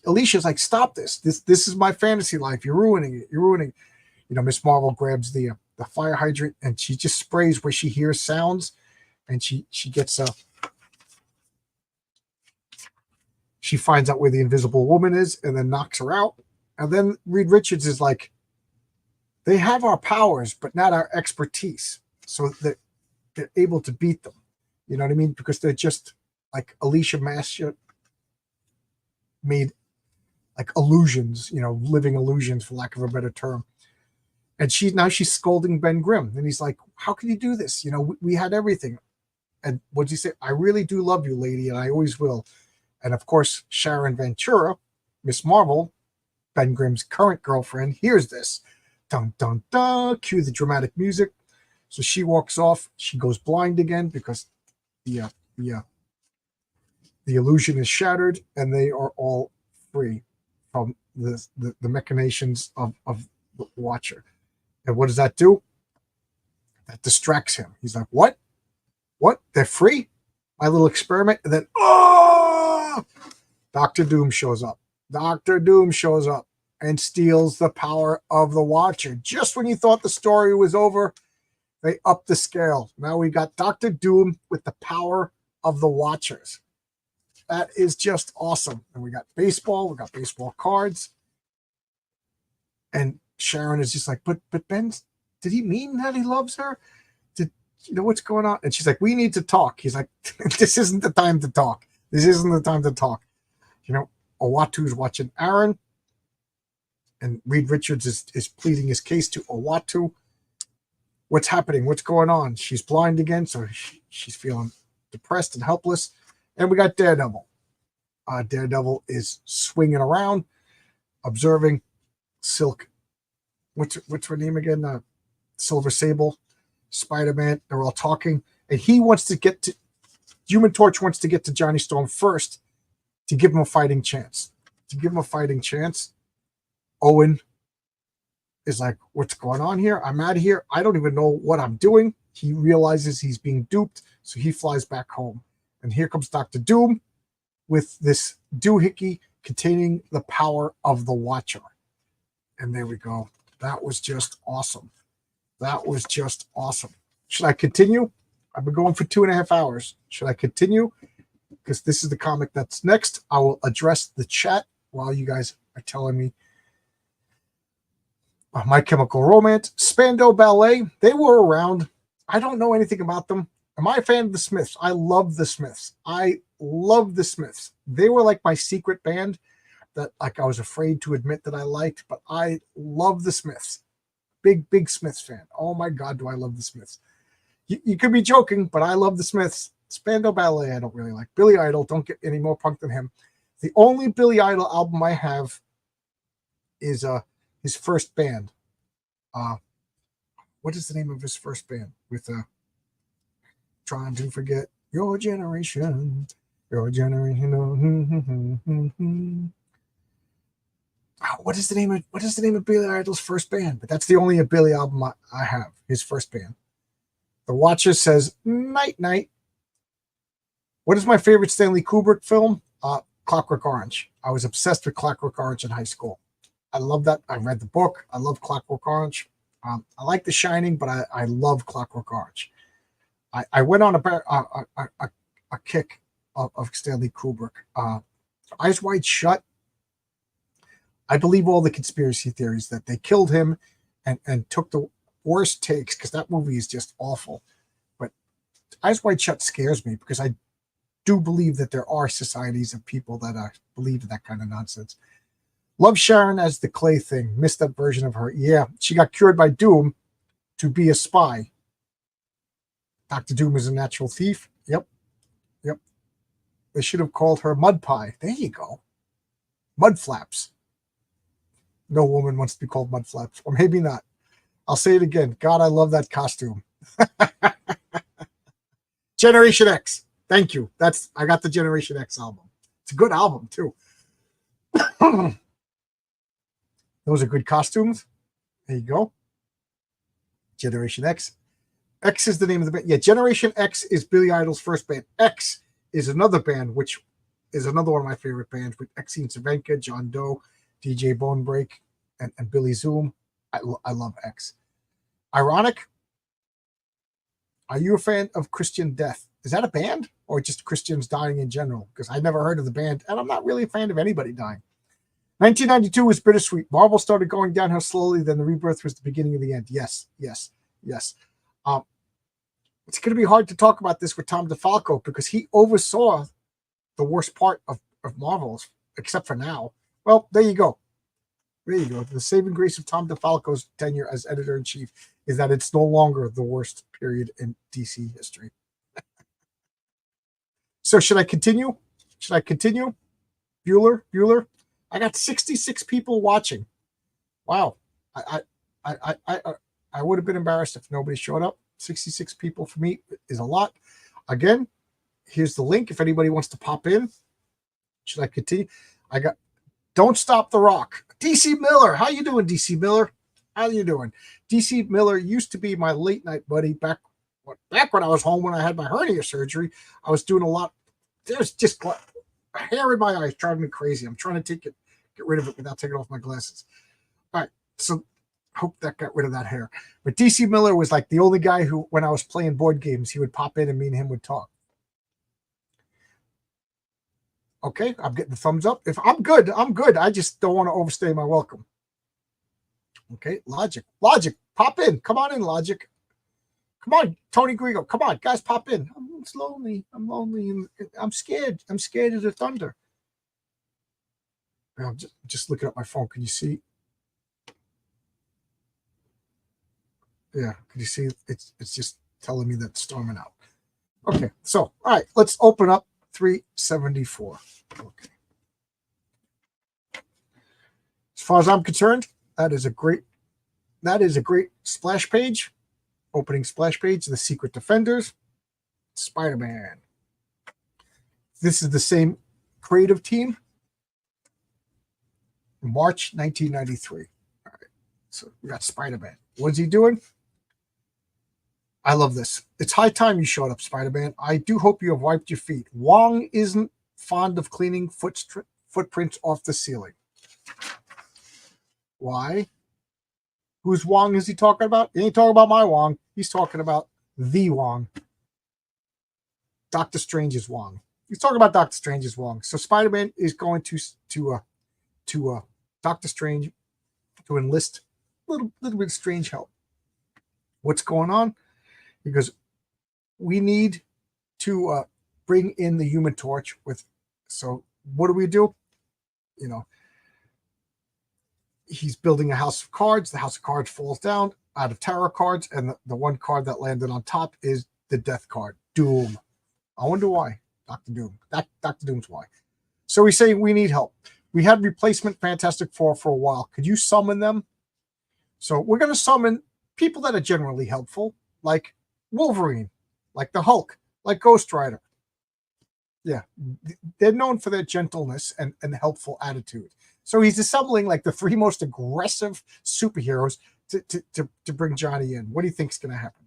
Alicia's like, stop this. This is my fantasy life. You're ruining it. Miss Marvel grabs the fire hydrant and she just sprays where she hears sounds, and she gets she finds out where the Invisible Woman is and then knocks her out. And then Reed Richards is like, they have our powers, but not our expertise. So that they're able to beat them. You know what I mean? Because they're just like Alicia Masha made like illusions, living illusions, for lack of a better term. And she's scolding Ben Grimm. And he's like, how can you do this? We had everything. And what'd you say? I really do love you, lady, and I always will. And of course, Sharon Ventura, Miss Marvel, Ben Grimm's current girlfriend, hears this. Dun, dun, dun. Cue the dramatic music. So she walks off. She goes blind again because the illusion is shattered, and they are all free from the machinations of the Watcher. And what does that do? That distracts him. He's like, what? They're free? My little experiment? And then, Dr. Doom shows up. And steals the power of the Watcher. Just when you thought the story was over, they upped the scale. Now we got Dr. Doom with the power of the Watchers. That is just awesome. And we got baseball cards. And Sharon is just like, but Ben, did he mean that he loves her? Did you know what's going on? And she's like, we need to talk. He's like, this isn't the time to talk. This isn't the time to talk. You know, Owatu's watching Aaron, and Reed Richards is pleading his case to Owatu. What's happening? What's going on? She's blind again, so she's feeling depressed and helpless. And we got Daredevil. Daredevil is swinging around, observing Silk. What's her name again? Silver Sable, Spider-Man. They're all talking, and he wants to get to. Human Torch wants to get to Johnny Storm first to give him a fighting chance. Owen is like, what's going on here? I'm out of here. I don't even know what I'm doing. He realizes he's being duped, so he flies back home. And here comes Dr. Doom with this doohickey containing the power of the Watcher. And there we go. That was just awesome. Should I continue? I've been going for 2.5 hours. Should I continue? Because this is the comic that's next. I will address the chat while you guys are telling me. My Chemical Romance, Spandau Ballet, they were around. I don't know anything about them. Am I a fan of the Smiths? I love the Smiths. They were like my secret band that like I was afraid to admit that I liked, but I love the Smiths. Big Smiths fan. Oh my God, do I love the Smiths. You could be joking, but I love the Smiths. Spandau Ballet, I don't really like. Billy Idol, don't get any more punk than him. The only Billy Idol album I have is his first band. What is the name of his first band? With Trying to Forget Your Generation. What is the name of Billy Idol's first band? But that's the only Billy album I have. His first band. The Watcher says night night. What is my favorite Stanley Kubrick film? Clockwork Orange. I was obsessed with Clockwork Orange in high school. I love that. I read the book. I love Clockwork Orange. I like The Shining, but I love Clockwork Orange. I went on a kick of Stanley Kubrick. Eyes Wide Shut. I believe all the conspiracy theories that they killed him and took the worst takes because that movie is just awful. But Eyes Wide Shut scares me because I do believe that there are societies of people that believe in that kind of nonsense. Love Sharon as the Clay thing. Missed that version of her. Yeah, she got cured by Doom to be a spy. Dr. Doom is a natural thief. Yep. They should have called her Mud Pie. There you go. Mud Flaps. No woman wants to be called Mud Flaps. Or maybe not. I'll say it again. God, I love that costume. Generation X. Thank you. I got the Generation X album. It's a good album, too. Those are good costumes. There you go. Generation X. X is the name of the band. Yeah, Generation X is Billy Idol's first band. X is another band, which is another one of my favorite bands with Exene Cervenka, John Doe, DJ Bonebreak, and Billy Zoom. I love X. Ironic. Are you a fan of Christian Death? Is that a band or just Christians dying in general? Because I never heard of the band, and I'm not really a fan of anybody dying. 1992 was bittersweet. Marvel started going downhill slowly, then the rebirth was the beginning of the end. Yes. It's going to be hard to talk about this with Tom DeFalco because he oversaw the worst part of Marvel's, except for now. Well, there you go. The saving grace of Tom DeFalco's tenure as editor-in-chief is that it's no longer the worst period in DC history. So should I continue? Bueller? I got 66 people watching. Wow. I would have been embarrassed if nobody showed up. 66 people for me is a lot. Again, here's the link if anybody wants to pop in. Should I continue? I got Don't Stop the Rock. DC Miller. How you doing, DC Miller? How you doing? DC Miller used to be my late night buddy back when I was home when I had my hernia surgery. I was doing a lot. There's just hair in my eyes driving me crazy. I'm trying to get rid of it without taking off my glasses. All right, so hope that got rid of that hair. But DC Miller was like the only guy who, when I was playing board games, he would pop in and me and him would talk. Okay, I'm getting the thumbs up. If I'm good. I just don't want to overstay my welcome. Okay, Logic. Pop in. Come on in, Logic. Come on, Tony Grigo. Come on, guys, pop in. It's lonely. I'm lonely. And I'm scared. I'm scared of the thunder. I'm just looking at my phone. Can you see? Yeah, can you see? It's just telling me that it's storming out. Okay, so all right, let's open up 374. Okay. As far as I'm concerned, that is a great splash page. Opening splash page, The Secret Defenders, Spider-Man. This is the same creative team. March 1993. All right, so we got Spider-Man. What's he doing? I love this. It's high time you showed up, Spider-Man. I do hope you have wiped your feet. Wong isn't fond of cleaning footprints off the ceiling. Why? Whose Wong is he talking about? He ain't talking about my Wong. He's talking about the Wong. Doctor Strange's Wong. He's talking about Doctor Strange's Wong. So Spider-Man is going to Doctor Strange to enlist a little bit of strange help. What's going on? Because we need to bring in the Human Torch with. So what do? You know, he's building a house of cards. The house of cards falls down out of tarot cards, and the one card that landed on top is the death card, Doom. I wonder why. Dr. Doom. Dr. Doom's why. So we say we need help. We had replacement Fantastic Four for a while. Could you summon them? So we're going to summon people that are generally helpful, like Wolverine, like the Hulk, like Ghost Rider. Yeah, they're known for their gentleness and helpful attitude. So he's assembling like the three most aggressive superheroes to bring Johnny in. What do you think is going to happen?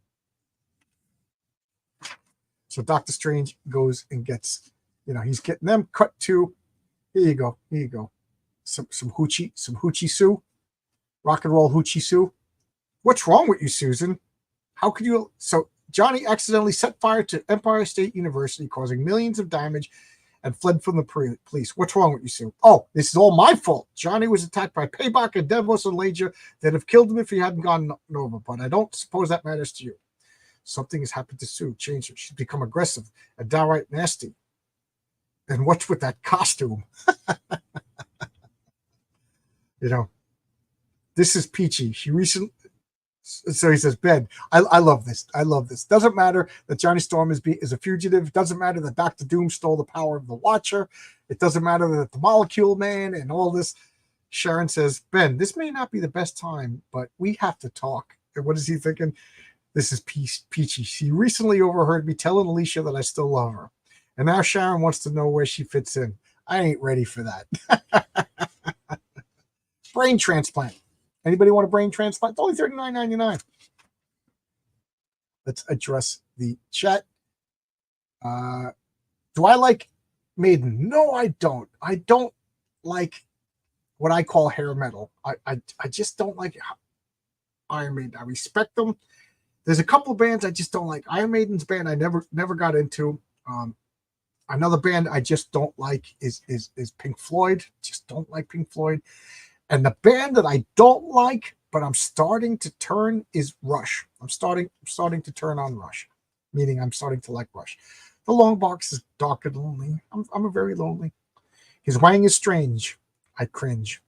So Doctor Strange goes and gets, he's getting them. Cut to, here you go. Some Hoochie Sue. Rock and roll Hoochie Sue. What's wrong with you, Susan? How could you? So Johnny accidentally set fire to Empire State University, causing millions of damage, and fled from the police. What's wrong with you, Sue? Oh, this is all my fault. Johnny was attacked by Payback and Devos and Legia that have killed him if he hadn't gone over, but I don't suppose that matters to you. Something has happened to Sue. Change her. She's become aggressive and downright nasty. And what's with that costume? This is Peachy. She recently. So he says, Ben, I love this. I love this. Doesn't matter that Johnny Storm is a fugitive. Doesn't matter that Dr. Doom stole the power of the Watcher. It doesn't matter that the Molecule Man and all this. Sharon says, Ben, this may not be the best time, but we have to talk. And what is he thinking? This is Peachy. She recently overheard me telling Alicia that I still love her. And now Sharon wants to know where she fits in. I ain't ready for that. Brain transplant. Anybody want a brain transplant? It's only $39.99. Let's address the chat. Do I like Maiden? No, I don't. I don't like what I call hair metal. I just don't like Iron Maiden. I respect them. There's a couple of bands I just don't like. Iron Maiden's band I never got into. Another band I just don't like is Pink Floyd. Just don't like Pink Floyd. And the band that I don't like, but I'm starting to turn, is Rush. I'm starting to turn on Rush, meaning I'm starting to like Rush. The Long Box is dark and lonely. I'm a very lonely. His Wang is strange. I cringe.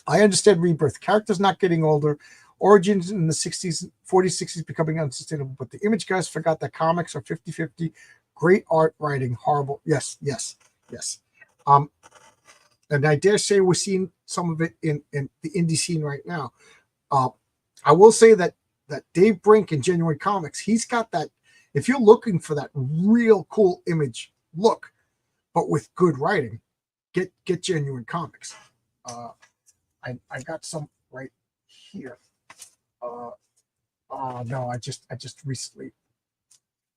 I understand Rebirth. Characters not getting older. Origins in the 60s, 40s, 60s becoming unsustainable. But the Image guys forgot that comics are 50-50. Great art, writing, horrible. Yes. And I dare say we're seeing some of it in the indie scene right now. I will say that Dave Brink in Genuine Comics, he's got that. If you're looking for that real cool Image look, but with good writing, get Genuine Comics. I got some right here. No, I just recently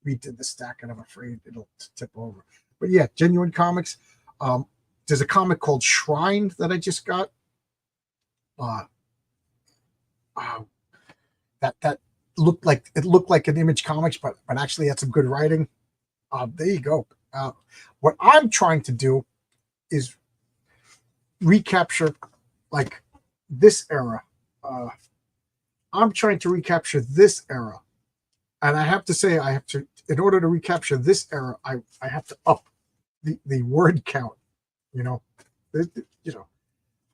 redid the stack, and I'm afraid it'll tip over. But yeah, Genuine Comics. There's a comic called Shrine that I just got. That looked like an Image Comics, but actually had some good writing. There you go. What I'm trying to do is recapture like this era. I'm trying to recapture this era. And I have to say, in order to recapture this era, I have to up the word count. You know, you know,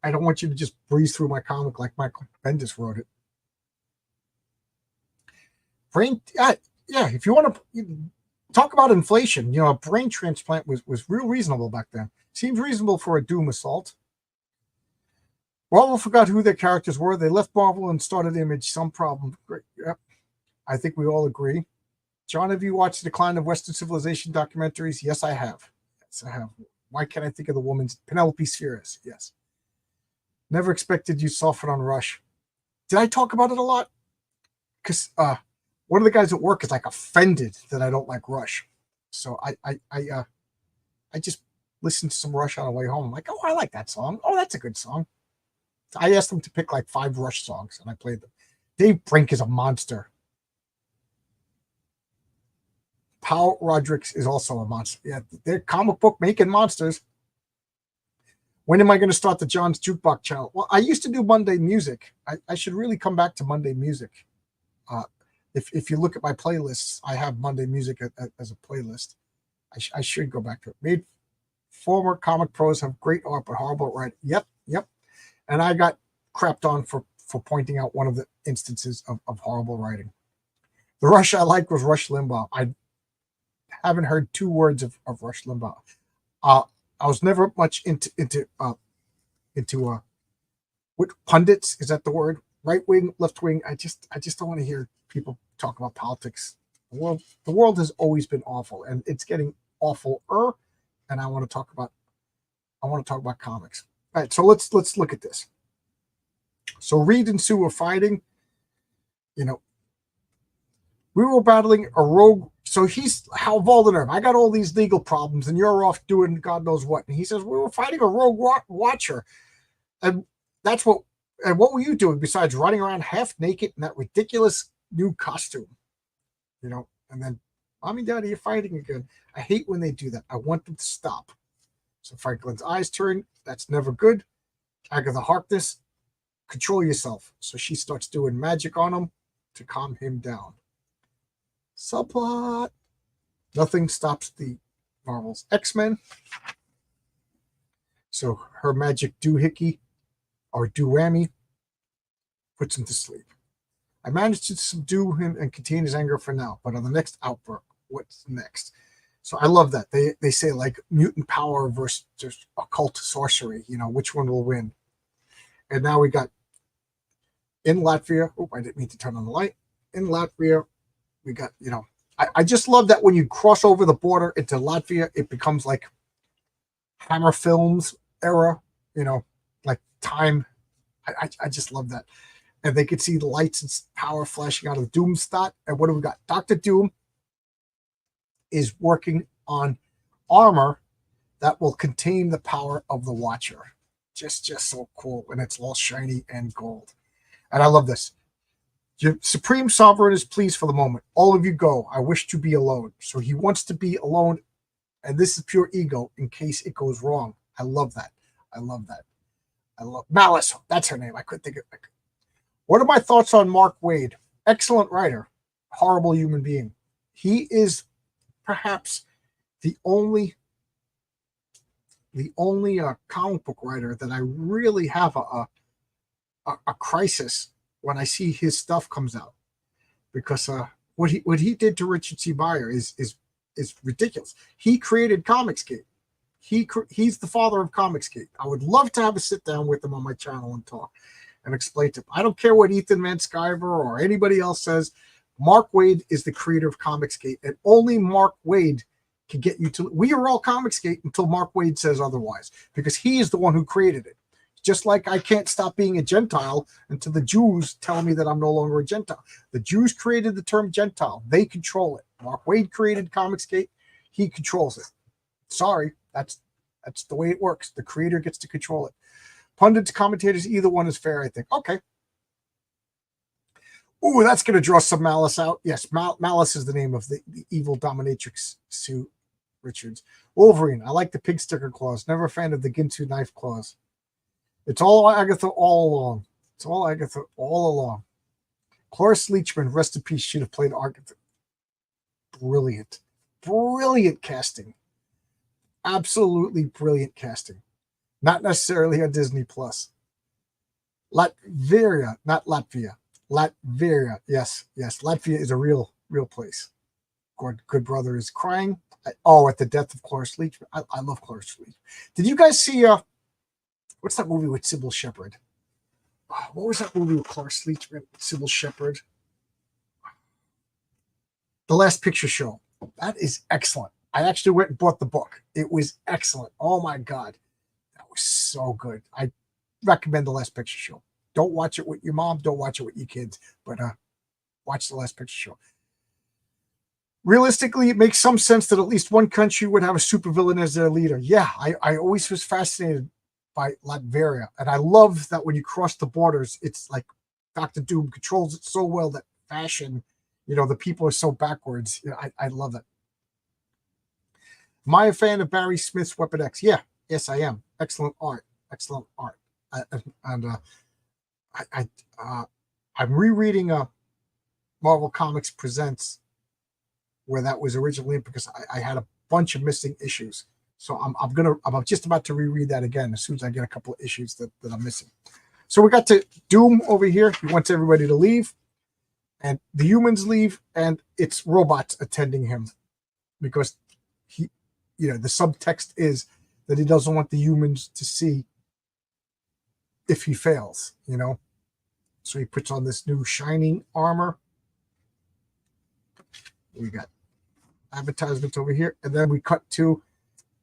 I don't want you to just breeze through my comic like Michael Bendis wrote it. Brain, yeah. If you want to talk about inflation, a brain transplant was real reasonable back then. Seems reasonable for a Doom assault. Marvel forgot who their characters were. They left Marvel and started Image. Some problem. Great. Yep. I think we all agree. John, have you watched the Decline of Western Civilization documentaries? Yes, I have. Yes, I have. Why can't I think of the woman's Penelope Spheris? Yes. Never expected you soften on Rush. Did I talk about it a lot? Because one of the guys at work is like offended that I don't like Rush. So I just listened to some Rush on the way home. I'm like, oh, I like that song. Oh, that's a good song. I asked them to pick like 5 Rush songs, and I played them. Dave Brink is a monster. Paul Rodriguez is also a monster. Yeah, they're comic book making monsters. When am I going to start the John's Jukebox channel? Well, I used to do Monday music. I should really come back to Monday music. If you look at my playlists, I have Monday music as a playlist. I should go back to it. Former comic pros have great art, but horrible writing. Yep. And I got crapped on for pointing out one of the instances of horrible writing. The Rush I liked was Rush Limbaugh. I haven't heard 2 words of Rush Limbaugh. I was never much into what pundits, is that the word? Right wing, left wing. I just don't want to hear people talk about politics. The world has always been awful, and it's getting awfuler. And I want to talk about comics. All right, so let's look at this. So Reed and Sue were fighting. We were battling a rogue. So he's Hal Voldemort. I got all these legal problems, and you're off doing God knows what. And he says, we were fighting a rogue watcher. And that's what. And what were you doing besides running around half naked in that ridiculous new costume? And then, Mommy, Daddy, you're fighting again. I hate when they do that. I want them to stop. So Franklin's eyes turn. That's never good. Agatha Harkness, control yourself. So she starts doing magic on him to calm him down. Subplot. Nothing stops the Marvel's X-Men. So her magic doohickey or doohammy puts him to sleep. I managed to subdue him and contain his anger for now, but on the next outbreak, what's next? So I love that. They say like mutant power versus just occult sorcery, which one will win? And now we got in Latvia. Oh, I didn't mean to turn on the light. In Latvia, we got, I just love that when you cross over the border into Latvia, it becomes like Hammer Films era, like time. I just love that. And they could see the lights and power flashing out of Doomstadt. And what do we got? Dr. Doom is working on armor that will contain the power of the Watcher. Just so cool. And it's all shiny and gold. And I love this. Your Supreme Sovereign is pleased for the moment. All of you go. I wish to be alone. So he wants to be alone. And this is pure ego in case it goes wrong. I love that. I love Malice. That's her name. I couldn't think of it. What are my thoughts on Mark Waid? Excellent writer. Horrible human being. He is perhaps the only comic book writer that I really have a crisis when I see his stuff comes out, because what he did to Richard C. Beyer is ridiculous. He created Comicsgate. He's the father of Comicsgate. I would love to have a sit down with him on my channel and talk and explain to him. I don't care what Ethan Van Sciver or anybody else says. Mark Waid is the creator of Comicsgate, and only Mark Waid can get you to. We are all Comicsgate until Mark Waid says otherwise, because he is the one who created it. Just like I can't stop being a Gentile until the Jews tell me that I'm no longer a Gentile. The Jews created the term Gentile. They control it. Mark Waid created Comicsgate. He controls it. Sorry, that's the way it works. The creator gets to control it. Pundits, commentators, either one is fair, I think. Okay. Ooh, that's going to draw some Malice out. Yes, Malice is the name of the evil dominatrix, Sue Richards. Wolverine, I like the pig sticker claws. Never a fan of the Ginsu knife claws. It's all Agatha all along. It's all Agatha all along. Cloris Leachman, rest in peace, should have played Agatha. Brilliant. Brilliant casting. Absolutely brilliant casting. Not necessarily on Disney Plus. Latveria, not Latvia. Latveria. Yes, yes. Latvia is a real place. Good Brother is crying. At the death of Cloris Leachman. I love Cloris Leachman. Did you guys see what's that movie with Sybil Shepherd? What was that movie with Cloris Leachman, Sybil Shepherd? The Last Picture Show. That is excellent. I actually went and bought the book. It was excellent. Oh my God. That was so good. I recommend The Last Picture Show. Don't watch it with your mom. Don't watch it with your kids. But watch The Last Picture Show. Realistically, it makes some sense that at least one country would have a supervillain as their leader. Yeah, I always was fascinated by Latveria. And I love that when you cross the borders, it's like Dr. Doom controls it so well that fashion, the people are so backwards. I love it. Am I a fan of Barry Smith's Weapon X? Yeah, yes, I am. Excellent art. Excellent art. I'm rereading Marvel Comics Presents, where that was originally, because I had a bunch of missing issues. So I'm just about to reread that again as soon as I get a couple of issues that I'm missing. So we got to Doom over here. He wants everybody to leave, and the humans leave, and it's robots attending him because the subtext is that he doesn't want the humans to see if he fails, So he puts on this new shining armor. We got advertisements over here, and then we cut to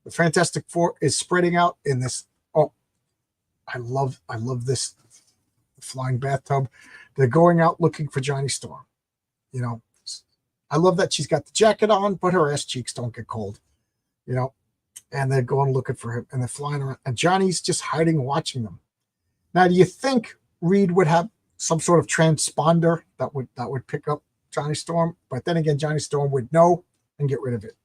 the Fantastic Four is spreading out in this. Oh, I love this flying bathtub. They're going out looking for Johnny Storm. I love that she's got the jacket on, but her ass cheeks don't get cold. And they're going looking for him, and they're flying around, and Johnny's just hiding, watching them. Now, do you think Reed would have some sort of transponder that would pick up Johnny Storm? But then again, Johnny Storm would know and get rid of it.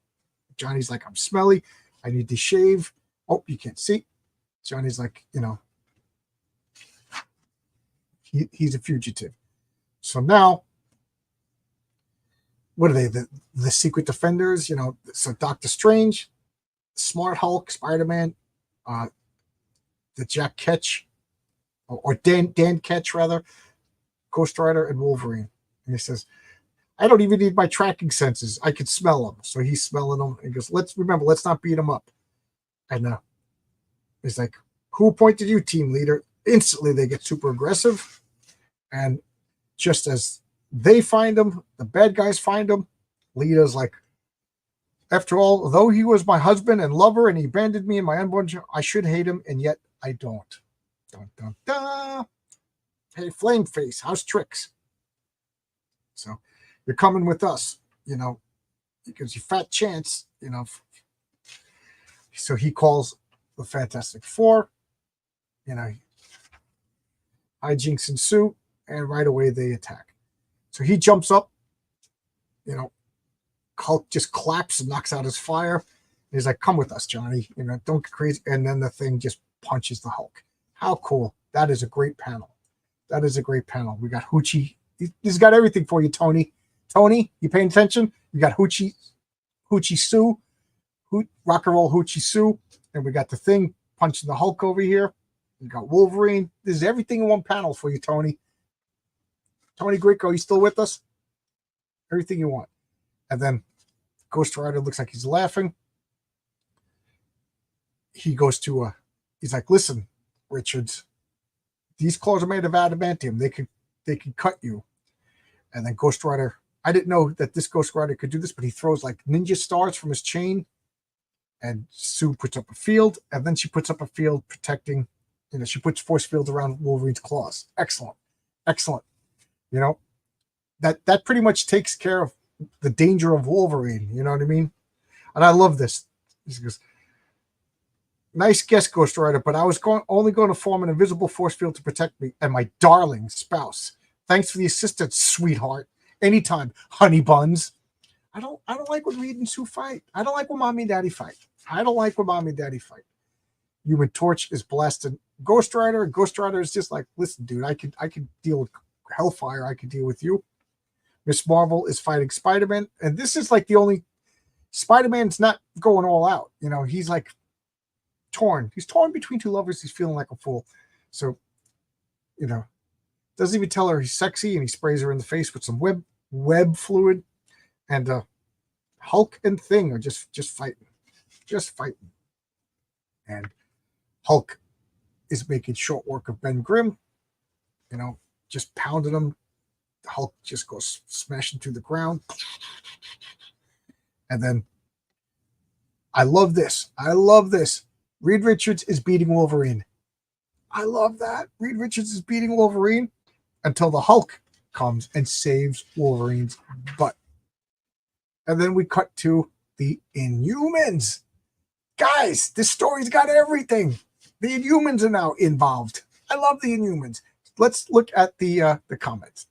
Johnny's like, I'm smelly. I need to shave. Oh, you can't see. Johnny's like, he's a fugitive. So now, what are they? The Secret Defenders, so Doctor Strange, Smart Hulk, Spider-Man, the Jack Ketch, or Dan Ketch, rather, Ghost Rider, and Wolverine. And he says, I don't even need my tracking senses. I can smell them. So he's smelling them. He goes, let's not beat him up. And he's like, who appointed you team leader? Instantly, they get super aggressive. And just as they find him, the bad guys find him. Lita's like, after all, though he was my husband and lover and he abandoned me in my unborn child, I should hate him, and yet I don't. Dun, dun, dun. Hey, Flame Face, how's tricks? So you're coming with us, because you fat chance, So he calls the Fantastic Four, hijinks ensue, and right away they attack. So he jumps up, Hulk just claps and knocks out his fire. He's like, come with us, Johnny, don't get crazy. And then the thing just punches the Hulk. How cool. That is a great panel. That is a great panel. We got Hoochie. He's got everything for you, Tony. Tony, you paying attention? You got Hoochie Sue, rock and roll Hoochie Sue, and we got the Thing punching the Hulk over here. You got Wolverine. There's everything in one panel for you, Tony. Tony Gricko, you still with us? Everything you want. And then Ghost Rider looks like he's laughing. He goes to he's like, listen, Richards, these claws are made of adamantium. They can cut you. And then Ghost Rider, I didn't know that this Ghost Rider could do this, but he throws like ninja stars from his chain. And Sue puts up a field, and then she puts up a field protecting, she puts force fields around Wolverine's claws. Excellent. Excellent. That pretty much takes care of the danger of Wolverine. You know what I mean? And I love this. He goes, nice guess, Ghost Rider, but I was only going to form an invisible force field to protect me and my darling spouse. Thanks for the assistance, sweetheart. Anytime, honey buns. I don't like when Reed and Sue fight. I don't like when Mommy and Daddy fight. Human Torch is blasting Ghost Rider, and Ghost Rider is just like, listen, dude, I could deal with Hellfire, I could deal with you. Miss Marvel is fighting Spider-Man, and this is like the only Spider-Man's not going all out. You know, he's like torn. He's torn between two lovers. He's feeling like a fool. So, you know, doesn't even tell her he's sexy, and he sprays her in the face with some web fluid. And Hulk and Thing are just fighting. And Hulk is making short work of Ben Grimm, you know, just pounding him. Hulk just goes smashing through the ground. And then I love this. Reed Richards is beating Wolverine. I love that. Reed Richards is beating Wolverine until the Hulk comes and saves Wolverine's butt. And then we cut to the Inhumans. Guys, this story's got everything. The Inhumans are now involved. I love the Inhumans. Let's look at the comments.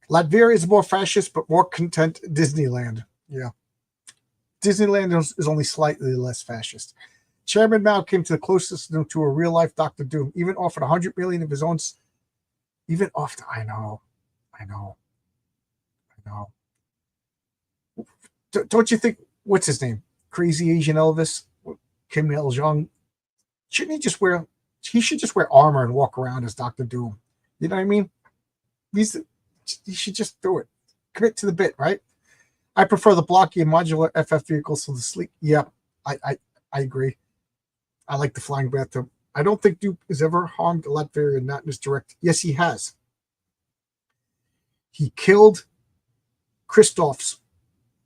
Latveria is more fascist, but more content Disneyland. Yeah. Disneyland is only slightly less fascist. Chairman Mao came to the closest to a real-life Doctor Doom, even offered $100 million of his own. Even offered, I know. Don't you think, what's his name? Crazy Asian Elvis, Kim Il-jung. He should just wear armor and walk around as Doctor Doom. You know what I mean? He should just do it. Commit to the bit, right? I prefer the blocky and modular FF vehicles to the sleek. Yeah, I agree. I like the flying bathtub. I don't think Duke has ever harmed Latveria, not misdirect. Yes, he has. He killed Kristoff's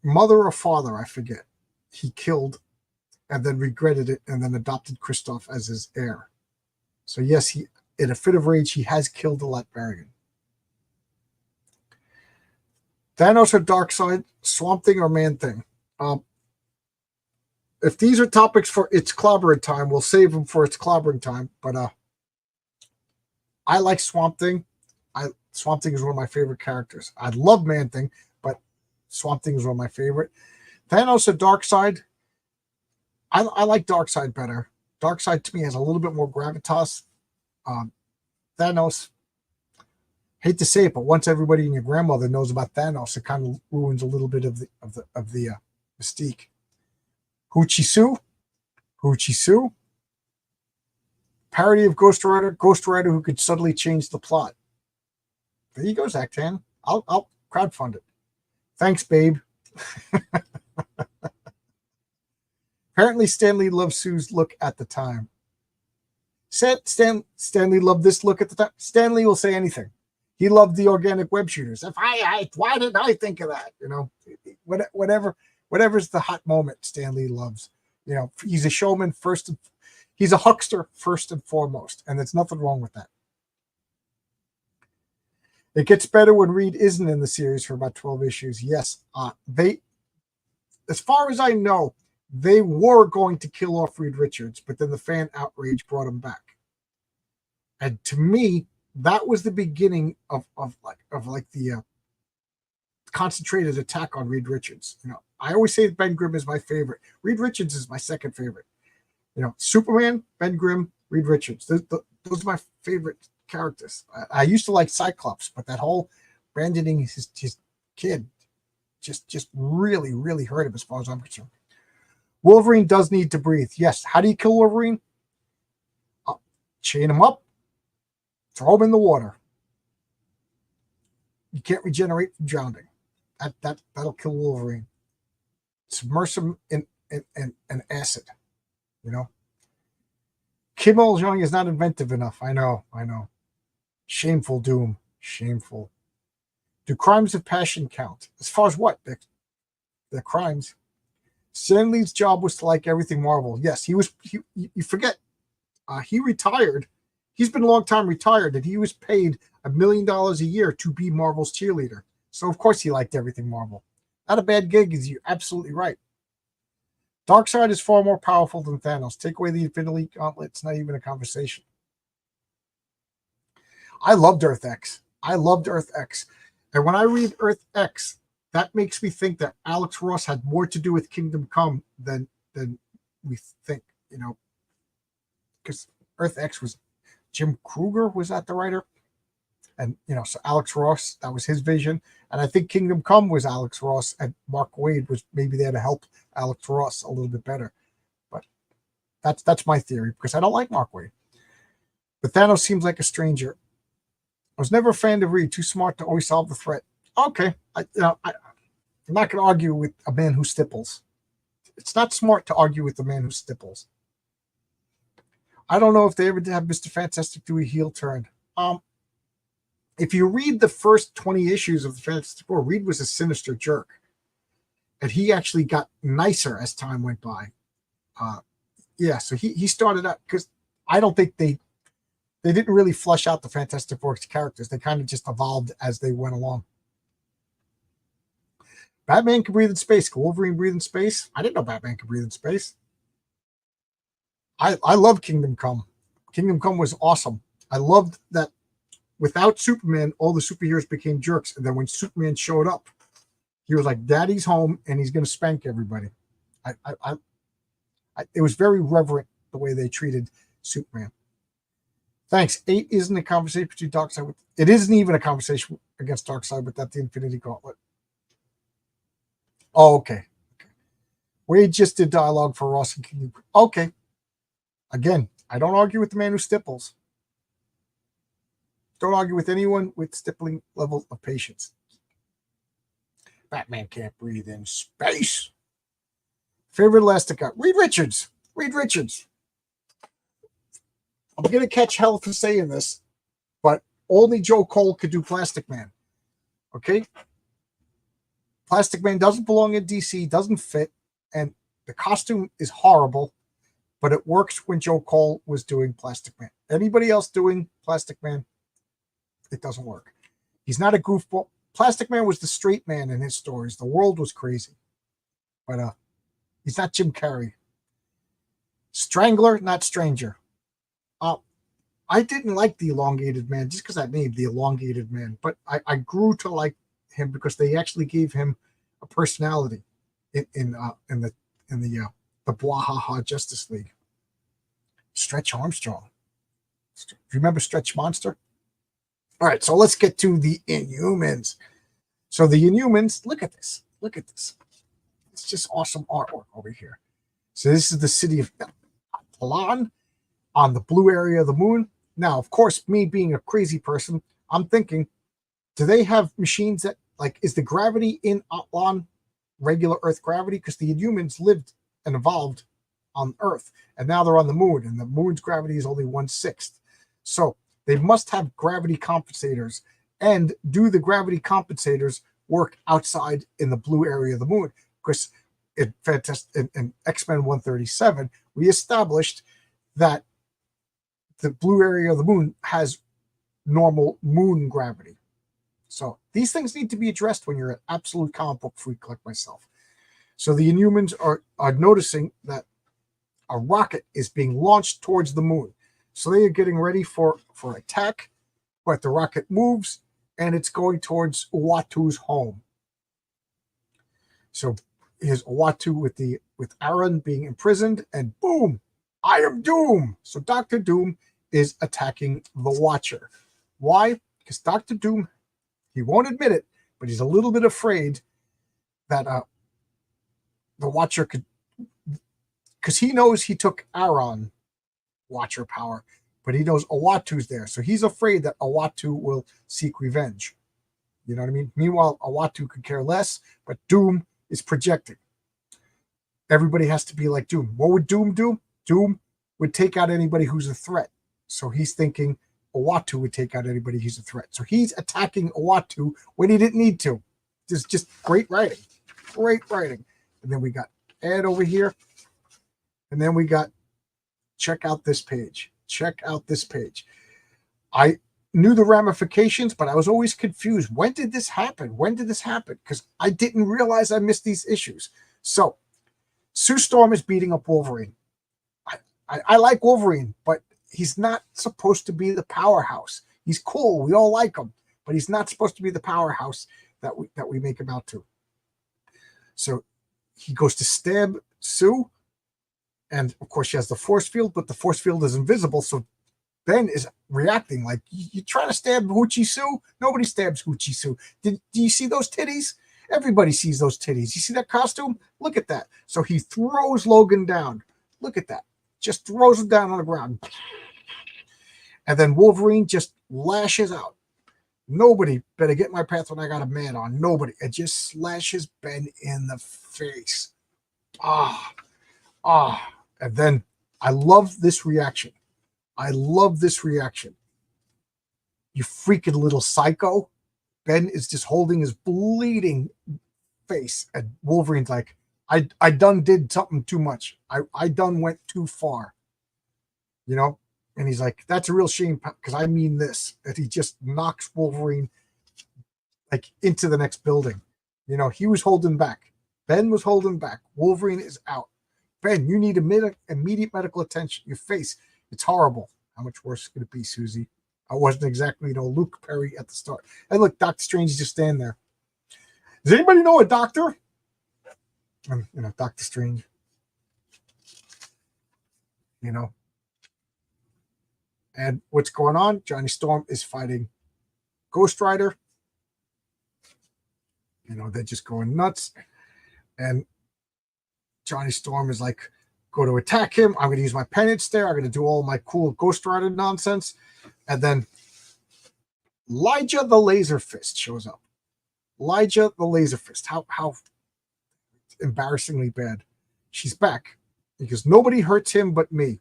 mother or father, I forget. He killed and then regretted it and then adopted Kristoff as his heir. So yes, he, in a fit of rage, he has killed the Latverian. Thanos or Darkseid, Swamp Thing or Man Thing. If these are topics for its clobbering time, we'll save them for its clobbering time. But I like Swamp Thing. Swamp Thing is one of my favorite characters. I love Man Thing, but Swamp Thing is one of my favorite. Thanos or Darkseid. I like Darkseid better. Darkseid to me has a little bit more gravitas. Thanos, hate to say it, but once everybody and your grandmother knows about Thanos, it kind of ruins a little bit of the mystique. Hoochie Sue, parody of Ghost Rider who could suddenly change the plot. There you go, Zach-Tan. I'll crowdfund it. Thanks, babe. Apparently, Stan Lee loved Sue's look at the time. Stan Lee loved this look at the time. Stan Lee will say anything. He loved the organic web shooters. Why didn't I think of that? You know, whatever's the hot moment, Stan Lee loves. You know, he's a showman first. He's a huckster first and foremost, and there's nothing wrong with that. It gets better when Reed isn't in the series for about 12 issues. Yes, as far as I know, they were going to kill off Reed Richards, but then the fan outrage brought him back. And to me, that was the beginning of the concentrated attack on Reed Richards. You know, I always say Ben Grimm is my favorite. Reed Richards is my second favorite. You know, Superman, Ben Grimm, Reed Richards. Those are my favorite characters. I used to like Cyclops, but that whole abandoning his kid just really, really hurt him as far as I'm concerned. Wolverine does need to breathe. Yes. How do you kill Wolverine? Chain him up, throw him in the water. You can't regenerate from drowning. That'll kill Wolverine. Submerge him in acid. You know. Kim Il-jung is not inventive enough. I know. Shameful, Doom. Shameful. Do crimes of passion count? As far as what? They're crimes. Stan Lee's job was to like everything Marvel. Yes, you forget. He retired. He's been a long time retired, and he was paid $1 million a year to be Marvel's cheerleader. So of course he liked everything Marvel. Not a bad gig, is you're absolutely right. Darkseid is far more powerful than Thanos. Take away the Infinity Gauntlet, it's not even a conversation. I loved Earth X. And when I read Earth X, that makes me think that Alex Ross had more to do with Kingdom Come than we think, you know, because Earth X was Jim Kruger was that the writer, and so Alex Ross, that was his vision, and I think Kingdom Come was Alex Ross, and Mark Waid was maybe there to help Alex Ross a little bit better. But that's my theory, because I don't like Mark Waid. But Thanos seems like a stranger. I was never a fan of Reed, too smart to always solve the threat. Okay, I'm not going to argue with a man who stipples. It's not smart to argue with a man who stipples. I don't know if they ever did have Mr. Fantastic do a heel turn. If you read the first 20 issues of the Fantastic Four, Reed was a sinister jerk. And he actually got nicer as time went by. So he started out, because I don't think they didn't really flush out the Fantastic Four characters. They kind of just evolved as they went along. Batman can breathe in space. Can Wolverine breathe in space? I didn't know Batman could breathe in space. I love Kingdom Come. Kingdom Come was awesome. I loved that without Superman, all the superheroes became jerks. And then when Superman showed up, he was like, Daddy's home, and he's going to spank everybody. It was very reverent the way they treated Superman. Thanks. 8 isn't a conversation between Darkseid. It isn't even a conversation against Darkseid without the Infinity Gauntlet. Oh, okay. Wade just did dialogue for Ross and King. Okay. Again, I don't argue with the man who stipples. Don't argue with anyone with stippling level of patience. Batman can't breathe in space. Favorite Elastic Guy? Reed Richards. Reed Richards. I'm going to catch hell for saying this, but only Joe Cole could do Plastic Man. Okay? Plastic Man doesn't belong in DC, doesn't fit, and the costume is horrible, but it works when Joe Cole was doing Plastic Man. Anybody else doing Plastic Man, it doesn't work. He's not a goofball. Plastic Man was the straight man in his stories. The world was crazy. But he's not Jim Carrey. Strangler, not Stranger. I didn't like the Elongated Man just because I named the Elongated Man, but I grew to like him because they actually gave him a personality in the Bwahaha Justice League. Stretch Armstrong. Do you remember Stretch Monster? All right, so let's get to the Inhumans. So the Inhumans, look at this. Look at this. It's just awesome artwork over here. So this is the city of Attilan on the blue area of the moon. Now, of course, me being a crazy person, I'm thinking, do they have machines that, like, is the gravity in Attilan regular Earth gravity? Because the Inhumans lived and evolved on Earth, and now they're on the moon, and the moon's gravity is only 1/6. So they must have gravity compensators. And do the gravity compensators work outside in the blue area of the moon? Because in X-Men 137, we established that the blue area of the moon has normal moon gravity. So these things need to be addressed when you're an absolute comic book freak like myself. So the Inhumans are noticing that a rocket is being launched towards the moon. So they are getting ready for attack, but the rocket moves and it's going towards Uatu's home. So here's Uatu with Aaron being imprisoned, and boom, I am Doom. So Dr. Doom is attacking the Watcher. Why? Because Dr. Doom, he won't admit it, but he's a little bit afraid that the Watcher could, because he knows he took Aaron Watcher power, but he knows Uatu's there. So he's afraid that Uatu will seek revenge. You know what I mean? Meanwhile, Uatu could care less, but Doom is projecting. Everybody has to be like Doom. What would Doom do? Doom would take out anybody who's a threat. So he's thinking Uatu would take out anybody who's a threat. So he's attacking Uatu when he didn't need to. Just great writing. Great writing. And then we got Ed over here. And then we got, check out this page. Check out this page. I knew the ramifications, but I was always confused. When did this happen? When did this happen? Because I didn't realize I missed these issues. So Sue Storm is beating up Wolverine. I like Wolverine, but he's not supposed to be the powerhouse. He's cool. We all like him, but he's not supposed to be the powerhouse that we make him out to. So he goes to stab Sue, and of course she has the force field, but the force field is invisible, so Ben is reacting like, you trying to stab Hoochie Sue? Nobody stabs Hoochie Sue. Do you see those titties? Everybody sees those titties. You see that costume? Look at that. So he throws Logan down. Look at that. Just throws him down on the ground. And then Wolverine just lashes out. Nobody better get my path when I got a man on. Nobody. It just slashes Ben in the face. And then I love this reaction. I love this reaction. You freaking little psycho. Ben is just holding his bleeding face. And Wolverine's like, I done did something too much. I done went too far. You know? And he's like, that's a real shame because I mean this. That he just knocks Wolverine like into the next building. You know, he was holding back. Ben was holding back. Wolverine is out. Ben, you need immediate medical attention. Your face, it's horrible. How much worse could it be, Susie? I wasn't exactly, Luke Perry at the start. And look, Doctor Strange is just standing there. Does anybody know a doctor? Doctor Strange. And what's going on? Johnny Storm is fighting Ghost Rider. They're just going nuts. And Johnny Storm is like, go to attack him. I'm going to use my penance there. I'm going to do all my cool Ghost Rider nonsense. And then Elijah the Laser Fist shows up. Elijah the Laser Fist. How embarrassingly bad. She's back because nobody hurts him but me.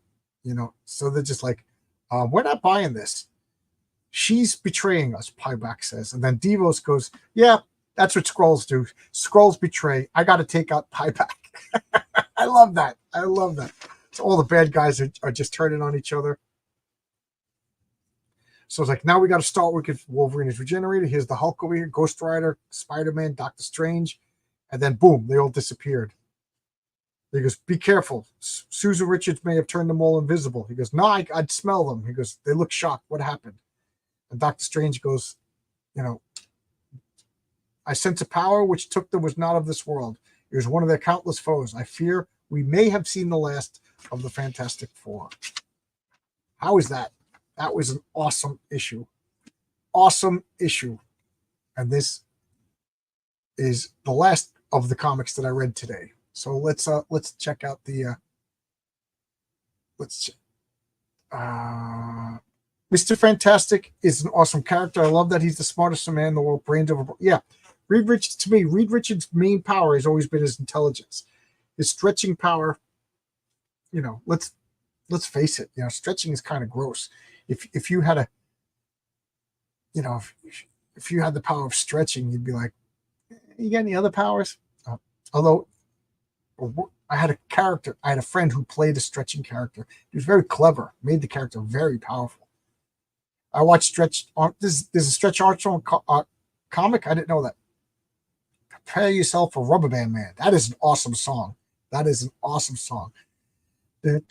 So they're just like, we're not buying this. She's betraying us, Pyback says. And then Devos goes, yeah, that's what Skrulls do. Skrulls betray. I got to take out Pyback. I love that. I love that. So all the bad guys are just turning on each other. So it's like, now we got to start with Wolverine is regenerated. Here's the Hulk over here, Ghost Rider, Spider-Man, Doctor Strange. And then boom, they all disappeared. He goes, be careful. Susan Richards may have turned them all invisible. He goes, no, I'd smell them. He goes, they look shocked. What happened? And Doctor Strange goes, I sense a power which took them was not of this world. It was one of their countless foes. I fear we may have seen the last of the Fantastic Four. How is that? That was an awesome issue. Awesome issue. And this is the last of the comics that I read today. So let's check out the Mr. Fantastic is an awesome character. I love that he's the smartest man in the world, brains over. Yeah. Reed Richards' main power has always been his intelligence. His stretching power, let's face it, stretching is kind of gross. If you had if you had the power of stretching, you'd be like, you got any other powers? Although I had a friend who played a stretching character. He was very clever, made the character very powerful. I watched Stretch. There's a Stretch Armstrong comic. I didn't know that. Prepare yourself for Rubber Band Man. That is an awesome song. That is an awesome song. The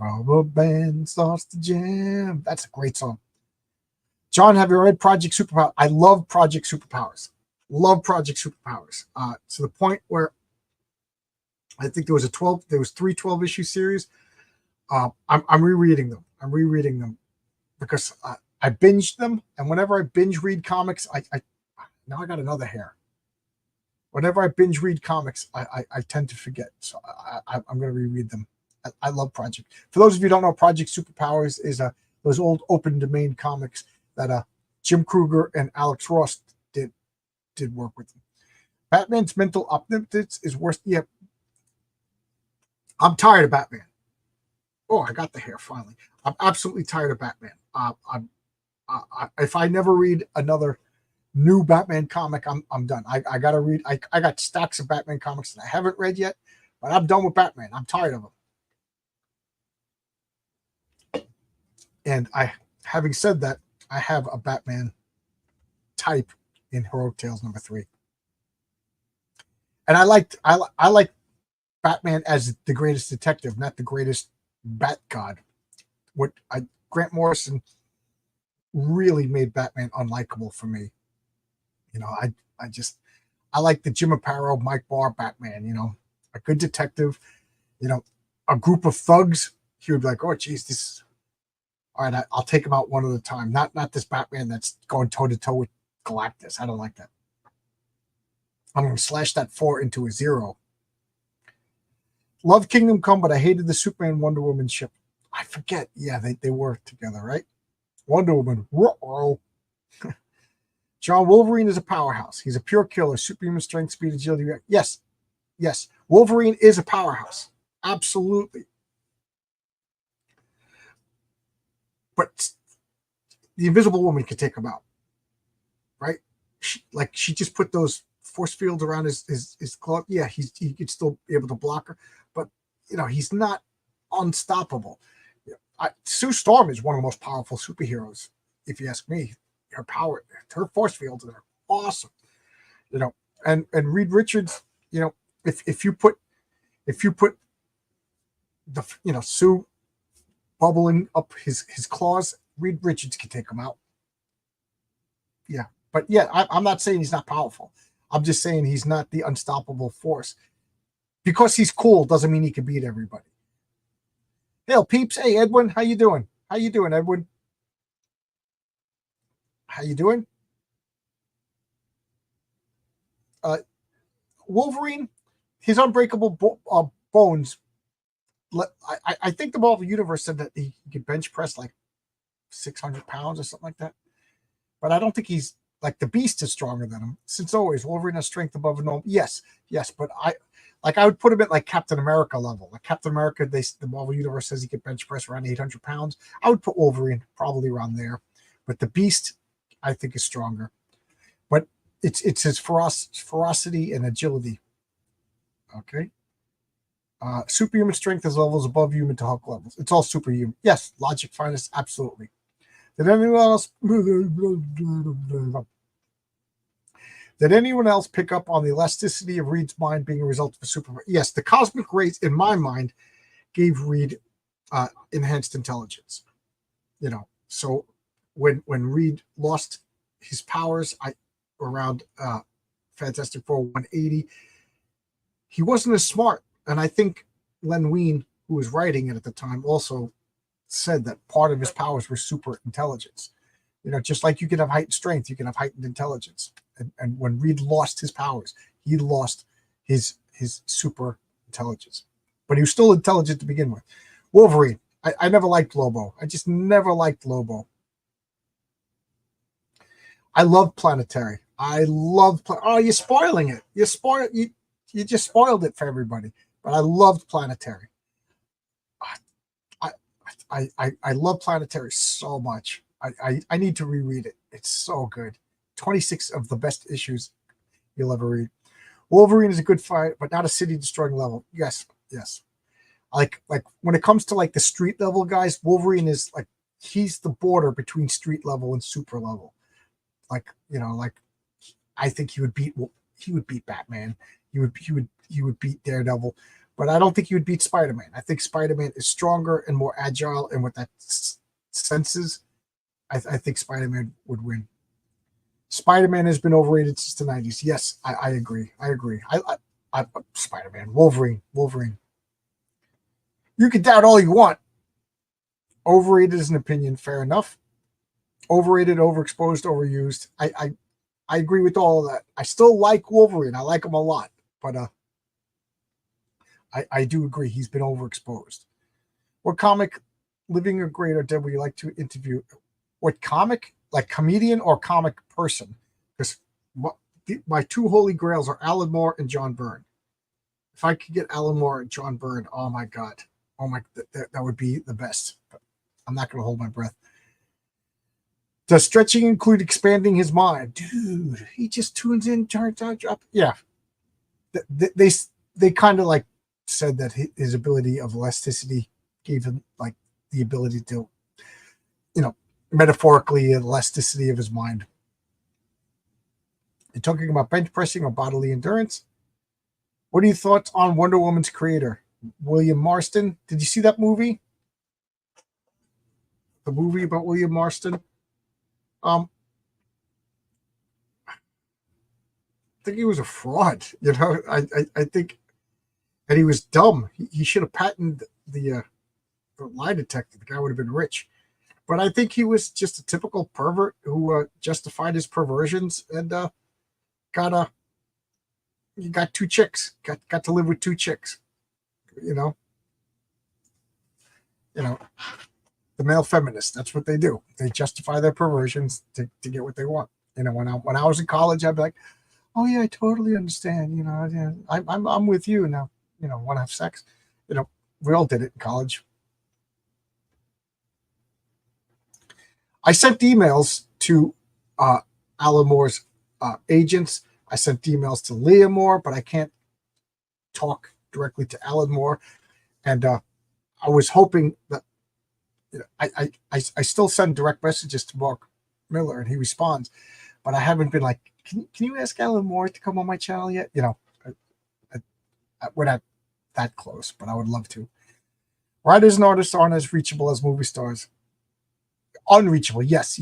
rubber band starts to jam. That's a great song. John, have you read Project Superpower? I love Project Superpowers. Love Project Superpowers. To the point where I think there was 3 12-issue series. I'm rereading them. I'm rereading them because I binged them, and whenever I binge read comics, now I got another hair. Whenever I binge read comics, I tend to forget. So I'm going to reread them. I love Project. For those of you who don't know, Project Superpowers is those old open domain comics that Jim Kruger and Alex Ross did work with them. Batman's mental omnipotence is worse. Yeah, I'm tired of Batman. Oh, I got the hair finally. I'm absolutely tired of Batman. If I never read another new Batman comic, I'm done. I gotta read. I got stacks of Batman comics that I haven't read yet, but I'm done with Batman. I'm tired of them. And having said that, I have a Batman type in Heroic Tales #3, and I like Batman as the greatest detective, not the greatest Bat God. Grant Morrison really made Batman unlikable for me. I like the Jim Aparo, Mike Barr Batman, a good detective, a group of thugs. He would be like, oh, geez, All right, I'll take him out one at a time. Not this Batman that's going toe to toe with Galactus. I don't like that. I'm going to slash that 4 into a 0. Love Kingdom Come, but I hated the Superman Wonder Woman ship. I forget. Yeah, they were together, right? Wonder Woman. Ruh-roh. John, Wolverine is a powerhouse. He's a pure killer. Superhuman strength, speed, agility. Yes. Yes. Wolverine is a powerhouse. Absolutely. But the Invisible Woman could take him out. Right? She just put those force fields around his club. Yeah, he could still be able to block her. But, he's not unstoppable. Sue Storm is one of the most powerful superheroes, if you ask me. Her force fields are awesome. And Reed Richards, if you put the Sue bubbling up his claws, Reed Richards can take him out. Yeah. But yeah, I'm not saying he's not powerful. I'm just saying he's not the unstoppable force. Because he's cool doesn't mean he can beat everybody. Hail, peeps. Hey, Edwin, how you doing? How you doing, Edwin? How you doing? Wolverine, his unbreakable bones. I think the Marvel Universe said that he could bench press like 600 pounds or something like that. But I don't think he's like the Beast is stronger than him. Since always, Wolverine has strength above a normal. Yes, but I would put him at like Captain America level. Like Captain America, the Marvel Universe says he could bench press around 800 pounds. I would put Wolverine probably around there. But the Beast, I think, is stronger. But it's his ferocity and agility. Okay. Superhuman strength is levels above human to Hulk levels. It's all superhuman. Yes, logic finest, absolutely. Did anyone else pick up on the elasticity of Reed's mind being a result of a super? Yes, the cosmic rays, in my mind, gave Reed enhanced intelligence. So when Reed lost his powers, around Fantastic Four 180, he wasn't as smart. And I think Len Wein, who was writing it at the time, also said that part of his powers were super intelligence. Just like you can have heightened strength, you can have heightened intelligence. And when Reed lost his powers, he lost his super intelligence. But he was still intelligent to begin with. Wolverine. I never liked Lobo. I just never liked Lobo. I love Planetary. Oh, you're spoiling it. You just spoiled it for everybody. But I loved Planetary. I love Planetary so much. I need to reread it. It's so good. 26 of the best issues you'll ever read. Wolverine is a good fight, but not a city-destroying level. Yes. Like when it comes to like the street level guys, Wolverine is like he's the border between street level and super level. Like I think he would beat Batman. He would beat Daredevil. But I don't think he would beat Spider-Man. I think Spider-Man is stronger and more agile, and with that senses, I think Spider-Man would win. Spider-Man has been overrated since the 90s. Yes, I agree. I Spider-Man, Wolverine. You can doubt all you want. Overrated is an opinion, fair enough. Overrated, overexposed, overused. I agree with all of that. I still like Wolverine. I like him a lot, but I do agree he's been overexposed. What comic, living or great or dead, would you like to interview? What comic? Like comedian or comic person? Because my two holy grails are Alan Moore and John Byrne. If I could get Alan Moore and John Byrne, oh my God. That would be the best. But I'm not going to hold my breath. Does stretching include expanding his mind? Dude, he just tunes in, turns out, drop. Yeah. They kind of like said that his ability of elasticity gave him like the ability to, metaphorically, elasticity of his mind. You're talking about bench pressing or bodily endurance. What are your thoughts on Wonder Woman's creator, William Marston? Did you see that movie? The movie about William Marston? I think he was a fraud. I think, and he was dumb. He should have patented the lie detector. The guy would have been rich. But I think he was just a typical pervert who justified his perversions and got he got two chicks, got to live with two chicks. You know, you know, the male feminists. That's what they do. They justify their perversions to get what they want. You know, when I was in college, I'd be like, "Oh yeah, I totally understand." You know, yeah, I'm with you now. You know, want to have sex. You know, we all did it in college. I sent emails to Alan Moore's agents. I sent emails to Leah Moore, but I can't talk directly to Alan Moore. And I was hoping that, you know, I still send direct messages to Mark Miller and he responds, but I haven't been like, can you ask Alan Moore to come on my channel yet? You know, we're not that close, but I would love to. Writers and artists aren't as reachable as movie stars. Unreachable. Yes.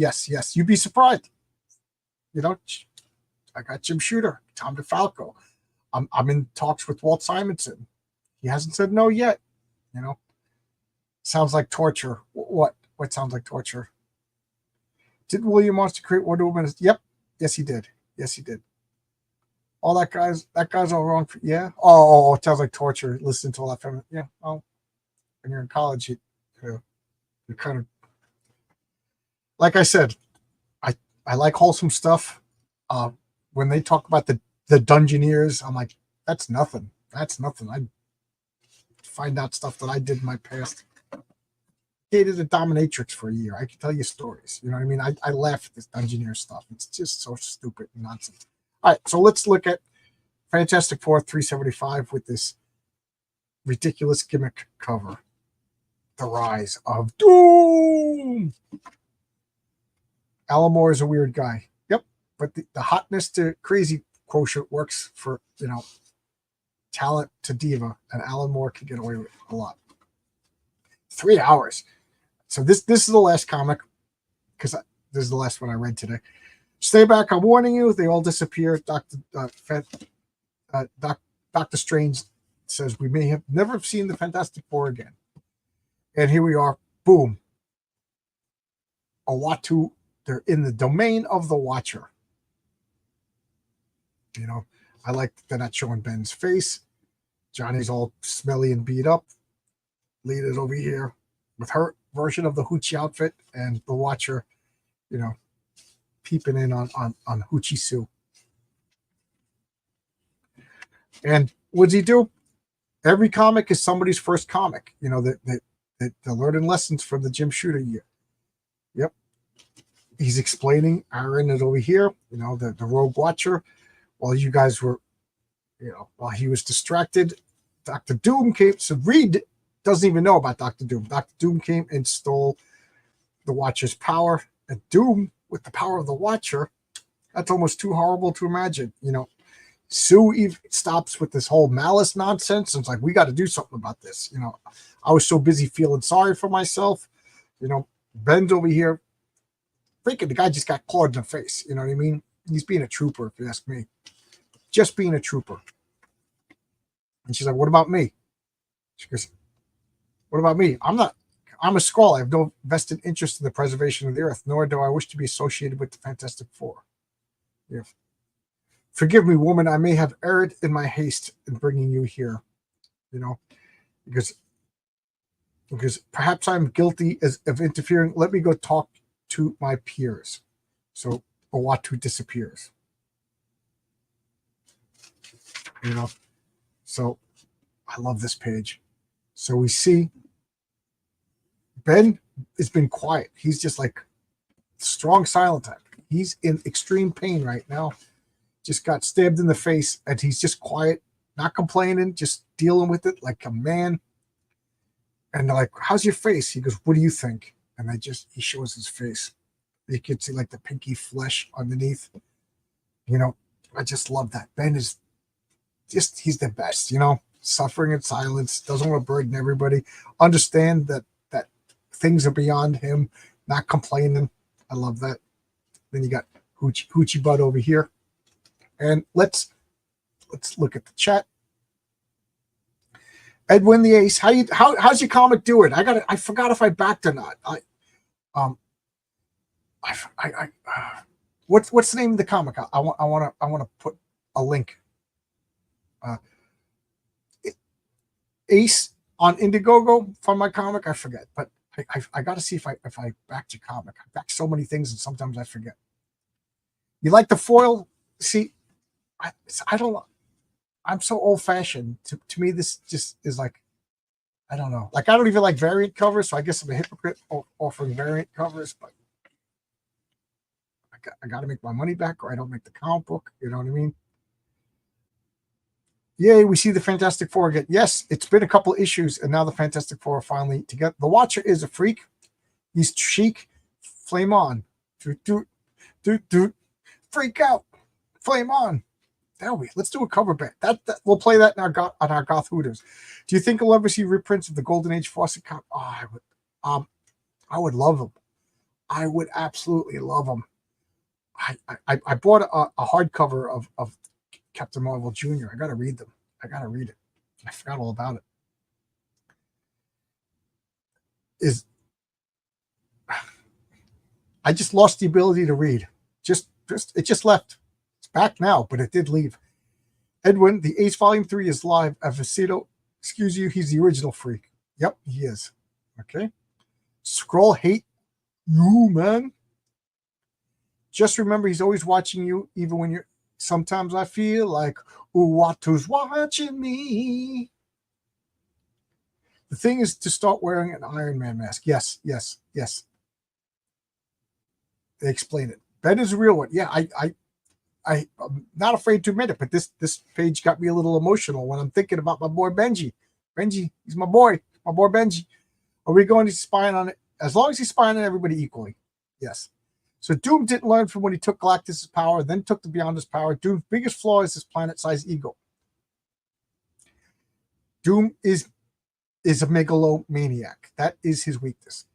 You'd be surprised. You know, I got Jim Shooter, Tom DeFalco. I'm in talks with Walt Simonson. He hasn't said no yet. You know, sounds like torture. What sounds like torture? Did William Monster create Wonder Woman? Yep. Yes, he did. All that guy's all wrong. Yeah. Oh, it sounds like torture. Listen to all that feminine. Yeah. Oh, when you're in college, you're kind of, like I said, I like wholesome stuff. When they talk about the Dungeoneers, I'm like, that's nothing. I find out stuff that I did in my past. Dated a dominatrix for a year. I can tell you stories. You know what I mean? I laugh at this Dungeoneer stuff. It's just so stupid and nonsense. All right, so let's look at Fantastic Four 375 with this ridiculous gimmick cover. The Rise of Doom. Alan Moore is a weird guy. Yep, but the hotness to crazy quotient works for, you know, talent to diva, and Alan Moore can get away with a lot. 3 hours. So this is the last comic, because this is the last one I read today. Stay back, I'm warning you. They all disappear. Doctor Strange says we may have never seen the Fantastic Four again. And here we are. Boom. Uatu, they're in the domain of the Watcher. You know, I like that they're not showing Ben's face. Johnny's all smelly and beat up. Lita's over here with her version of the Hoochie outfit, and the Watcher, you know, peeping in on Hoochie Sue. And what's he do? Every comic is somebody's first comic. You know, that they're learning lessons from the Jim Shooter year. Yep. He's explaining Aaron is over here, you know, the Rogue Watcher. While you guys were, you know, while he was distracted, Dr. Doom came. So Reed doesn't even know about Dr. Doom. Dr. Doom came and stole the Watcher's power. And Doom, with the power of the Watcher, that's almost too horrible to imagine. You know, Sue Eve stops with this whole malice nonsense. And it's like, we got to do something about this. You know, I was so busy feeling sorry for myself. You know, Ben's over here. Freaking, the guy just got clawed in the face. You know what I mean? He's being a trooper, if you ask me. Just being a trooper. And she's like, what about me? She goes, what about me? I'm a Skrull. I have no vested interest in the preservation of the Earth, nor do I wish to be associated with the Fantastic Four. Yeah. Forgive me, woman. I may have erred in my haste in bringing you here. You know, because perhaps I'm guilty of interfering. Let me go talk to my peers. So Uatu disappears. You know, so I love this page. So we see Ben has been quiet. He's just like strong silent type. He's in extreme pain right now. Just got stabbed in the face, and he's just quiet, not complaining, just dealing with it like a man. And they're like, how's your face? He goes, what do you think? And he shows his face. You can see like the pinky flesh underneath. You know, I just love that. Ben is just, he's the best, you know, suffering in silence, doesn't want to burden everybody, understand that things are beyond him, not complaining. I love that. Then you got Hoochie Bud over here. And let's look at the chat. Edwin the Ace, how's your comic doing? I forgot if I backed or not. What's the name of the comic? I want to put a link. Ace on Indiegogo for my comic. I forget, but I got to see if I backed your comic. I back so many things, and sometimes I forget. You like the foil? See, I don't. I'm so old fashioned. To me, this just is like, I don't know. Like, I don't even like variant covers, so I guess I'm a hypocrite offering variant covers, but I got to make my money back or I don't make the comic book. You know what I mean? Yay, we see the Fantastic Four again. Yes, it's been a couple issues, and now the Fantastic Four are finally together. The Watcher is a freak. He's chic. Flame on. Do. Freak out. Flame on. There we. Let's do a cover band. That we'll play that in our Goth Hooters. Do you think we'll ever see reprints of the Golden Age Fawcett comic? Oh, I would love them. I would absolutely love them. I bought a hardcover of Captain Marvel Jr. I got to read them. I got to read it. I forgot all about it. I just lost the ability to read. It just left. It's back now, but it did leave. Edwin, the Ace Volume 3 is live. Avicito, excuse you, he's the original freak. Yep, he is. Okay. Scroll hate you, man. Just remember, he's always watching you, even when you're. Sometimes I feel like Uatu's watching me. The thing is to start wearing an Iron Man mask. Yes. They explain it. Ben is a real one. Yeah, I'm not afraid to admit it, but this page got me a little emotional when I'm thinking about my boy Benji. Benji, he's my boy Benji. Are we going to spy on it? As long as he's spying on everybody equally. Yes. So Doom didn't learn from when he took Galactus' power, then took the Beyonders' power. Doom's biggest flaw is his planet-sized ego. Doom is a megalomaniac. That is his weakness.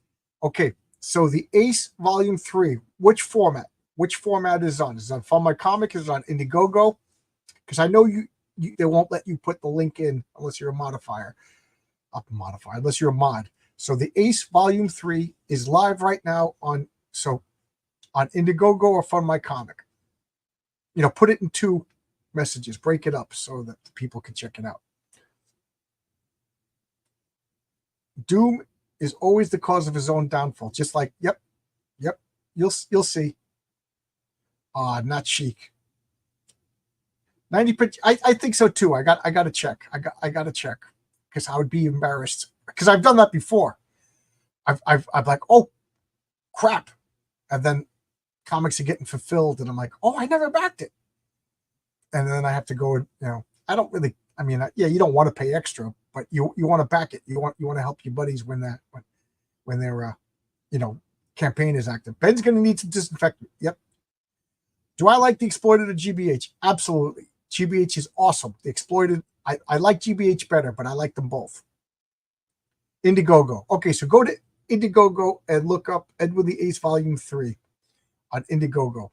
Okay, so the Ace Volume 3, which format? Which format is on? Is it on Fun My Comic? Is it on Indiegogo? Because I know they won't let you put the link in unless you're a modifier. Unless you're a mod. So the Ace Volume 3 is live right now on Indiegogo or Fun My Comic. Put it in 2 messages. Break it up so that the people can check it out. Doom is always the cause of his own downfall. Just like, yep. You'll see. Not chic. 90%. I think so too. I got to check. I got to check because I would be embarrassed because I've done that before. I'm like, oh crap, and then comics are getting fulfilled, and I'm like, oh, I never backed it, and then I have to go and I don't really. I mean, yeah, you don't want to pay extra, but you want to back it. You want to help your buddies when their campaign is active. Ben's going to need some disinfectant. Yep. Do I like the Exploited or GBH? Absolutely. GBH is awesome. The Exploited, I like GBH better, but I like them both. Indiegogo. Okay, so go to Indiegogo and look up Edwin the Ace Volume 3 on Indiegogo.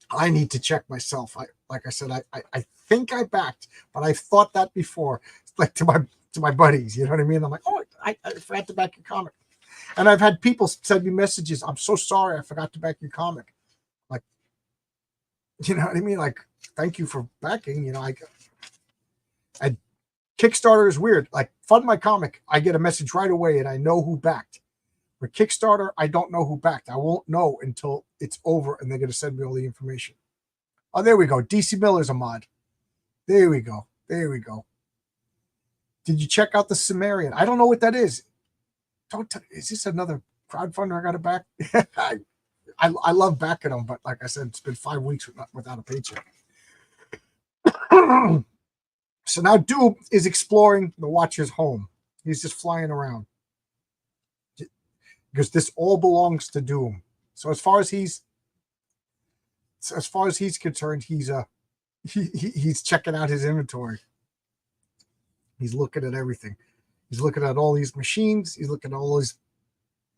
I need to check myself. Like I said, I think I backed, but I've thought that before. Like to my buddies, you know what I mean? I'm like, oh, I forgot to back your comic. And I've had people send me messages. I'm so sorry, I forgot to back your comic. Like, you know what I mean? Like, thank you for backing. I Kickstarter is weird. Like, Fund My Comic, I get a message right away and I know who backed. With Kickstarter, I don't know who backed. I won't know until it's over and they're going to send me all the information. Oh, there we go. DC Miller's a mod. There we go. Did you check out the Sumerian? I don't know what that is. Is this another crowdfunder I got to back? I love backing them, but like I said, it's been 5 weeks without a paycheck. So now Doom is exploring the Watcher's home. He's just flying around because this all belongs to Doom. So as far as he's concerned, he's checking out his inventory. He's looking at everything. He's looking at all these machines. He's looking at all these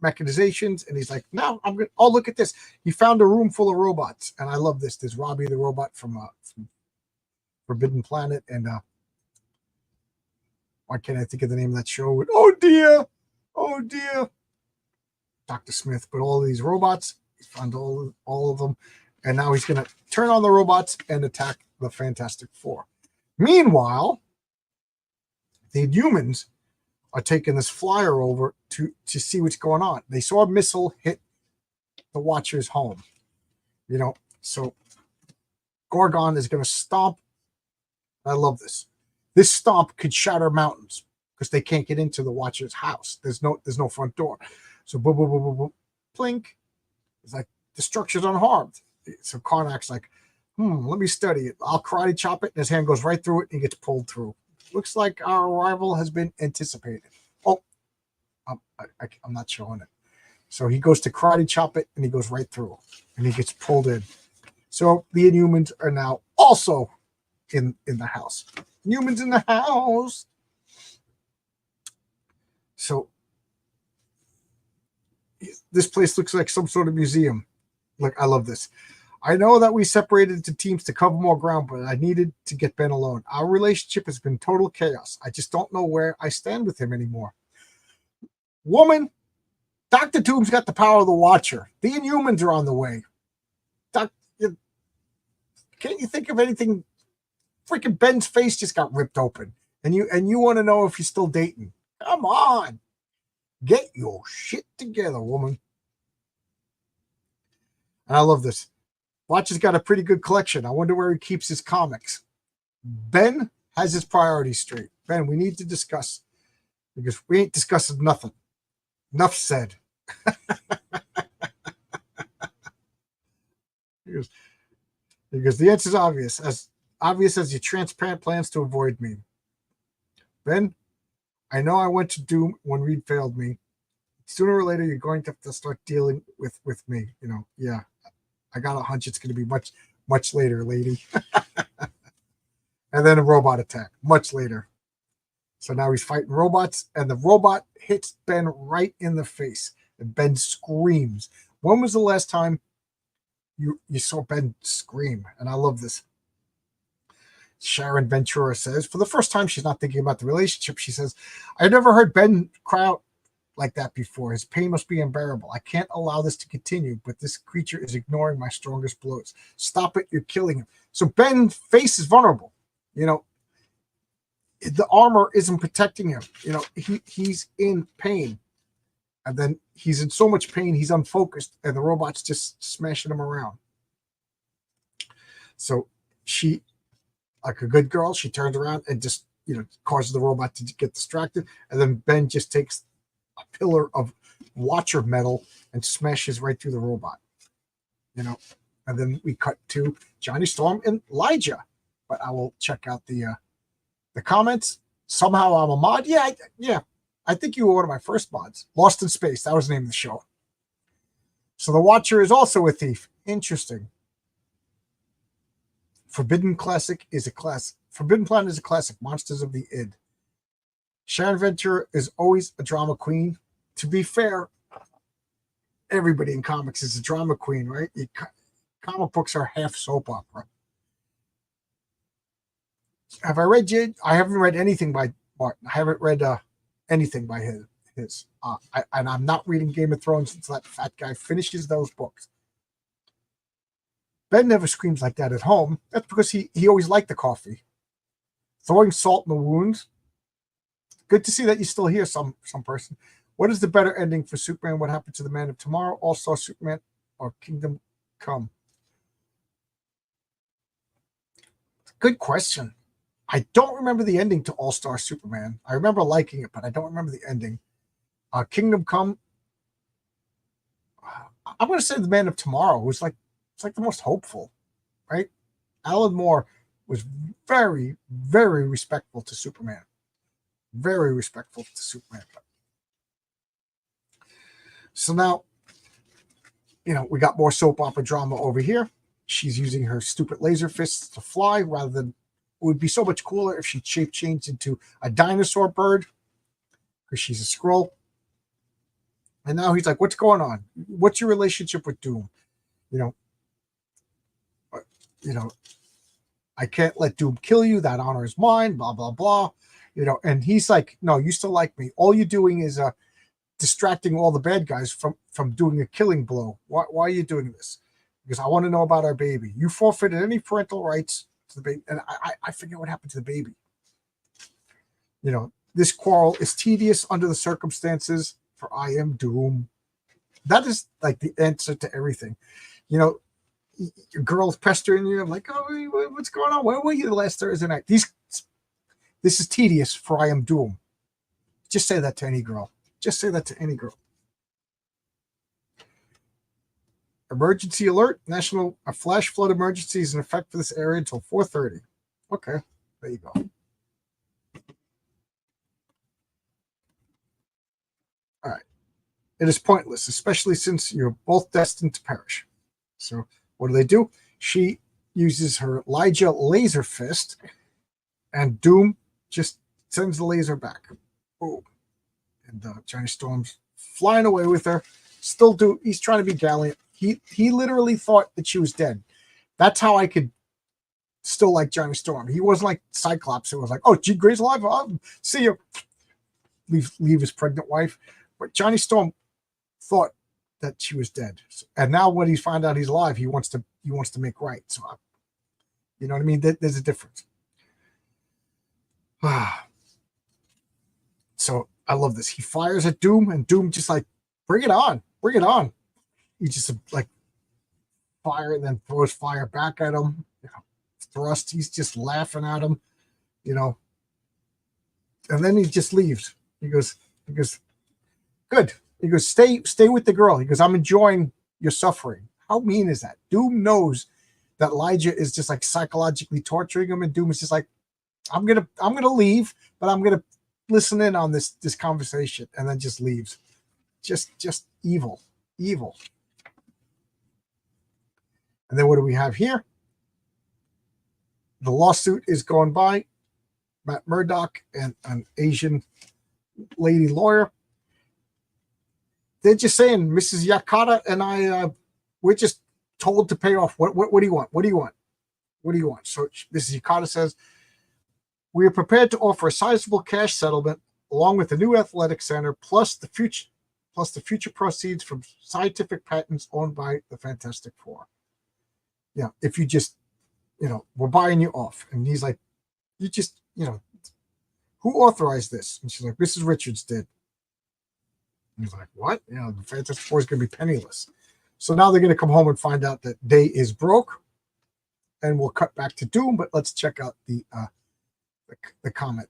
mechanizations, and he's like, "No, I'm gonna. Oh, look at this! He found a room full of robots, and I love this. There's Robbie the robot from Forbidden Planet, and why can't I think of the name of that show? Oh dear! Dr. Smith, but all of these robots. He found all of them. And now he's going to turn on the robots and attack the Fantastic Four. Meanwhile, the Inhumans are taking this flyer over to see what's going on. They saw a missile hit the Watcher's home. So Gorgon is going to stomp. I love this. This stomp could shatter mountains because they can't get into the Watcher's house. There's no front door. So boom, boom, boom, boom, boom, plink. It's like the structure's unharmed. So Karnak's like, let me study it. I'll karate chop it, and his hand goes right through it, and he gets pulled through. Looks like our arrival has been anticipated. Oh, I'm not showing it. So he goes to karate chop it, and he goes right through, and he gets pulled in. So the Inhumans are now also in the house. Inhumans in the house. So this place looks like some sort of museum. Like, I love this. I know that we separated into teams to cover more ground, but I needed to get Ben alone. Our relationship has been total chaos. I just don't know where I stand with him anymore. Woman, Dr. Doom's got the power of the Watcher. The Inhumans are on the way. Can't you think of anything? Freaking Ben's face just got ripped open. And you want to know if he's still dating. Come on. Get your shit together, woman. And I love this. Watcher's got a pretty good collection. I wonder where he keeps his comics. Ben has his priorities straight. Ben, we need to discuss, because we ain't discussing nothing. Enough said. Because the answer is obvious as your transparent plans to avoid me. Ben, I know I went to Doom when Reed failed me. Sooner or later, you're going to have to start dealing with me. Yeah. I got a hunch it's going to be much, much later, lady. And then a robot attack, much later. So now he's fighting robots, and the robot hits Ben right in the face. And Ben screams. When was the last time you saw Ben scream? And I love this. Sharon Ventura says, for the first time, she's not thinking about the relationship. She says, I've never heard Ben cry out like that before. His pain must be unbearable. I can't allow this to continue, but this creature is ignoring my strongest blows. Stop it. You're killing him. So Ben's face is vulnerable. The armor isn't protecting him. He's in pain. And then he's in so much pain, he's unfocused, and the robot's just smashing him around. So she, like a good girl, she turns around and just, causes the robot to get distracted. And then Ben just takes a pillar of Watcher metal and smashes right through the robot. And then we cut to Johnny Storm and Elijah. But I will check out the comments. Somehow I'm a mod. Yeah. I think you were one of my first mods. Lost in Space. That was the name of the show. So the Watcher is also a thief. Interesting. Forbidden Planet is a classic. Monsters of the Id. Sharon Ventura is always a drama queen. To be fair, everybody in comics is a drama queen, right? Comic books are half soap opera. Have I read Jade? I haven't read anything by Martin. I haven't read anything by his. And I'm not reading Game of Thrones until that fat guy finishes those books. Ben never screams like that at home. That's because he always liked the coffee. Throwing salt in the wounds. Good to see that you still hear some person. What is the better ending for Superman? What happened to the Man of Tomorrow? All-Star Superman or Kingdom Come? Good question. I don't remember the ending to All-Star Superman. I remember liking it, but I don't remember the ending. Kingdom Come. I'm going to say the Man of Tomorrow was it's like the most hopeful, right? Alan Moore was very, very respectful to Superman. Very respectful to Superman. So now, we got more soap opera drama over here. She's using her stupid laser fists to fly rather than, it would be so much cooler if she shape changed into a dinosaur bird because she's a Skrull. And now he's like, what's going on? What's your relationship with Doom? I can't let Doom kill you. That honor is mine, blah, blah, blah. And he's like, no, you still like me. All you're doing is distracting all the bad guys from doing a killing blow. Why are you doing this? Because I want to know about our baby. You forfeited any parental rights to the baby, and I forget what happened to the baby. You know, this quarrel is tedious under the circumstances, for I am Doom. That is like the answer to everything. You know, your girl's pestering you. I'm like, oh, what's going on? Where were you the last Thursday night? This is tedious, for I am Doom. Just say that to any girl. Just say that to any girl. Emergency alert. A flash flood emergency is in effect for this area until 4:30. Okay, there you go. All right. It is pointless, especially since you're both destined to perish. So what do? She uses her Elijah laser fist, and Doom just sends the laser back. Boom. And Johnny Storm's flying away with her. He's trying to be gallant. He literally thought that she was dead. That's how I could still like Johnny Storm. He wasn't like Cyclops. It was like, oh, Jean Grey's alive. I'll see you. Leave his pregnant wife. But Johnny Storm thought that she was dead, and now when he found out he's alive, he wants to make right. So, you know what I mean? There's a difference. So I love this. He fires at Doom, and Doom just like, bring it on. He just like fire and then throws fire back at him. You know, thrust. He's just laughing at him. You know, and then he just leaves. He goes, good. He goes, stay with the girl. He goes, I'm enjoying your suffering. How mean is that? Doom knows that Elijah is just like psychologically torturing him, and Doom is just like, I'm gonna leave, but I'm gonna listen in on this conversation, and then just leaves. Just evil. And then what do we have here? The lawsuit is going by. Matt Murdock and an Asian lady lawyer. They're just saying, Mrs. Yakata and I, we're just told to pay off. What do you want? What do you want? So Mrs. Yakata says, we are prepared to offer a sizable cash settlement along with the new athletic center, plus the future proceeds from scientific patents owned by the Fantastic Four. Yeah, if you just, we're buying you off. And he's like, you just, who authorized this? And she's like, Mrs. Richards did. And he's like, what? The Fantastic Four is going to be penniless. So now they're going to come home and find out that Day is broke. And we'll cut back to Doom, but let's check out the comment.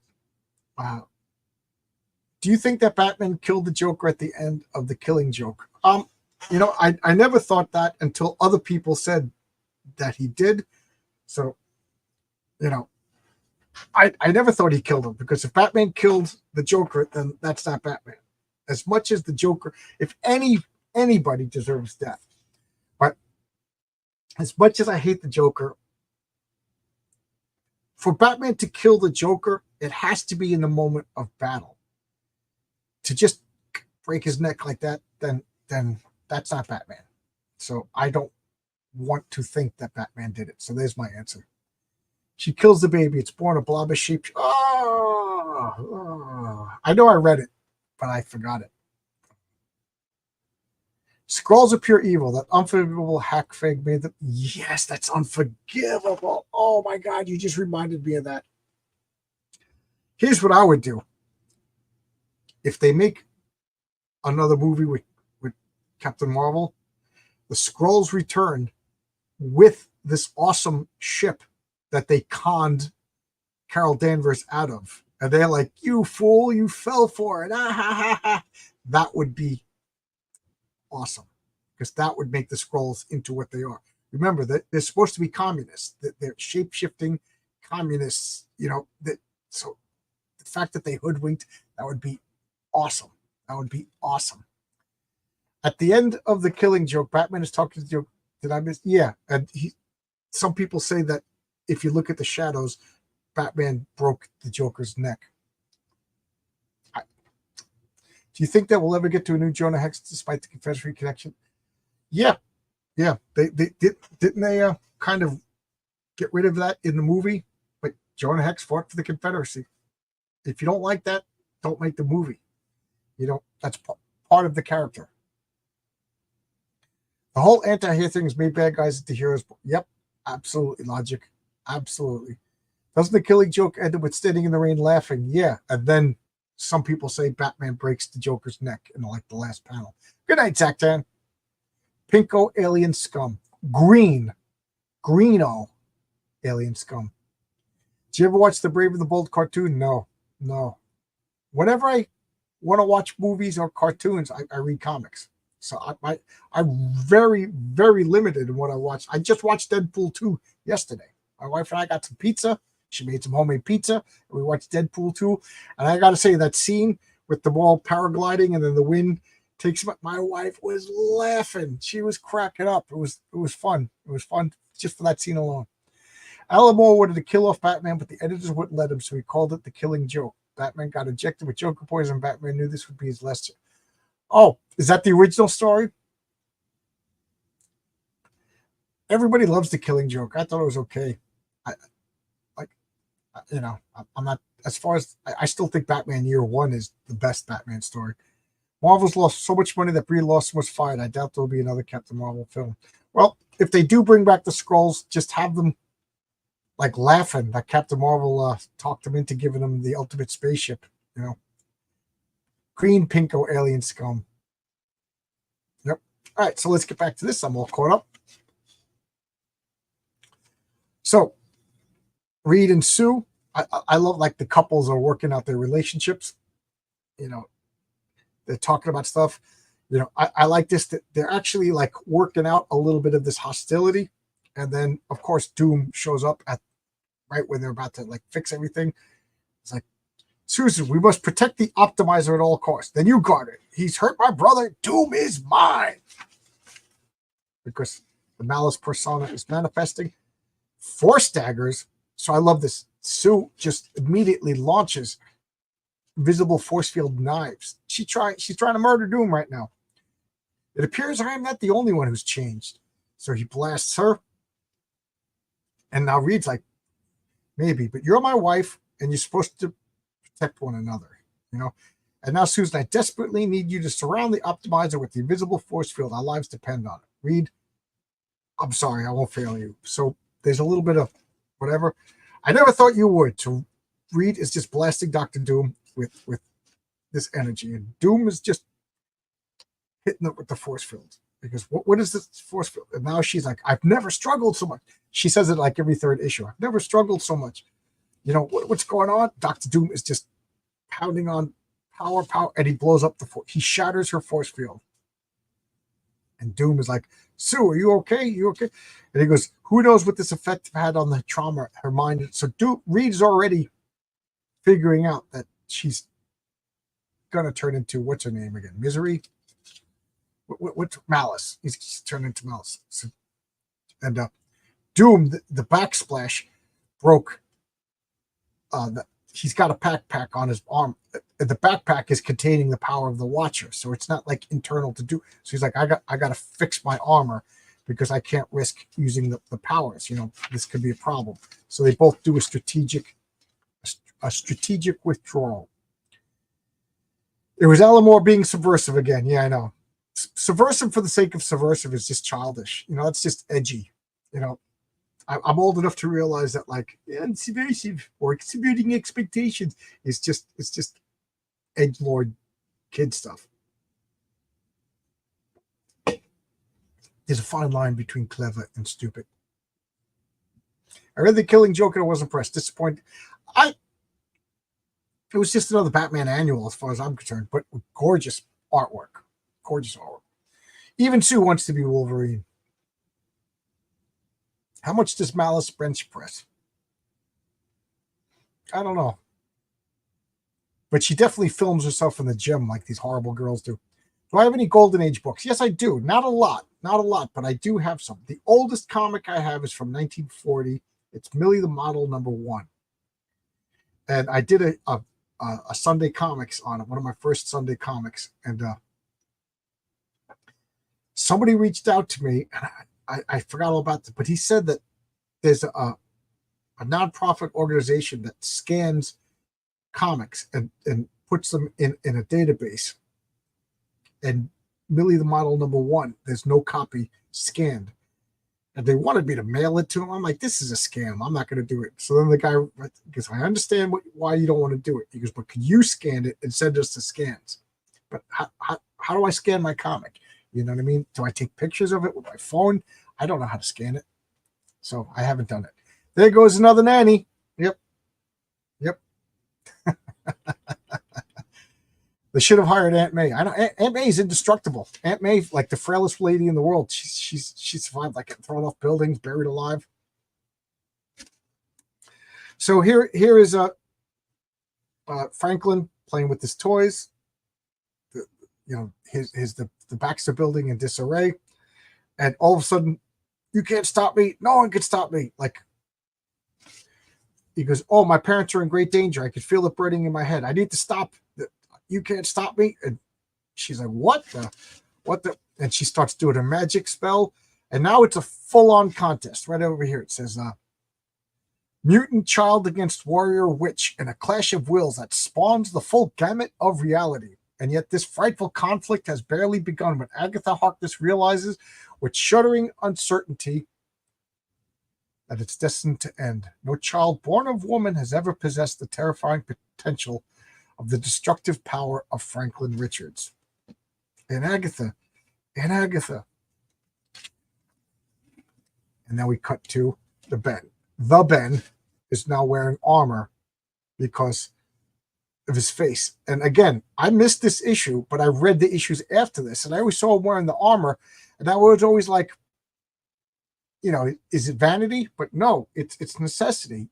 Do you think that Batman killed the Joker at the end of The Killing Joke? I never thought that until other people said that he did. So, I never thought he killed him, because if Batman killed the Joker, then that's not Batman. As much as the Joker, if anybody deserves death, but as much as I hate the Joker, for Batman to kill the Joker, it has to be in the moment of battle. To just break his neck like that, then that's not Batman. So I don't want to think that Batman did it. So there's my answer. She kills the baby. It's born a blob of sheep. Oh, I know I read it, but I forgot it. Skrulls are pure evil. That unforgivable hack fig made them. Yes, that's unforgivable. Oh my God, you just reminded me of that. Here's what I would do. If they make another movie with Captain Marvel, the Skrulls return with this awesome ship that they conned Carol Danvers out of. And they're like, you fool, you fell for it. Ah, ha, ha, ha. That would be awesome, because that would make the Skrulls into what they are. Remember that they're supposed to be communists. They're shape-shifting communists, so the fact that they hoodwinked, that would be awesome. That would be awesome. At the end of The Killing Joke, Batman is talking to the Joker. Did I miss? Yeah. And some people say that if you look at the shadows, Batman broke the Joker's neck. Do you think that we'll ever get to a new Jonah Hex despite the Confederate connection? Yeah. They didn't they kind of get rid of that in the movie? But Jonah Hex fought for the Confederacy. If you don't like that, don't make the movie. That's part of the character. The whole anti-hero thing is made bad guys into heroes. Yep, absolutely logic. Absolutely. Doesn't the Killing Joke end up with standing in the rain laughing? Yeah. And then some people say Batman breaks the Joker's neck in like the last panel. Good night, Zactan. Pinko alien scum. Greeno alien scum. Did you ever watch the Brave and the Bold cartoon? No. Whenever I want to watch movies or cartoons, I read comics. So I'm very, very limited in what I watch. I just watched Deadpool 2 yesterday. My wife and I got some pizza. She made some homemade pizza. And we watched Deadpool 2. And I got to say, that scene with them all paragliding and then the wind takes them up, my wife was laughing. She was cracking up. It was fun. It was fun just for that scene alone. Alan Moore wanted to kill off Batman, but the editors wouldn't let him, so he called it the Killing Joke. Batman got injected with Joker poison. Batman knew this would be his last. Oh, is that the original story? Everybody loves the Killing Joke. I thought it was okay. I'm not, as far as I still think Batman Year One is the best Batman story. Marvel's lost so much money that Brie Larson was fired. I doubt there'll be another Captain Marvel film. Well, if they do bring back the Skrulls, just have them like laughing that Captain Marvel talked them into giving them the ultimate spaceship. Green Pinko alien scum. Yep. All right, so let's get back to this. I'm all caught up. So, Reed and Sue, I love like the couples are working out their relationships. They're talking about stuff. I like this, that they're actually like working out a little bit of this hostility. And then, of course, Doom shows up at right when they're about to like fix everything. It's like, Susan, we must protect the Optimizer at all costs. Then you guard it. He's hurt my brother. Doom is mine. Because the malice persona is manifesting. Force daggers. So I love this. Sue just immediately launches visible force field knives. She's trying to murder Doom right now. It appears I am not the only one who's changed. So he blasts her. And now Reed's like, maybe, but you're my wife and you're supposed to protect one another, And now, Susan, I desperately need you to surround the Optimizer with the invisible force field. Our lives depend on it. Reed, I'm sorry, I won't fail you. So there's a little bit of whatever. I never thought you would. So Reed is just blasting Dr. Doom with this energy, and Doom is just hitting it with the force field. Because what is this force field? And now she's like, I've never struggled so much. She says it like every third issue. I've never struggled so much. What's going on? Dr. Doom is just pounding on power, and he blows up the force. He shatters her force field. And Doom is like, Sue, are you okay? You okay? And he goes, who knows what this effect had on the trauma, her mind. So Reed's already figuring out that she's going to turn into, what's her name again? Misery? What's Malice? He's turned into Malice. So, and Doom, the backsplash broke. He's got a backpack on his arm. The backpack is containing the power of the Watcher, so it's not like internal to do. So he's like, I got to fix my armor because I can't risk using the powers. This could be a problem. So they both do a strategic withdrawal. It was Alan Moore being subversive again. Yeah, I know. Subversive for the sake of subversive is just childish. It's just edgy. I'm old enough to realize that subversive or subverting expectations is just edgelord kid stuff. There's a fine line between clever and stupid. I read The Killing Joke and I was impressed. Disappointed. It was just another Batman annual as far as I'm concerned, but with gorgeous artwork. Gorgeous artwork. Even Sue wants to be Wolverine. How much does Malice bench press? I don't know. But she definitely films herself in the gym like these horrible girls do. Do I have any Golden Age books? Yes, I do. Not a lot, but I do have some. The oldest comic I have is from 1940. It's Millie the Model #1. And I did a Sunday comics on it, one of my first Sunday comics. And somebody reached out to me, and I forgot all about it, but he said that there's a nonprofit organization that scans comics and puts them in a database. and Millie the Model #1, there's no copy scanned. And they wanted me to mail it to him. I'm like, this is a scam. I'm not going to do it. So then the guy goes, I understand why you don't want to do it. He goes, but can you scan it and send us the scans? But how do I scan my comic? You know what I mean? Do I take pictures of it with my phone? I don't know how to scan it. So I haven't done it. There goes another nanny. Yep. They should have hired Aunt May. I know Aunt May is indestructible. Aunt May, like the frailest lady in the world. She survived, like, getting thrown off buildings, buried alive. So here is Franklin playing with his toys. The Baxter building in disarray, and all of a sudden, you can't stop me. No one can stop me. Like, he goes, oh, my parents are in great danger. I could feel it burning in my head. I need to stop. You can't stop me. And she's like, what the? And she starts doing a magic spell. And now it's a full-on contest. Right over here, it says, mutant child against warrior witch in a clash of wills that spawns the full gamut of reality. And yet this frightful conflict has barely begun when Agatha Harkness realizes with shuddering uncertainty that it's destined to end. No child born of woman has ever possessed the terrifying potential of the destructive power of Franklin Richards. And Agatha. And now we cut to the Ben. The Ben is now wearing armor because of his face. And again, I missed this issue, but I read the issues after this, and I always saw him wearing the armor, and I was always like, is it vanity? But no, it's necessity.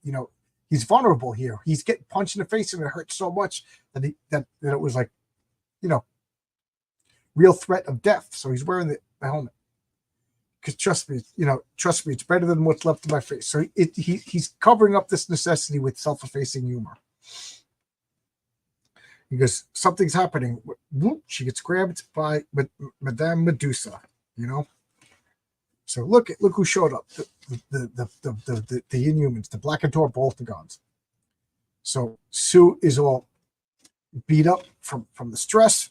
He's vulnerable here. He's getting punched in the face, and it hurts so much that it was like, real threat of death. So he's wearing the helmet. Because trust me, it's better than what's left of my face. So he's covering up this necessity with self-effacing humor. He goes, something's happening. Whoop, she gets grabbed by Madame Medusa. So look who showed up. The Inhumans, the Black Adore Boltagons. So Sue is all beat up from the stress.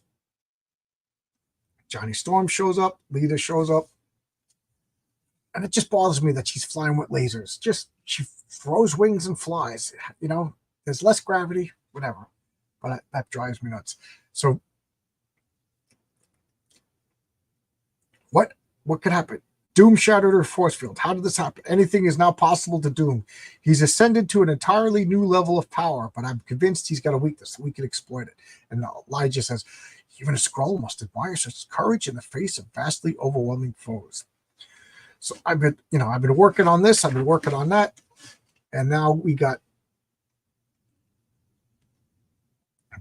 Johnny Storm shows up. Lita shows up. And it just bothers me that she's flying with lasers. She throws wings and flies. There's less gravity, whatever. But that drives me nuts. So what could happen? Doom shattered her force field. How did this happen? Anything is now possible to Doom. He's ascended to an entirely new level of power, but I'm convinced he's got a weakness. We can exploit it. And Elijah says, even a Skrull must admire such courage in the face of vastly overwhelming foes. So I've been working on this. I've been working on that. And now we got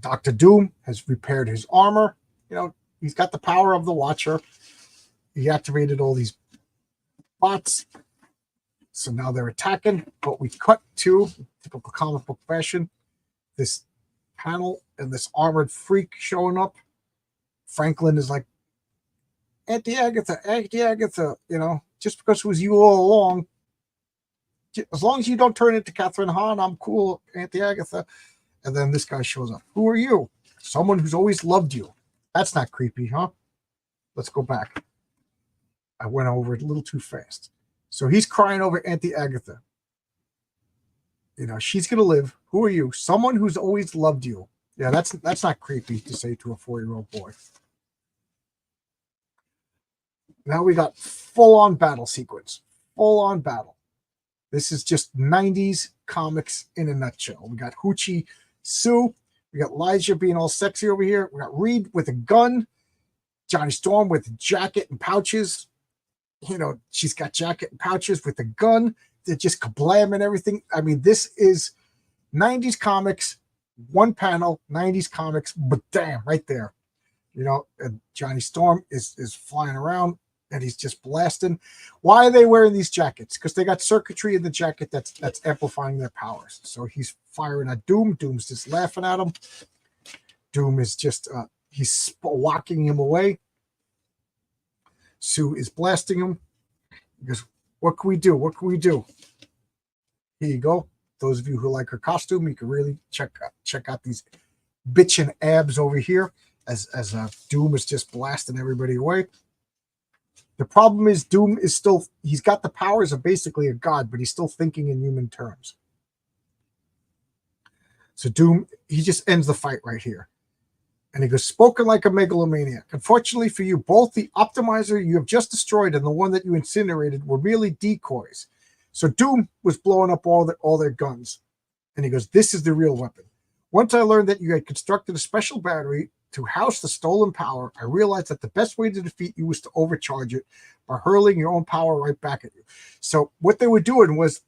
Dr. Doom has repaired his armor. He's got the power of the Watcher. He activated all these bots. So now they're attacking, but we cut to typical comic book fashion. This panel and this armored freak showing up. Franklin is like, Auntie Agatha, just because it was you all along, as long as you don't turn into Catherine Hahn, I'm cool, Auntie Agatha. And then this guy shows up. Who are you? Someone who's always loved you. That's not creepy, huh? Let's go back. I went over it a little too fast. So he's crying over Auntie Agatha. She's going to live. Who are you? Someone who's always loved you. Yeah, that's not creepy to say to a 4-year-old boy. Now we got full-on battle sequence. Full-on battle. This is just 90s comics in a nutshell. We got Hoochie Sue. We got Elijah being all sexy over here. We got Reed with a gun. Johnny Storm with a jacket and pouches. She's got jacket and pouches with a gun. They're just kablam and everything. I mean, this is 90s comics, one panel, 90s comics, but damn, right there. And Johnny Storm is flying around. And he's just blasting. Why are they wearing these jackets? Because they got circuitry in the jacket that's amplifying their powers. So he's firing at Doom. Doom's just laughing at him. Doom is just he's walking him away. Sue is blasting him. He goes, "What can we do? What can we do?" Here you go. Those of you who like her costume, you can really check out these bitchin' abs over here. as Doom is just blasting everybody away. The problem is Doom is still, he's got the powers of basically a god, but he's still thinking in human terms. So Doom, he just ends the fight right here. And he goes, spoken like a megalomaniac. Unfortunately for you, both the optimizer you have just destroyed and the one that you incinerated were merely decoys. So Doom was blowing up all their guns. And he goes, this is the real weapon. Once I learned that you had constructed a special battery to house the stolen power, I realized that the best way to defeat you was to overcharge it by hurling your own power right back at you. So what they were doing was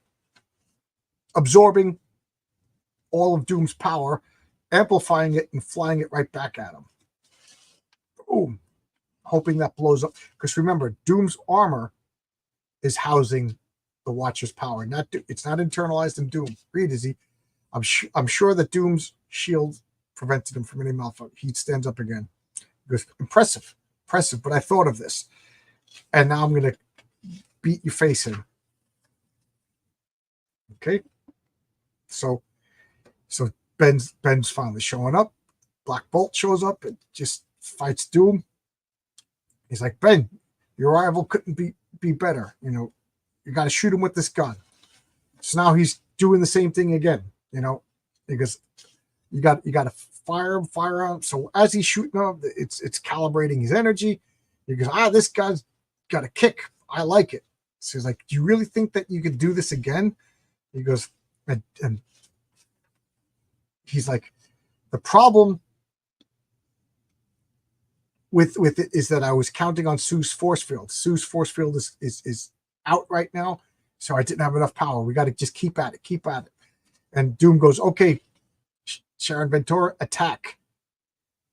absorbing all of Doom's power, amplifying it, and flying it right back at him. Boom. Hoping that blows up. Because remember, Doom's armor is housing the Watcher's power. It's not internalized in Doom. Read, is he? I'm sure that Doom's shield prevented him from any malfunction. He stands up again. He goes, impressive, but I thought of this. And now I'm going to beat your face in. Okay? So Ben's finally showing up. Black Bolt shows up and just fights Doom. He's like, Ben, your rival couldn't be better. You know, you got to shoot him with this gun. So now he's doing the same thing again. You know, because you got to fire him. So as he's shooting him, it's calibrating his energy. He goes, this guy's got a kick. I like it. So he's like, do you really think that you could do this again? He goes, and he's like, the problem with it is that I was counting on Sue's force field. Sue's force field is out right now, so I didn't have enough power. We got to just keep at it. And Doom goes, okay, Sharon Ventura, attack.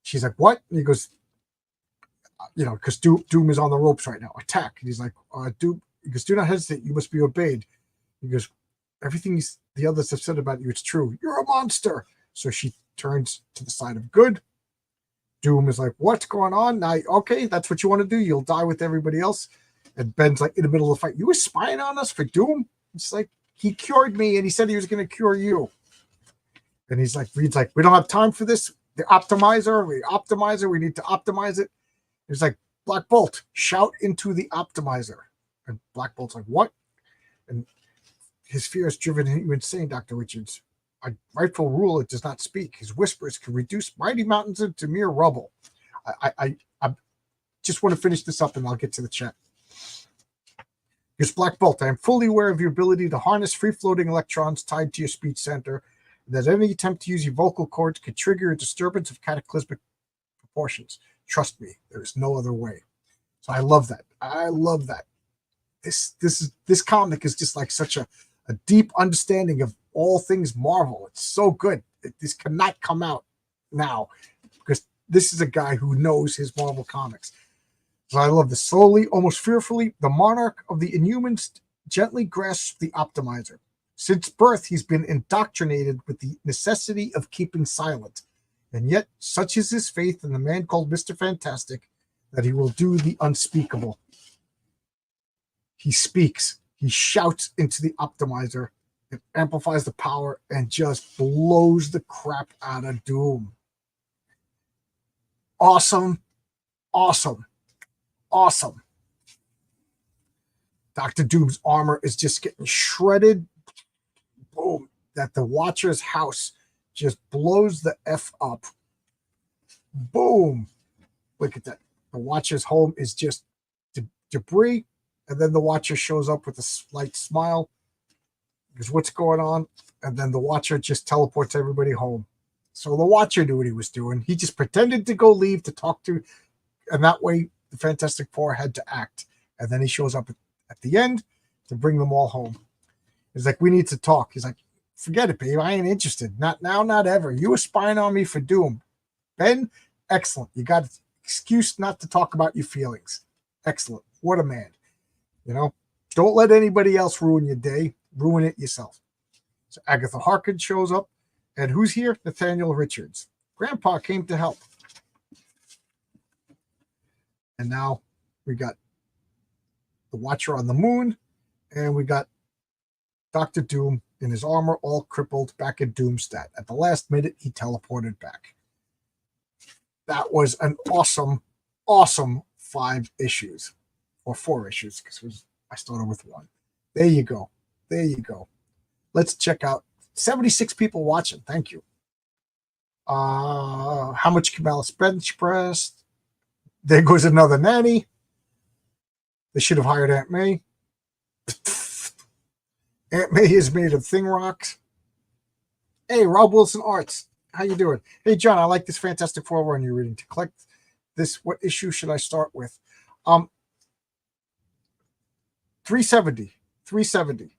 She's like, what? And he goes, you know, because Doom is on the ropes right now. Attack. And he's like, Doom, he goes, do not hesitate. You must be obeyed. He goes, everything the others have said about you, it's true. You're a monster. So she turns to the side of good. Doom is like, what's going on? Now, okay, that's what you want to do. You'll die with everybody else. And Ben's like, in the middle of the fight, you were spying on us for Doom? It's like, he cured me and he said he was going to cure you. And Reed's like, we don't have time for this. The optimizer, we need to optimize it. He's like, Black Bolt, shout into the optimizer. And Black Bolt's like, what? And his fear has driven him insane, Dr. Richards. A rightful ruler does not speak. His whispers can reduce mighty mountains into mere rubble. I just want to finish this up and I'll get to the chat. Here's Black Bolt. I am fully aware of your ability to harness free-floating electrons tied to your speech center, and that any attempt to use your vocal cords could trigger a disturbance of cataclysmic proportions. Trust me, there is no other way. So I love that. This comic is just like such a deep understanding of all things Marvel. It's so good. This cannot come out now because this is a guy who knows his Marvel comics. So I love this. Slowly, almost fearfully, the monarch of the Inhumans gently grasps the optimizer. Since birth, he's been indoctrinated with the necessity of keeping silent. And yet, such is his faith in the man called Mr. Fantastic that he will do the unspeakable. He speaks. He shouts into the optimizer. It amplifies the power and just blows the crap out of Doom. Awesome. Dr. Doom's armor is just getting shredded. Boom. That the Watcher's house just blows the F up. Boom. Look at that. The Watcher's home is just debris. And then the Watcher shows up with a slight smile. Because what's going on? And then the Watcher just teleports everybody home. So the Watcher knew what he was doing. He just pretended to go leave to talk to, and that way the Fantastic Four had to act. And then he shows up at the end to bring them all home. He's like, we need to talk. He's like, forget it, babe. I ain't interested. Not now, not ever. You were spying on me for Doom. Ben, excellent. You got an excuse not to talk about your feelings. Excellent. What a man. You know, don't let anybody else ruin your day. Ruin it yourself. So Agatha Harkins shows up. And who's here? Nathaniel Richards. Grandpa came to help. And now we got the Watcher on the moon. And we got Dr. Doom in his armor, all crippled, back at Doomstat. At the last minute, he teleported back. that was an awesome 5 issues or 4 issues because I started with 1. There you go. There you go. Let's check out 76 people watching. Thank you. How much can Alice bench press? There goes another nanny. They should have hired Aunt May. Aunt May is made of thing rocks. Hey, Rob Wilson Arts. How you doing? Hey, John, I like this Fantastic Four run you're reading. To collect this, what issue should I start with? 370. 370.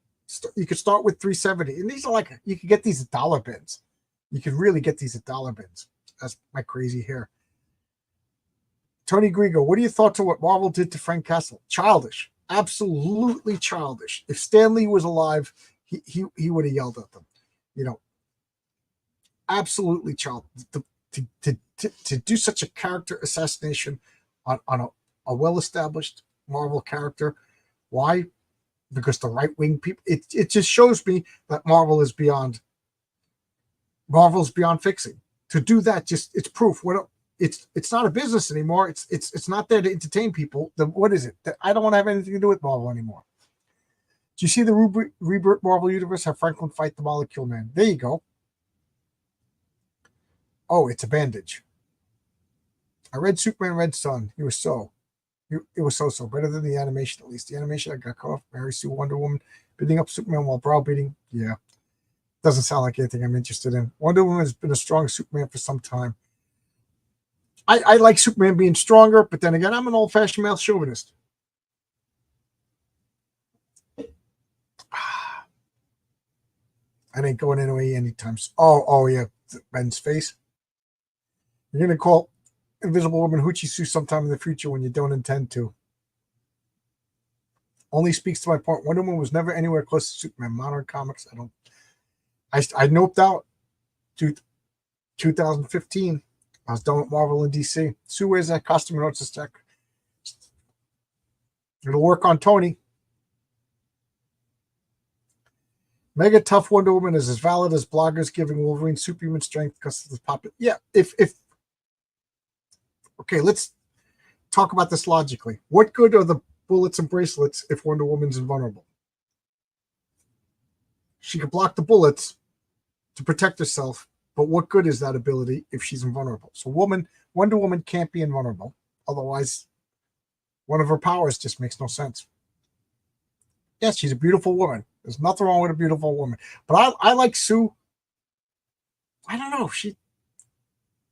You could start with 370. And these are like, you can get these at dollar bins. You can really get these at dollar bins. That's my crazy hair. Tony Grigo, what are your thoughts on what Marvel did to Frank Castle? Childish. Absolutely childish. If Stan Lee was alive, he would have yelled at them. You know, absolutely childish. To do such a character assassination on a well-established Marvel character. Why? Because the right-wing people, it just shows me that Marvel's beyond fixing. To do that, just it's proof. It's not a business anymore. It's not there to entertain people. What is it? I don't want to have anything to do with Marvel anymore. Do you see the Rebirth Marvel Universe have Franklin fight the Molecule Man? There you go. Oh, it's a bandage. I read Superman Red Sun. It was so better than the animation, at least. The animation I got caught off. Mary Sue Wonder Woman beating up Superman while browbeating. Yeah. Doesn't sound like anything I'm interested in. Wonder Woman has been a strong Superman for some time. I like Superman being stronger, but then again, I'm an old-fashioned male chauvinist. I ain't going anyway anytime. Oh yeah, Ben's face. You're gonna call Invisible Woman Hoochie Sue sometime in the future when you don't intend to. Only speaks to my point. Wonder Woman was never anywhere close to Superman. Modern comics, I noped out to 2015. I was done with Marvel and DC. Sue wears that costume and notes his tech. It'll work on Tony. Mega tough Wonder Woman is as valid as bloggers giving Wolverine superhuman strength because of the puppet. Yeah, okay, let's talk about this logically. What good are the bullets and bracelets if Wonder Woman's invulnerable? She could block the bullets to protect herself, but what good is that ability if she's invulnerable? So Wonder Woman can't be invulnerable. Otherwise, one of her powers just makes no sense. Yes, she's a beautiful woman. There's nothing wrong with a beautiful woman. But I like Sue. I don't know.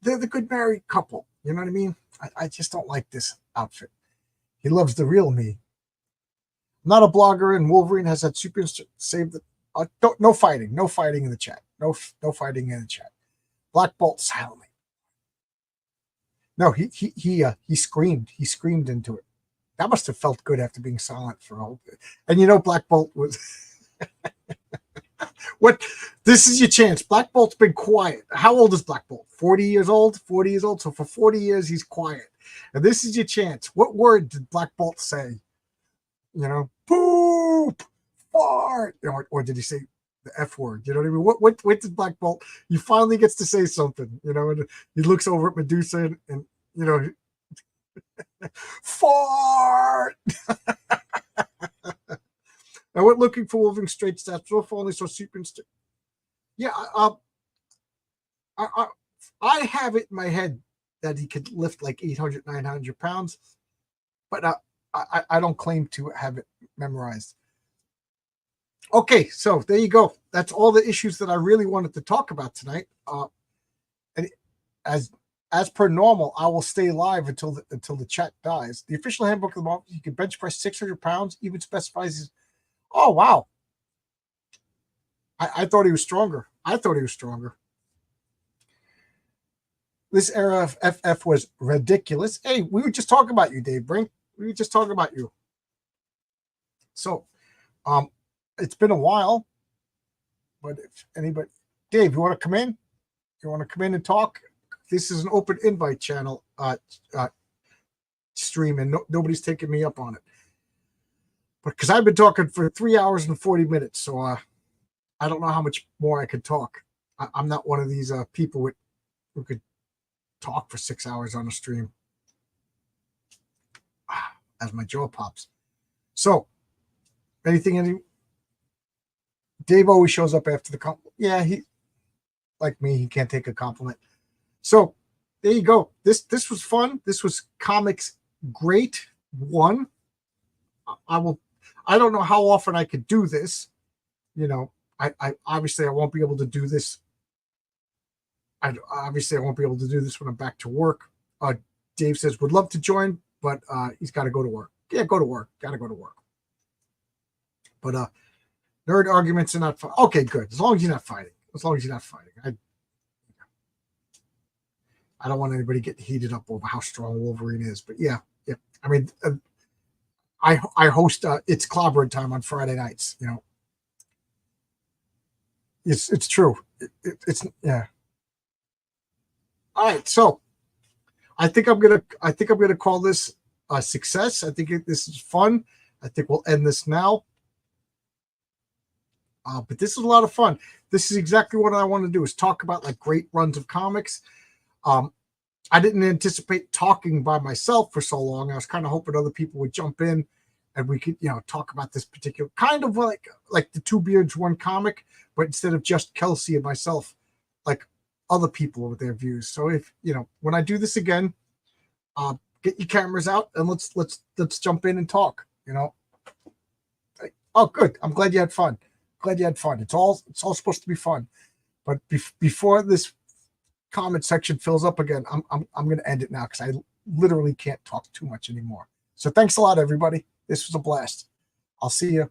They're the good married couple. You know what I mean? I just don't like this outfit. He loves the real me. I'm not a blogger, and Wolverine has that super save the. No fighting. No fighting in the chat. No fighting in the chat. Black Bolt silently. No, he screamed. He screamed into it. That must have felt good after being silent for a whole bit. And you know, Black Bolt was. What? This is your chance. Black Bolt's been quiet. How old is Black Bolt? 40 years old? 40 years old. So for 40 years, he's quiet. And this is your chance. What word did Black Bolt say? You know, poop, fart. Or did he say the F word? You know what I mean? What did Black Bolt? He finally gets to say something, you know, and he looks over at Medusa and you know, fart. I went looking for Wolverine straight stats. So only saw super instinct. Yeah, I have it in my head that he could lift like 800, 900 pounds, but I don't claim to have it memorized. Okay, so there you go. That's all the issues that I really wanted to talk about tonight. And as per normal, I will stay live until the chat dies. The official handbook of the Marvel, you can bench press 600 pounds, even specifies his. Oh, wow. I thought he was stronger. This era of FF was ridiculous. Hey, we were just talking about you, Dave Brink. We were just talking about you. So, it's been a while, but if anybody, Dave, you want to come in? You want to come in and talk? This is an open invite channel stream, and nobody's taking me up on it. Because I've been talking for 3 hours and 40 minutes, so I don't know how much more I could talk. I'm not one of these people who could talk for 6 hours on a stream as my jaw pops. So, anything? Dave always shows up after the compliment. Yeah, he, like me, he can't take a compliment. So, there you go. This was fun. This was Comics Great 1. I don't know how often I could do this. You know, I obviously I won't be able to do this. I won't be able to do this when I'm back to work. Dave says would love to join, but he's got to go to work. Yeah, go to work. Got to go to work. But nerd arguments are not fun. Okay, good. As long as you're not fighting. I don't want anybody getting heated up over how strong Wolverine is. But yeah. I mean, I host It's Clobbering Time on Friday nights. You know, it's true. It's yeah. All right, so I think I'm gonna call this a success. I think this is fun. I think we'll end this now. But this is a lot of fun. This is exactly what I want to do, is talk about like great runs of comics. I didn't anticipate talking by myself for so long. I was kind of hoping other people would jump in and we could, talk about this particular kind of like the Two Beards One comic, but instead of just Kelsey and myself, like other people with their views. So if, when I do this again, get your cameras out and let's jump in and talk, Oh, good. I'm glad you had fun. It's all supposed to be fun. But before this comment section fills up again, I'm going to end it now because I literally can't talk too much anymore. So thanks a lot, everybody. This was a blast. I'll see you